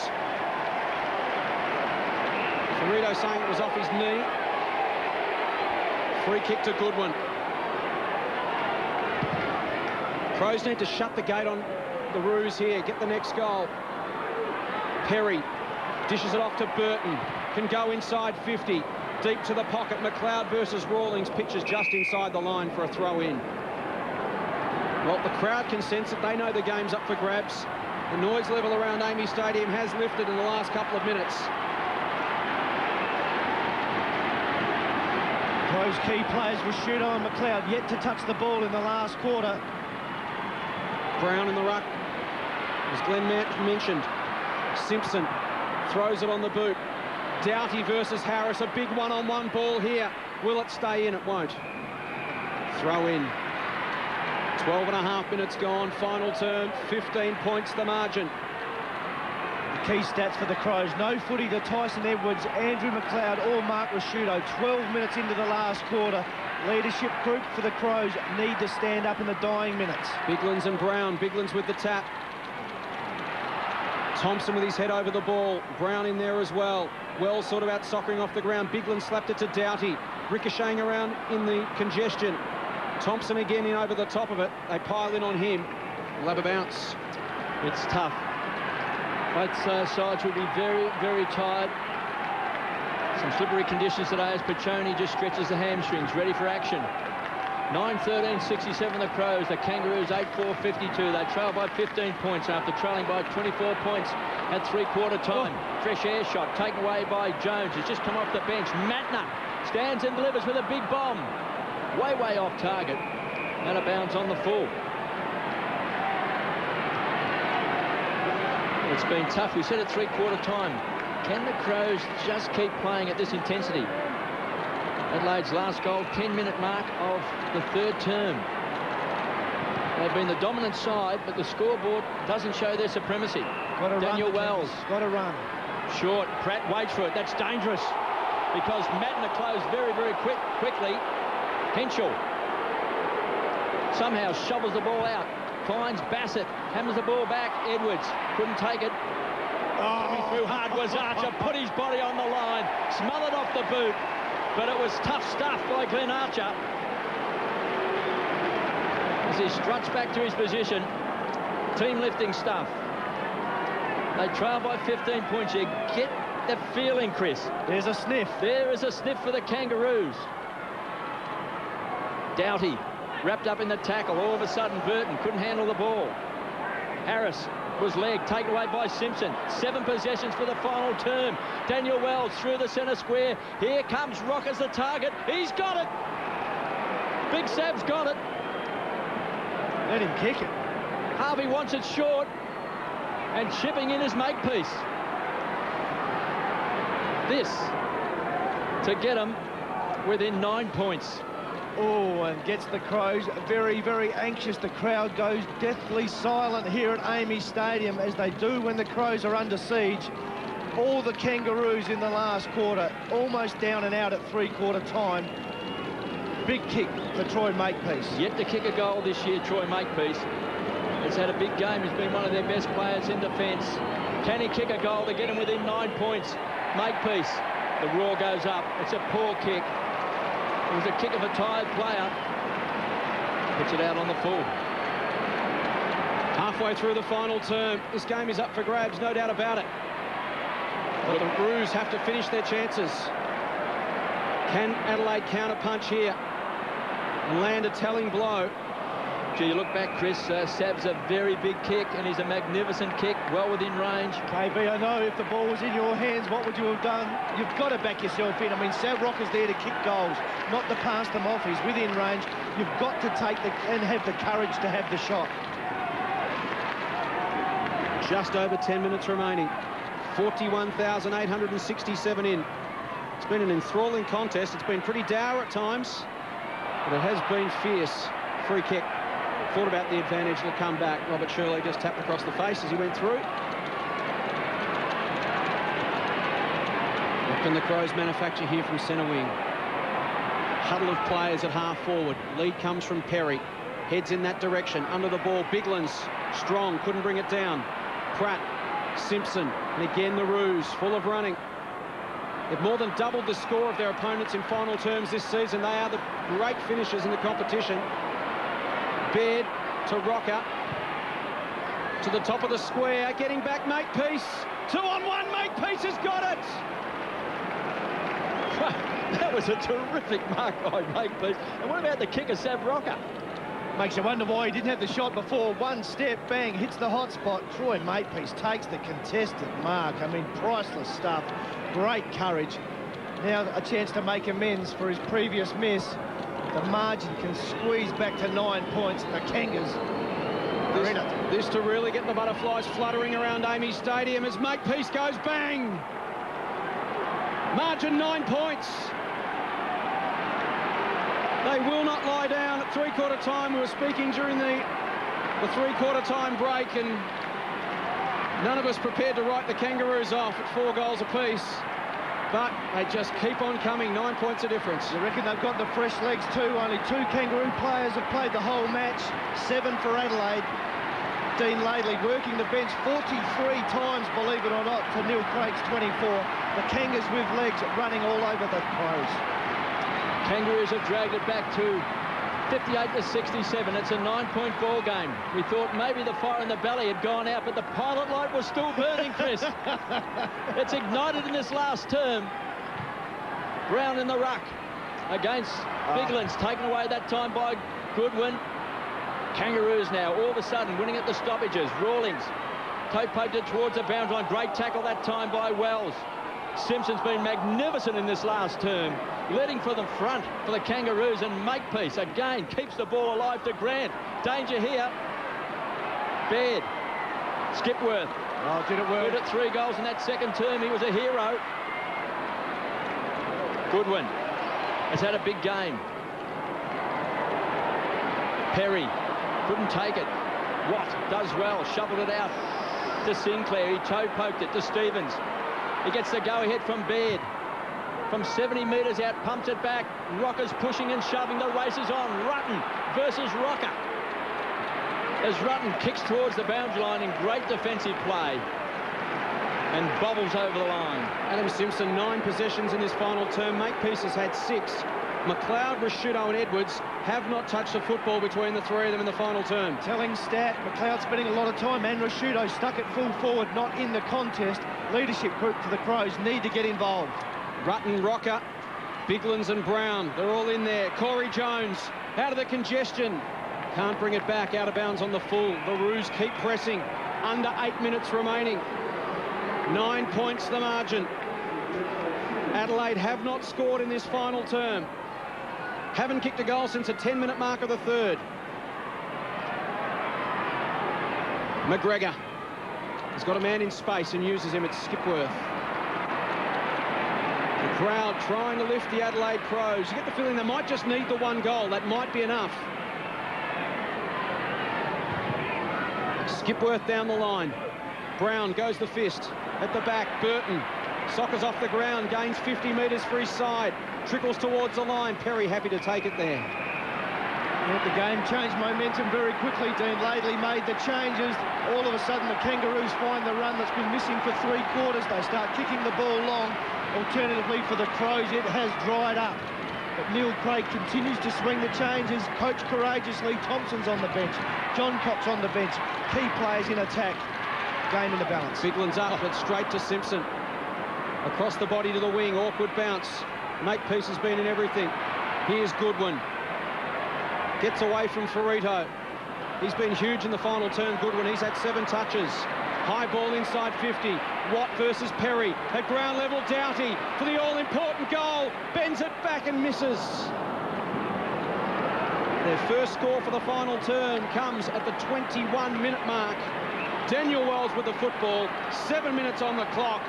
Ferrito saying it was off his knee. Free kick to Goodwin. Crows need to shut the gate on the Roos here. Get the next goal. Perry dishes it off to Burton. Can go inside 50. Deep to the pocket. McLeod versus Rawlings. Pitches just inside the line for a throw-in. Well, the crowd can sense it. They know the game's up for grabs. The noise level around Amy Stadium has lifted in the last couple of minutes. Crows key players were Shudo and McLeod yet to touch the ball in the last quarter. Brown in the ruck, as Glenn mentioned. Simpson throws it on the boot. Doughty versus Harris, a big one-on-one ball here. Will it stay in? It won't. Throw in. 12.5 minutes gone, final term, 15 points the margin. The key stats for the Crows: no footy to Tyson Edwards, Andrew McLeod or Mark Rasciuto. 12 minutes into the last quarter. Leadership group for the Crows need to stand up in the dying minutes. Biglands and Brown. Biglands with the tap. Thompson with his head over the ball. Brown in there as well. Wells sort of out soccering off the ground. Bigland slapped it to Doughty. Ricocheting around in the congestion. Thompson again in over the top of it. They pile in on him. We'll have a bounce. It's tough. Both sides will be very, very tired. Some slippery conditions today as Piccioni just stretches the hamstrings, ready for action. 9-13-67 the Crows. The Kangaroos 8-4-52. They trail by 15 points after trailing by 24 points at three-quarter time. Fresh air shot taken away by Jones. He's just come off the bench. Matner stands and delivers with a big bomb. Way off target. And a bounce on the full. It's been tough. We said at three-quarter time. Can the Crows just keep playing at this intensity? Adelaide's last goal, 10-minute mark of the third term. They've been the dominant side, but the scoreboard doesn't show their supremacy. Got to Daniel run, Wells. Got to run. Short. Pratt waits for it. That's dangerous. because Madden closed very, very quickly. Henschel somehow shovels the ball out, finds Bassett, hammers the ball back. Edwards couldn't take it. Coming through hard was Archer, put his body on the line, smothered off the boot, but it was tough stuff by Glenn Archer. As he struts back to his position, team lifting stuff. They trail by 15 points. You get the feeling, Chris. There's a sniff. There is a sniff for the Kangaroos. Doughty wrapped up in the tackle. All of a sudden, Burton couldn't handle the ball. Harris was leg taken away by Simpson. 7 possessions for the final term. Daniel Wells through the centre square. Here comes Rock as the target. He's got it. Big Sab's got it. Let him kick it. Harvey wants it short, and chipping in his makepiece. This to get him within 9 points. Oh, and gets the Crows very, very anxious. The crowd goes deathly silent here at AAMI Stadium, as they do when the Crows are under siege. All the Kangaroos in the last quarter, almost down and out at three-quarter time. Big kick for Troy Makepeace. Yet to kick a goal this year, Troy Makepeace. Has had a big game. He's been one of their best players in defence. Can he kick a goal to get him within 9 points? Makepeace. The roar goes up. It's a poor kick. It was a kick of a tired player. Puts it out on the full. Halfway through the final term, this game is up for grabs, no doubt about it. But the Roos have to finish their chances. Can Adelaide counter-punch here and land a telling blow? Gee, you look back, Chris, Sab's a very big kick, and he's a magnificent kick, well within range. KB, I know if the ball was in your hands, what would you have done? You've got to back yourself in. I mean, Sab Rock is there to kick goals, not to pass them off. He's within range. You've got to take and have the courage to have the shot. Just over 10 minutes remaining. 41,867 in. It's been an enthralling contest. It's been pretty dour at times, but it has been fierce. Free kick. Thought about the advantage to come back. Robert Shirley just tapped across the face as he went through. What can the Crows manufacture here from centre wing? Huddle of players at half forward. Lead comes from Perry. Heads in that direction. Under the ball, Biglan's strong. Couldn't bring it down. Pratt, Simpson, and again the Roos, full of running. They've more than doubled the score of their opponents in final terms this season. They are the great finishers in the competition. Baird to Rocker, to the top of the square, getting back Makepeace. 2-on-1, Makepeace has got it! That was a terrific mark by Makepeace. And what about the kick of Sab Rocker? Makes you wonder why he didn't have the shot before. One step, bang, hits the hot spot. Troy Makepeace takes the contested mark. I mean, priceless stuff. Great courage. Now a chance to make amends for his previous miss. The margin can squeeze back to 9 points. The Kangas are in it. This to really get the butterflies fluttering around AAMI Stadium as Makepeace goes bang. Margin 9 points. They will not lie down at three-quarter time. We were speaking during the three-quarter time break, and none of us prepared to write the Kangaroos off at 4 goals apiece. But they just keep on coming. 9 points of difference. You reckon they've got the fresh legs too? Only 2 Kangaroo players have played the whole match. 7 for Adelaide. Dean Laidley working the bench 43 times, believe it or not, to Neil Craig's 24. The Kangas with legs running all over the Crows. Kangaroos have dragged it back to 58 to 67. It's a 9-point ball game. We thought maybe the fire in the belly had gone out, but the pilot light was still burning, Chris. It's ignited in this last term. Brown in the ruck against Biglan's, taken away that time by Goodwin. Kangaroos now all of a sudden winning at the stoppages. Rawlings toe poked it towards the boundary line. Great tackle that time by Wells. Simpson's been magnificent in this last term, leading for the front for the Kangaroos, and Makepeace again keeps the ball alive to Grant. Danger here. Baird. Skipworth. Oh, did it work? Good at 3 goals in that second term. He was a hero. Goodwin has had a big game. Perry couldn't take it. Watt does well, shoveled it out to Sinclair. He toe poked it to Stevens. He gets the go-ahead from Baird. from 70 metres out, pumps it back. Rocker's pushing and shoving. The race is on. Rutten versus Rocker. As Rutten kicks towards the boundary line in great defensive play and bobbles over the line. Adam Simpson, 9 possessions in this final term. Makepeace has had 6. McLeod, Rashudo and Edwards have not touched the football between the 3 of them in the final term. Telling stat, McLeod spending a lot of time, and Rashudo stuck at full forward, not in the contest. Leadership group for the Crows need to get involved. Rutten, Rocker, Biglands and Brown, they're all in there. Corey Jones out of the congestion. Can't bring it back, out of bounds on the full. The Roos keep pressing. Under 8 minutes remaining. 9 points the margin. Adelaide have not scored in this final term. Haven't kicked a goal since the 10-minute mark of the third. McGregor has got a man in space and uses him at Skipworth. The crowd trying to lift the Adelaide Crows. You get the feeling they might just need the 1 goal. That might be enough. Skipworth down the line. Brown goes the fist. At the back, Burton. Soccers off the ground, gains 50 metres for his side. Trickles towards the line. Perry happy to take it there. The game changed momentum very quickly. Dean Laidley made the changes. All of a sudden, the Kangaroos find the run that's been missing for 3 quarters. They start kicking the ball long. Alternatively, for the Crows, it has dried up. But Neil Craig continues to swing the changes. Coach courageously. Thompson's on the bench. John Cox on the bench. Key players in attack. Game in the balance. Biglands up, but straight to Simpson. Across the body to the wing. Awkward bounce. Makepeace has been in everything. Here's Goodwin. Gets away from Ferrito. He's been huge in the final term, Goodwin. He's had 7 touches. High ball inside 50. Watt versus Perry. At ground level, Doughty for the all-important goal. Bends it back and misses. Their first score for the final term comes at the 21-minute mark. Daniel Wells with the football. 7 minutes on the clock.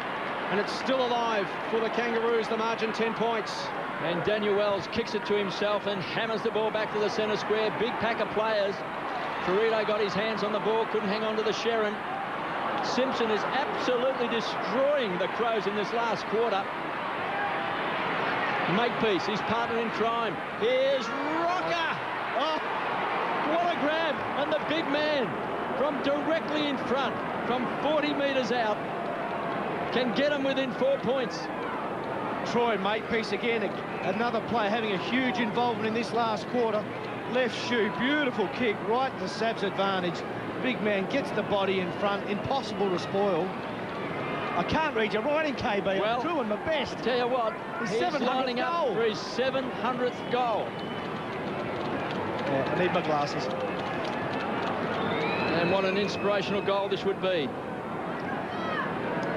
And it's still alive for the Kangaroos. The margin 10 points. And Daniel Wells kicks it to himself and hammers the ball back to the centre square. Big pack of players. Ferrito got his hands on the ball, couldn't hang on to the Sherrin. Simpson is absolutely destroying the Crows in this last quarter. Makepeace, his partner in crime. Here's Rocker. Oh, what a grab. And the big man from directly in front, from 40 metres out, can get him within 4 points. Troy Makepeace again, another player having a huge involvement in this last quarter. Left shoe, beautiful kick, right to Sab's advantage. Big man gets the body in front, impossible to spoil. I can't read your writing, KB. Well, I'm doing my best. I tell you what, he's lining up goal for his 700th goal. Yeah, I need my glasses. And what an inspirational goal this would be.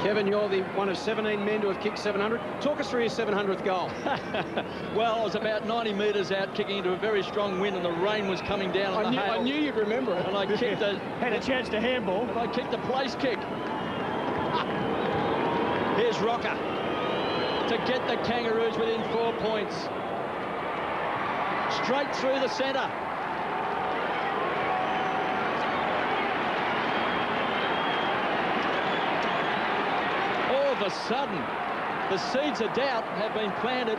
Kevin, you're the one of 17 men to have kicked 700. Talk us through your 700th goal. Well, I was about 90 metres out, kicking into a very strong wind, and the rain was coming down on the hail. I knew you'd remember it. And I kicked a... Had a chance to handball. And I kicked a place kick. Here's Rocker to get the Kangaroos within 4 points. Straight through the centre. All of a sudden, the seeds of doubt have been planted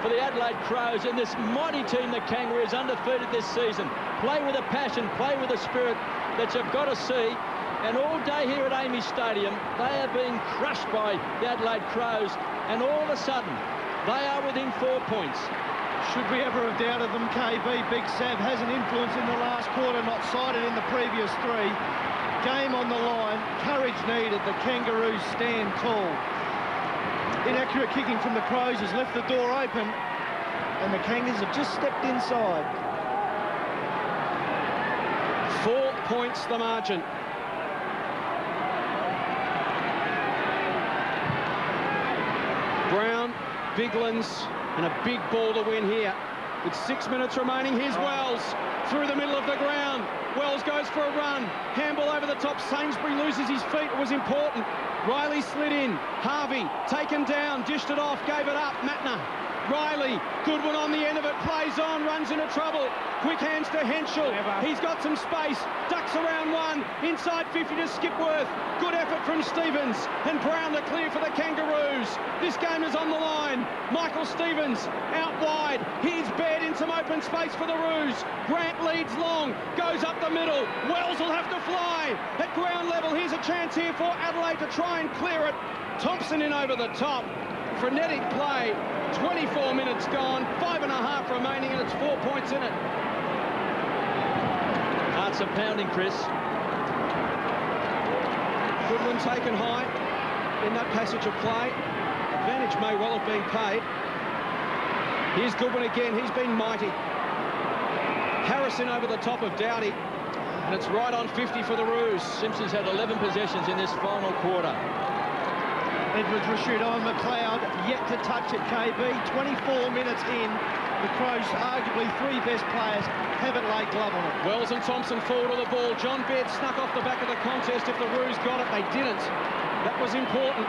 for the Adelaide Crows, and this mighty team, the Kangaroos, undefeated this season. Play with a passion, play with a spirit that you've got to see. And all day here at Amy Stadium, they are being crushed by the Adelaide Crows, and all of a sudden, they are within 4 points. Should we ever have doubted them, KB? Big Sav has an influence in the last quarter, not cited in the previous 3. Game on the line, courage needed. The Kangaroos stand tall. Inaccurate kicking from the Crows has left the door open, and the Kangas have just stepped inside. 4 points the margin. Brown, Biglands, and a big ball to win here. With 6 minutes remaining, here's Wells through the middle of the ground. Wells goes for a run. Handball over the top. Sainsbury loses his feet. It was important. Riley slid in. Harvey taken down, dished it off, gave it up. Matner Riley, good one on the end of it, plays on, runs into trouble. Quick hands to Henschel. He's got some space, ducks around one, inside 50 to Skipworth. Good effort from Stevens, and Brown the clear for the Kangaroos. This game is on the line. Michael Stevens out wide. Here's Baird in some open space for the Roos. Grant leads long, goes up the middle. Wells will have to fly. At ground level, here's a chance here for Adelaide to try and clear it. Thompson in over the top. Frenetic play. 24 minutes gone, 5.5 remaining, and it's 4 points in it. Hearts are pounding, Chris. Goodwin taken high in that passage of play. Advantage may well have been paid. Here's Goodwin again. He's been mighty. Harrison over the top of Doughty, and it's right on 50 for the Roos. Simpson's had 11 possessions in this final quarter. Edwards, Rashudo and McLeod yet to touch it, KB. 24 minutes in. The Crows, arguably three best players, haven't laid glove on it. Wells and Thompson forward of the ball. John Baird snuck off the back of the contest. If the Roos got it, they didn't. That was important.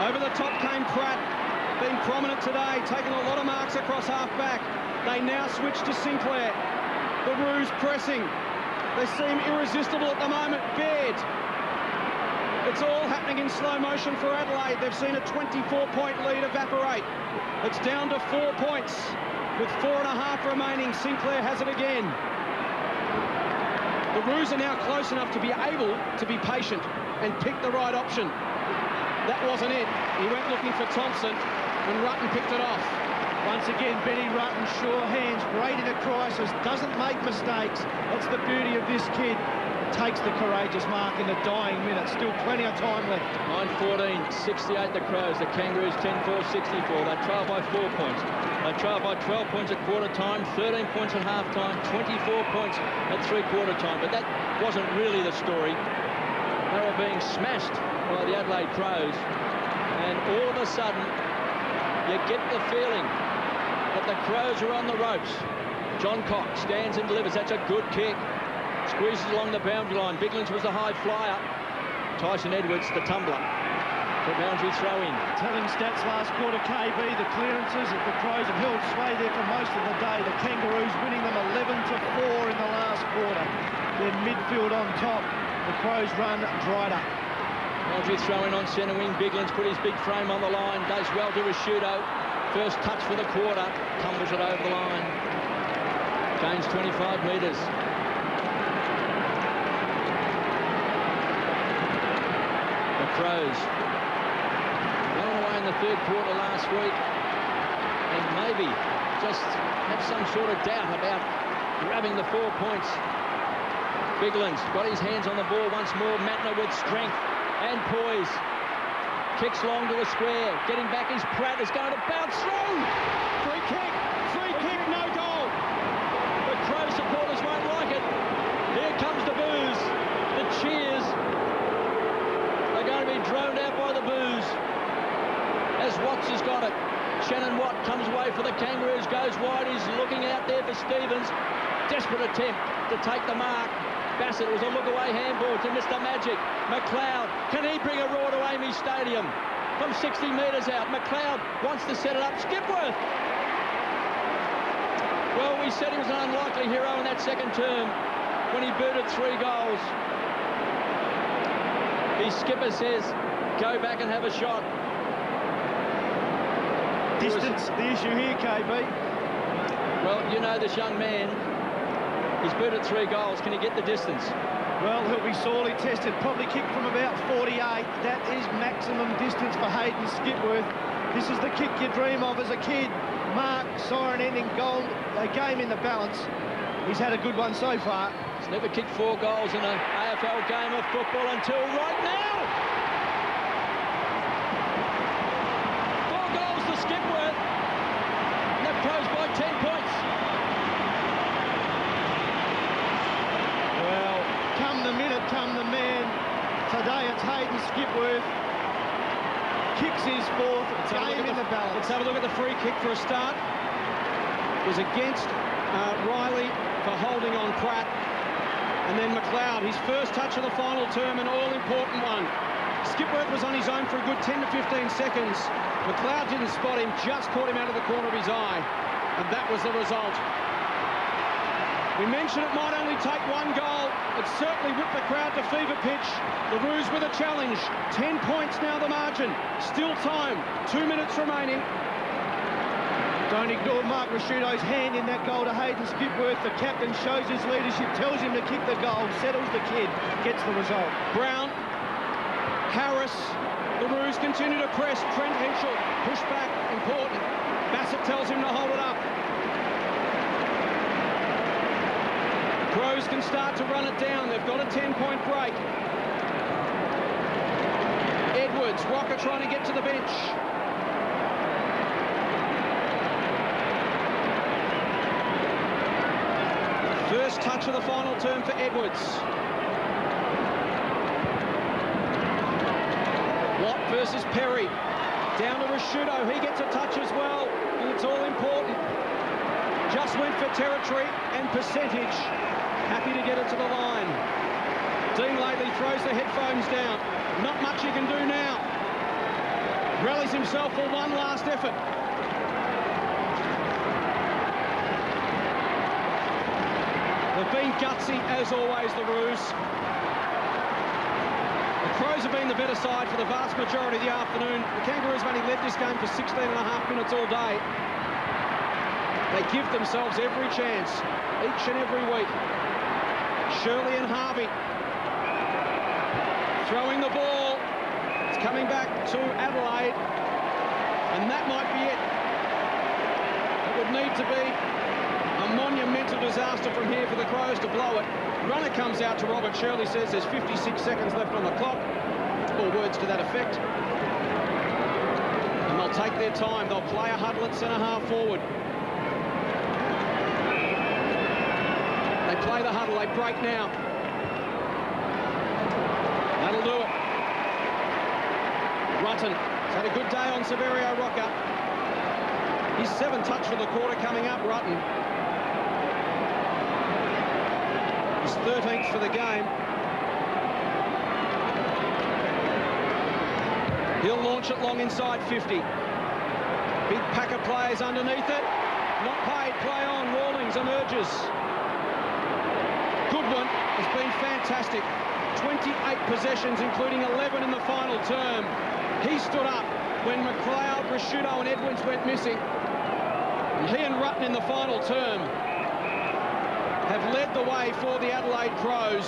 Over the top came Pratt, been prominent today, taking a lot of marks across half-back. They now switch to Sinclair. The Roos pressing. They seem irresistible at the moment. Baird. It's all happening in slow motion for Adelaide. They've seen a 24-point lead evaporate. It's down to 4 points. With 4.5 remaining, Sinclair has it again. The Roos are now close enough to be able to be patient and pick the right option. That wasn't it. He went looking for Thompson, and Rutten picked it off. Once again, Benny Rutten, sure hands, great in a crisis, doesn't make mistakes. That's the beauty of this kid. Takes the courageous mark in the dying minute. Still plenty of time left. 9-14, 68 the Crows. The Kangaroos 10-4, 64. They trail by 4 points. They trail by 12 points at quarter time, 13 points at half time, 24 points at three-quarter time. But that wasn't really the story. They were being smashed by the Adelaide Crows. And all of a sudden, you get the feeling that the Crows are on the ropes. John Cox stands and delivers. That's a good kick. Squeezes along the boundary line. Biglins was the high flyer. Tyson Edwards, the tumbler. The boundary throw in. Telling stats last quarter, KB, the clearances that the Crows have held sway there for most of the day. The Kangaroos winning them 11-4 in the last quarter. Their midfield on top. The Crows run dried up. Boundary throw in on centre wing. Biglins put his big frame on the line. Does well to Rashudo. First touch for the quarter. Tumbles it over the line. Gains 25 metres. Crows going away in the third quarter last week, and maybe just have some sort of doubt about grabbing the 4 points. Biglins got his hands on the ball once more. Matner with strength and poise. Kicks long to the square. Getting back is Pratt. Is going to bounce through. Free kick, no goal. The Crow supporters won't like it. Here comes the boos, the cheers. Going to be droned out by the boos as Watts has got it. Shannon Watt comes away for the Kangaroos, goes wide. He's looking out there for Stevens. Desperate attempt to take the mark. Bassett was a look-away handball to Mr. Magic. McLeod, can he bring a roar to Amy Stadium from 60 metres out? McLeod wants to set it up. Skipworth. Well, we said he was an unlikely hero in that second term when he booted 3 goals. His skipper says, go back and have a shot. Distance, the issue here, KB. Well, you know this young man. He's booted 3 goals. Can he get the distance? Well, he'll be sorely tested. Probably kicked from about 48. That is maximum distance for Hayden Skipworth. This is the kick you dream of as a kid. Mark, siren ending goal, a game in the balance. He's had a good one so far. He's never kicked 4 goals in an AFL game of football until right now. 4 goals to Skipworth. And the Crows by 10 points. Well, come the minute, come the man. Today it's Hayden Skipworth. Kicks his 4th, game in the balance. Let's have a look at the free kick for a start. It was against Riley for holding on Pratt. And then McLeod, his first touch of the final term, an all-important one. Skipworth was on his own for a good 10 to 15 seconds. McLeod didn't spot him, just caught him out of the corner of his eye. And that was the result. We mentioned it might only take one goal. It certainly whipped the crowd to fever pitch. The Roos with a challenge. 10 points now the margin. Still time. 2 minutes remaining. Don't ignore Mark Rasciuto's hand in that goal to Hayden Skipworth. The captain shows his leadership, tells him to kick the goal, settles the kid, gets the result. Brown, Harris, the Roos continue to press. Trent Henschel, push back, important. Bassett tells him to hold it up. Crows can start to run it down. They've got a 10-point break. Edwards, Rocker trying to get to the bench. First touch of the final term for Edwards. Watt versus Perry. Down to Rasciuto. He gets a touch as well, and it's all important. Just went for territory and percentage. Happy to get it to the line. Dean Lately throws the headphones down. Not much he can do now. Rallies himself for one last effort. They've been gutsy, as always, the Roos. The Crows have been the better side for the vast majority of the afternoon. The Kangaroos have only led this game for 16 and a half minutes all day. They give themselves every chance, each and every week. Shirley and Harvey throwing the ball. It's coming back to Adelaide, and that might be it. It would need to be a monumental disaster from here for the Crows to blow it. Runner comes out to Robert Shirley, says there's 56 seconds left on the clock, or words to that effect. And they'll take their time. They'll play a huddle at centre-half forward. They play the huddle, they break now. That'll do it. Rutten has had a good day on Severio Rocker. His 7th touch for the quarter coming up, Rutten. His 13th for the game. He'll launch it long inside 50. Big pack of players underneath it. Not paid, play on, Rawlings emerges. Goodwin has been fantastic. 28 possessions, including 11 in the final term. He stood up when McLeod, Rasciuto and Edwards went missing. And he and Rutten in the final term have led the way for the Adelaide Crows.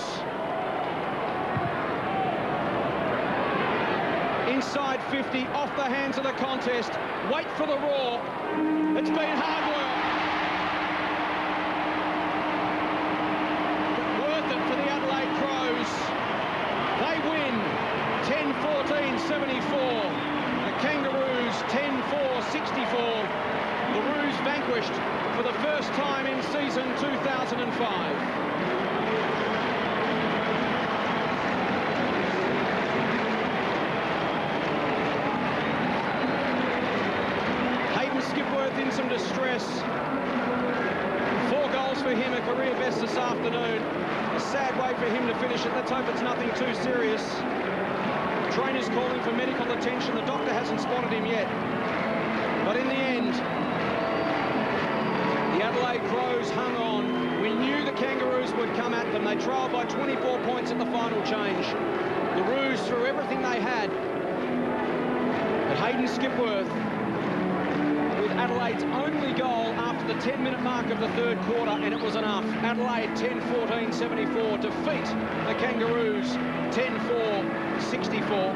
Inside 50, off the hands of the contest. Wait for the roar. It's been hard work. But worth it for the Adelaide Crows. They win 10-14-74. The Kangaroos 10-4-64. The Roos vanquished for the first time in season 2005. Hayden Skipworth in some distress. 4 goals for him, a career best this afternoon. A sad way for him to finish it. Let's hope it's nothing too serious. Trainer's calling for medical attention. The doctor hasn't spotted him yet. But in the end, the Adelaide Crows hung on. We knew the Kangaroos would come at them. They trailed by 24 points at the final change. The Roos threw everything they had. But Hayden Skipworth, with Adelaide's only goal after the 10-minute mark of the 3rd quarter, and it was enough. Adelaide 10-14-74 defeat the Kangaroos 10-4-64.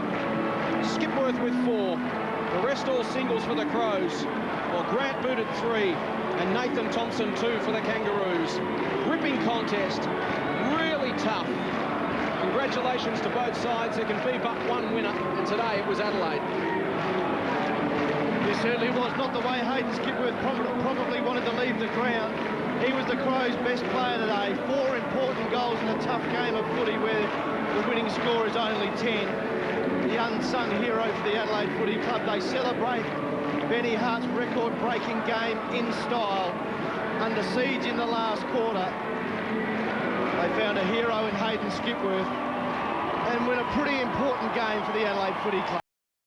Skipworth with 4. The rest all singles for the Crows. Well, Grant booted 3 and Nathan Thompson 2 for the Kangaroos. Gripping contest, really tough. Congratulations to both sides. There can be but one winner, and today it was Adelaide. It certainly was not the way Hayden Skipworth probably wanted to leave the ground. He was the Crows' best player today. 4 important goals in a tough game of footy where the winning score is only 10. The unsung hero for the Adelaide Footy Club. They celebrate Benny Hart's record-breaking game in style. Under siege in the last quarter. They found a hero in Hayden Skipworth and win a pretty important game for the Adelaide Footy Club.